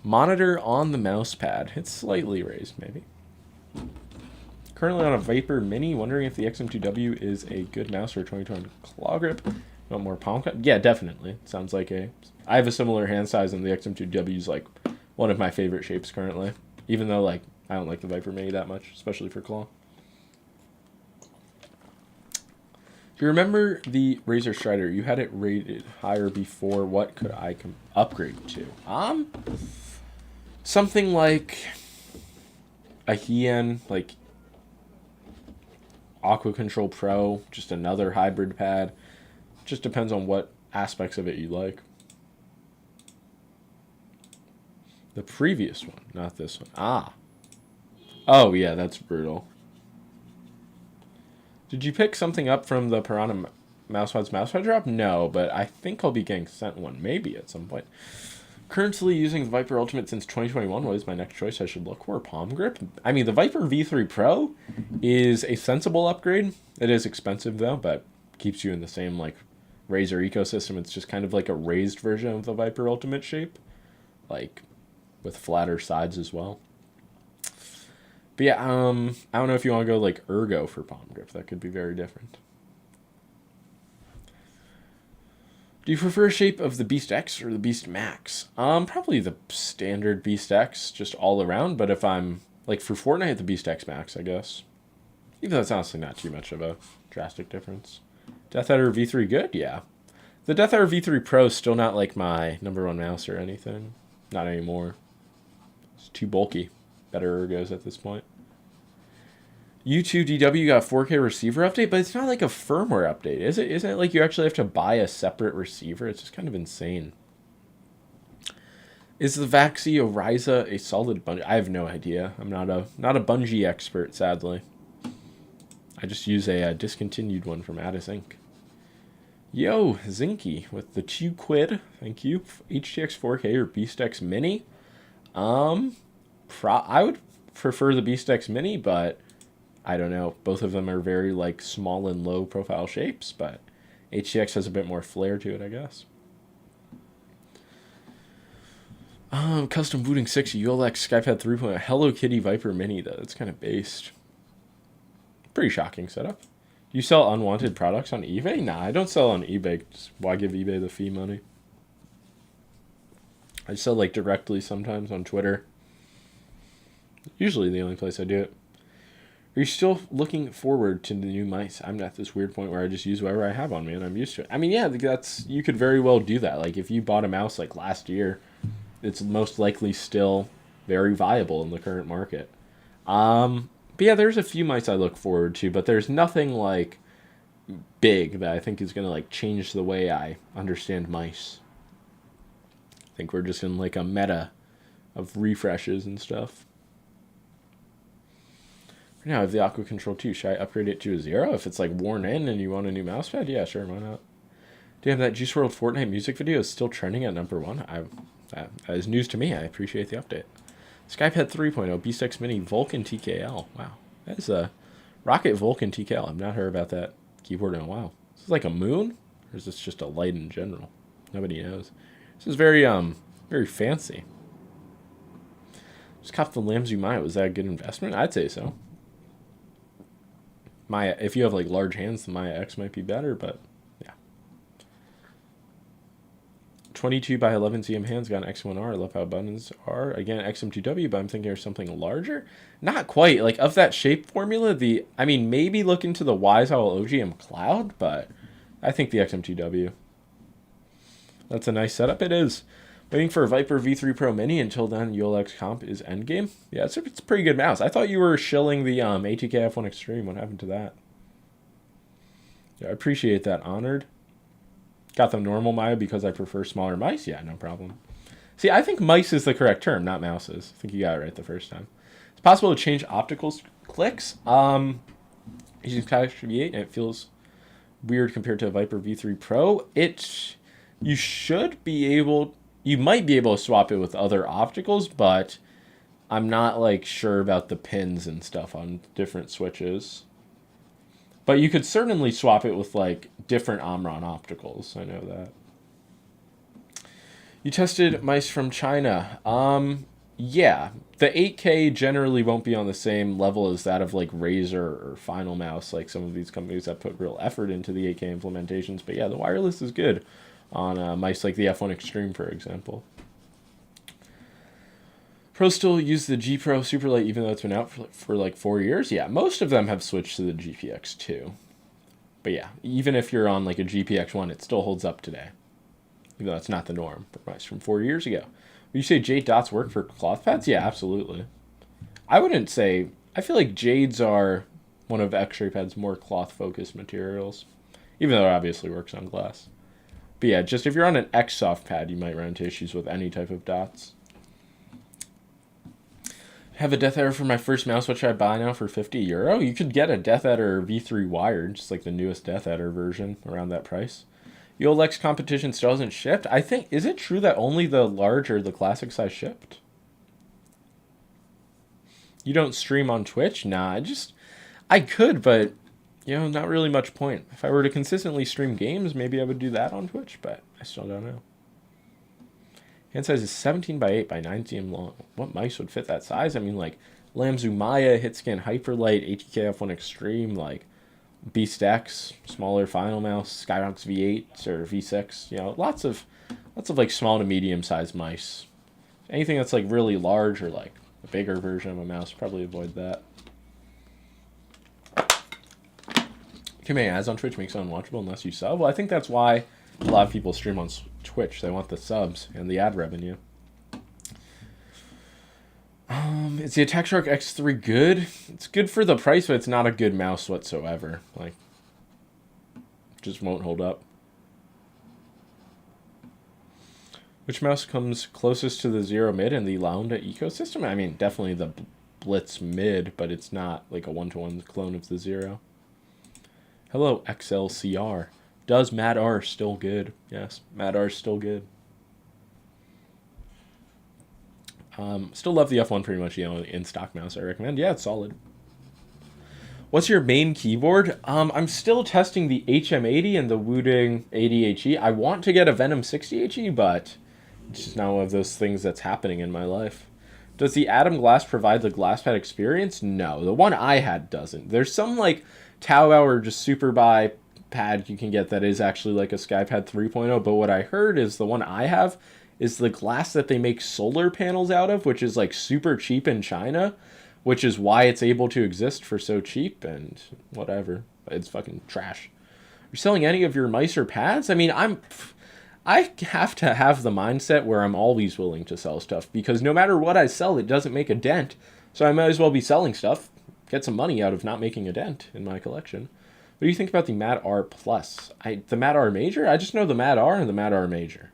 Monitor on the mouse pad. It's slightly raised, maybe. Currently on a Viper Mini. Wondering if the XM2W is a good mouse for 2020 claw grip. Want more palm cut? Yeah, definitely. Sounds like I have a similar hand size, and the XM2W is like one of my favorite shapes currently. Even though like I don't like the Viper Mini that much, especially for claw. Do you remember the Razer Strider? You had it rated higher before. What could I upgrade to? Something like a Hien, like Aqua Control Pro, just another hybrid pad. Just depends on what aspects of it you like. The previous one, not this one. Oh yeah, that's brutal. Did you pick something up from the Piranha Mousepad's mousepad drop? No, but I think I'll be getting sent one, maybe at some point. Currently using the Viper Ultimate since 2021. What is my next choice I should look for? Palm grip? I mean, the Viper V3 Pro is a sensible upgrade. It is expensive, though, but keeps you in the same, like, Razer ecosystem. It's just kind of like a raised version of the Viper Ultimate shape, like, with flatter sides as well. But yeah, I don't know if you want to go like ergo for palm grip. That could be very different. Do you prefer shape of the Beast X or the Beast Max? Probably the standard Beast X, just all around. But if I'm like for Fortnite, the Beast X Max, I guess. Even though that's honestly not too much of a drastic difference. Death Adder V3 good? Yeah. The Death Adder V3 Pro is still not like my #1 mouse or anything. Not anymore. It's too bulky. Better ergos at this point. U2DW got a 4K receiver update, but it's not like a firmware update, is it? Isn't it like you actually have to buy a separate receiver? It's just kind of insane. Is the Vaxi Oriza a solid bungee? I have no idea. I'm not a bungee expert, sadly. I just use a discontinued one from Addis Inc. Yo, Zinky with the 2 quid. Thank you. HTX 4K or Beast X Mini? I would prefer the Beast X Mini, but I don't know. Both of them are very like small and low profile shapes, but HTX has a bit more flair to it, I guess. Custom booting 6 ULX Skypad 3.0 Hello Kitty Viper Mini though. That's kind of based. Pretty shocking setup. Do you sell unwanted products on eBay? Nah, I don't sell on eBay. Just why give eBay the fee money? I sell like directly sometimes on Twitter. Usually the only place I do it. Are you still looking forward to the new mice? I'm at this weird point where I just use whatever I have on me and I'm used to it. I mean, yeah, you could very well do that. Like if you bought a mouse like last year, it's most likely still very viable in the current market. But yeah, there's a few mice I look forward to, but there's nothing like big that I think is going to like change the way I understand mice. I think we're just in like a meta of refreshes and stuff. Right now I have the Aqua Control 2. Should I upgrade it to a 0 if it's like worn in and you want a new mousepad? Yeah, sure, why not? Do you have that Juice WRLD Fortnite music video is still trending at #1? That is news to me. I appreciate the update. Skypad 3.0 Beast X Mini Vulcan TKL. Wow, that is a Rocket Vulcan TKL. I've not heard about that keyboard in a while. Is this like a moon, or is this just a light in general? Nobody knows. This is very very fancy. Just copped the Lamzu Maya. Was that a good investment? I'd say so. Maya, if you have like large hands, the Maya X might be better, but yeah. 22 by 11 cm hands got an X1R. I love how buttons are. Again, XM2W, but I'm thinking of something larger. Not quite. Like of that shape formula, I mean, maybe look into the Wise Owl OGM Cloud, but I think the XM2W. That's a nice setup. It is. Waiting for a Viper V3 Pro Mini. Until then, ULX Comp is endgame. Yeah, it's a pretty good mouse. I thought you were shilling the ATK F1 Extreme. What happened to that? Yeah, I appreciate that. Honored. Got the normal Maya because I prefer smaller mice. Yeah, no problem. See, I think mice is the correct term, not mouses. I think you got it right the first time. It's possible to change optical clicks. Using Sky V8, and it feels weird compared to a Viper V3 Pro. You should be able. You might be able to swap it with other opticals, but I'm not like sure about the pins and stuff on different switches. But you could certainly swap it with like different Omron opticals. I know that. You tested mice from China. Yeah. The 8K generally won't be on the same level as that of like Razer or Final Mouse, like some of these companies that put real effort into the 8K implementations. But yeah, the wireless is good on mice like the F1 Extreme, for example. Pros still use the G Pro Superlight even though it's been out for like 4 years? Yeah, most of them have switched to the GPX2. But yeah, even if you're on like a GPX1, it still holds up today. Even though it's not the norm for mice from 4 years ago. Would you say Jade dots work for cloth pads? Yeah, absolutely. I wouldn't say... I feel like Jades are one of X-Ray Pad's more cloth-focused materials. Even though it obviously works on glass. But yeah, just if you're on an X-Soft pad, you might run into issues with any type of dots. Have a Death Adder for my first mouse. What should I buy now for €50? You could get a Death Adder V3 wired, just like the newest Death Adder version, around that price. ULX competition still hasn't shipped. I think, is it true that only the large or the classic size shipped? You don't stream on Twitch? Nah, I could, but, not really much point. If I were to consistently stream games, maybe I would do that on Twitch, but I still don't know. Hand size is 17 by 8 by 9 cm long. What mice would fit that size? I mean, like, Lamzumaya, Hitscan Hyperlight, ATK F1 Extreme, like Beast X, smaller Final Mouse, Skyrox V8 or V6. Lots of like small to medium sized mice. Anything that's like really large or like a bigger version of a mouse, probably avoid that. Too many ads on Twitch makes it unwatchable unless you sub. Well, I think that's why a lot of people stream on Twitch. They want the subs and the ad revenue. Is the Attack Shark X3 good? It's good for the price, but it's not a good mouse whatsoever. Like, just won't hold up. Which mouse comes closest to the Zero Mid in the Launda ecosystem? I mean, definitely the Blitz Mid, but it's not like a one-to-one clone of the Zero. Hello, XLCR. Does Mad R still good? Yes, Mad R still good. Still love the F1 pretty much, in stock mouse I recommend. Yeah, it's solid. What's your main keyboard? I'm still testing the HM80 and the Wuding 80HE. I want to get a Venom 60HE, but it's just not one of those things that's happening in my life. Does the Atom Glass provide the GlassPad experience? No, the one I had doesn't. There's some like Taobao or just Super Buy pad you can get that is actually like a SkyPad 3.0, but what I heard is the one I have is the glass that they make solar panels out of, which is like super cheap in China, which is why it's able to exist for so cheap and whatever. It's fucking trash. You're selling any of your mice or pads? I mean, I have to have the mindset where I'm always willing to sell stuff because no matter what I sell, it doesn't make a dent. So I might as well be selling stuff, get some money out of not making a dent in my collection. What do you think about the Mad R Plus? The Mad R Major? I just know the Mad R and the Mad R Major.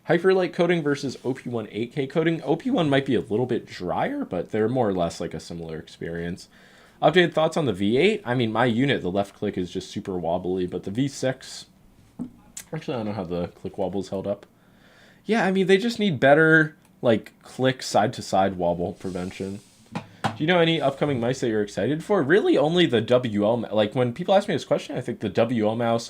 Hyperlight coating versus OP1 8K coating. OP1 might be a little bit drier, but they're more or less like a similar experience. Updated thoughts on the V8? I mean, my unit, the left click is just super wobbly, but the V6... Actually, I don't know how the click wobbles held up. Yeah, I mean, they just need better, like, click side-to-side wobble prevention. Do you know any upcoming mice that you're excited for? Really, only the WL... Like, when people ask me this question, I think the WL mouse,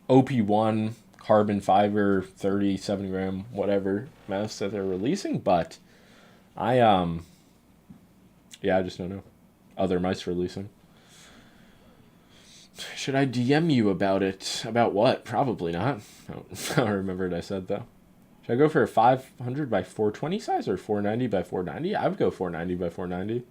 OP1... carbon fiber 37 gram whatever mouse that they're releasing, but I just don't know other mice releasing. Should I DM you about it? About what? Probably not. I don't remember what I said though. Should I go for a 500 by 420 size or 490 by 490? I would go 490 by 490.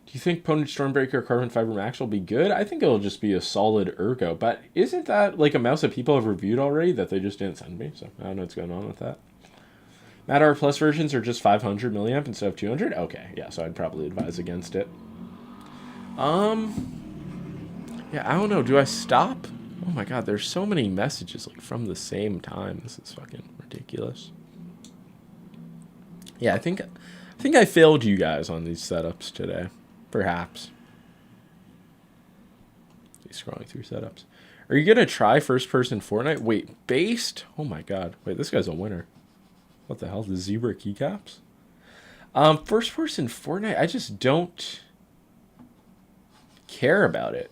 Do you think Ponage Stormbreaker Carbon Fiber Max will be good? I think it'll just be a solid ergo, but isn't that like a mouse that people have reviewed already that they just didn't send me? So I don't know what's going on with that. Mad R Plus versions are just 500 milliamp instead of 200? Okay, yeah, so I'd probably advise against it. Yeah, I don't know. Do I stop? Oh my god, there's so many messages like from the same time. This is fucking ridiculous. Yeah, I think I failed you guys on these setups today. Perhaps. He's scrolling through setups. Are you gonna try first-person Fortnite? Wait, based? Oh my god. Wait, this guy's a winner. What the hell? The zebra keycaps? First-person Fortnite, I just don't care about it.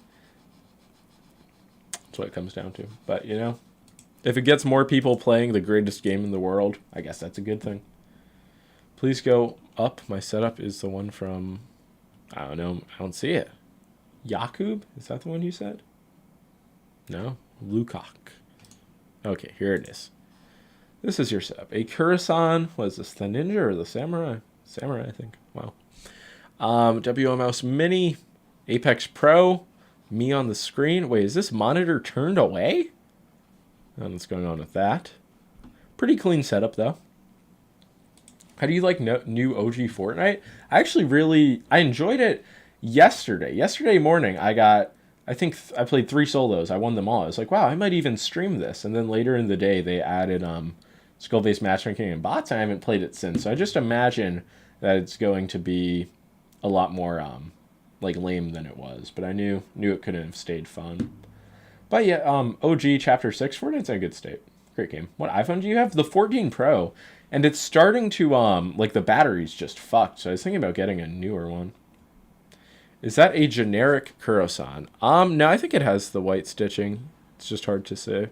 That's what it comes down to. But, if it gets more people playing the greatest game in the world, I guess that's a good thing. Please go up. My setup is the one from... I don't know. I don't see it. Yakub? Is that the one you said? No. Lukak. Okay, here it is. This is your setup. A Kurisan. What is this? The Ninja or the Samurai? Samurai, I think. Wow. WO Mouse Mini. Apex Pro. Me on the screen. Wait, is this monitor turned away? I don't know what's going on with that. Pretty clean setup, though. How do you like new OG Fortnite? I enjoyed it yesterday. Yesterday morning, I played 3 solos. I won them all. I was like, wow, I might even stream this. And then later in the day, they added skill-based matchmaking and bots, and I haven't played it since. So I just imagine that it's going to be a lot more lame than it was. But I knew it couldn't have stayed fun. But yeah, OG Chapter 6 Fortnite's in a good state. Great game. What iPhone do you have? The 14 Pro. And it's starting to, the battery's just fucked. So I was thinking about getting a newer one. Is that a generic Kurisan? No, I think it has the white stitching. It's just hard to say.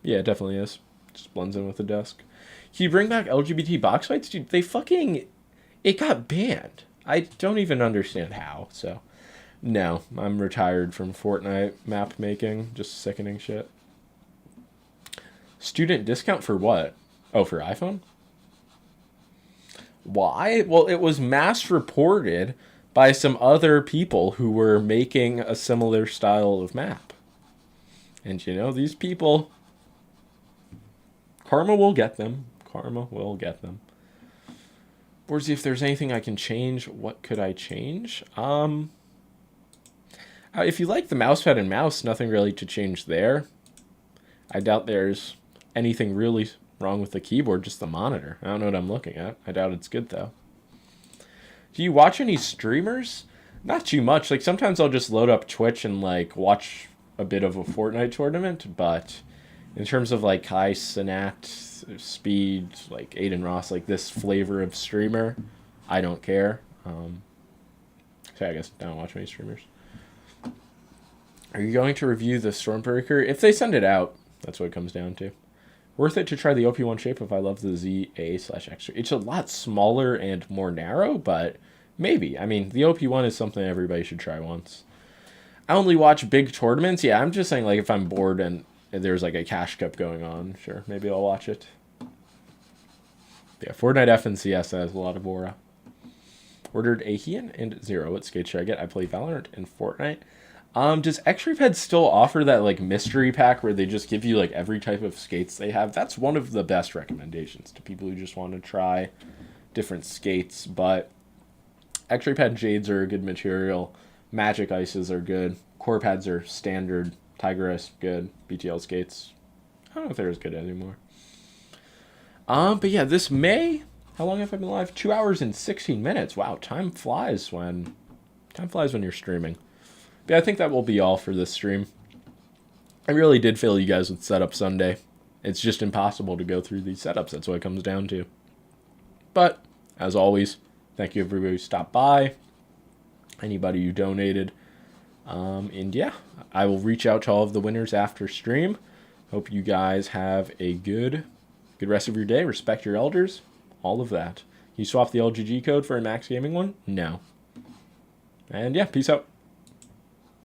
Yeah, it definitely is. Just blends in with the desk. Can you bring back LGBT box fights? Dude, it got banned. I don't even understand how, so. No, I'm retired from Fortnite map making. Just sickening shit. Student discount for what? Oh, for iPhone? Why? Well, it was mass reported by some other people who were making a similar style of map. And these people, karma will get them. Karma will get them. Or see if there's anything I can change. What could I change? If you like the mousepad and mouse, nothing really to change there. I doubt there's anything really wrong with the keyboard, just the monitor. I don't know what I'm looking at. I doubt it's good, though. Do you watch any streamers? Not too much. Like, sometimes I'll just load up Twitch and, like, watch a bit of a Fortnite tournament, but in terms of, like, Kai Cenat, Speed, like, Aiden Ross, like, this flavor of streamer, I don't care. So I guess I don't watch many streamers. Are you going to review the Stormbreaker? If they send it out, that's what it comes down to. Worth it to try the OP1 shape if I love the ZA/Extra. It's a lot smaller and more narrow, but maybe. I mean, the OP1 is something everybody should try once. I only watch big tournaments. Yeah, I'm just saying, like, if I'm bored and there's, like, a cash cup going on, sure, maybe I'll watch it. Yeah, Fortnite FNCS has a lot of aura. Ordered Ahian and Zero. What skate should I get? I play Valorant and Fortnite. Does Extraped still offer that, like, mystery pack where they just give you, like, every type of skates they have? That's one of the best recommendations to people who just want to try different skates. But Extraped Jades are a good material. Magic Ices are good. Core Pads are standard. Tigress, good. BTL skates, I don't know if they're as good anymore. But yeah, this May, how long have I been live? 2 hours and 16 minutes. Wow, time flies when you're streaming. But I think that will be all for this stream. I really did fail you guys with Setup Sunday. It's just impossible to go through these setups. That's what it comes down to. But, as always, thank you everybody who stopped by. Anybody who donated. And yeah, I will reach out to all of the winners after stream. Hope you guys have a good rest of your day. Respect your elders. All of that. Can you swap the LGG code for a Max Gaming one? No. And yeah, peace out.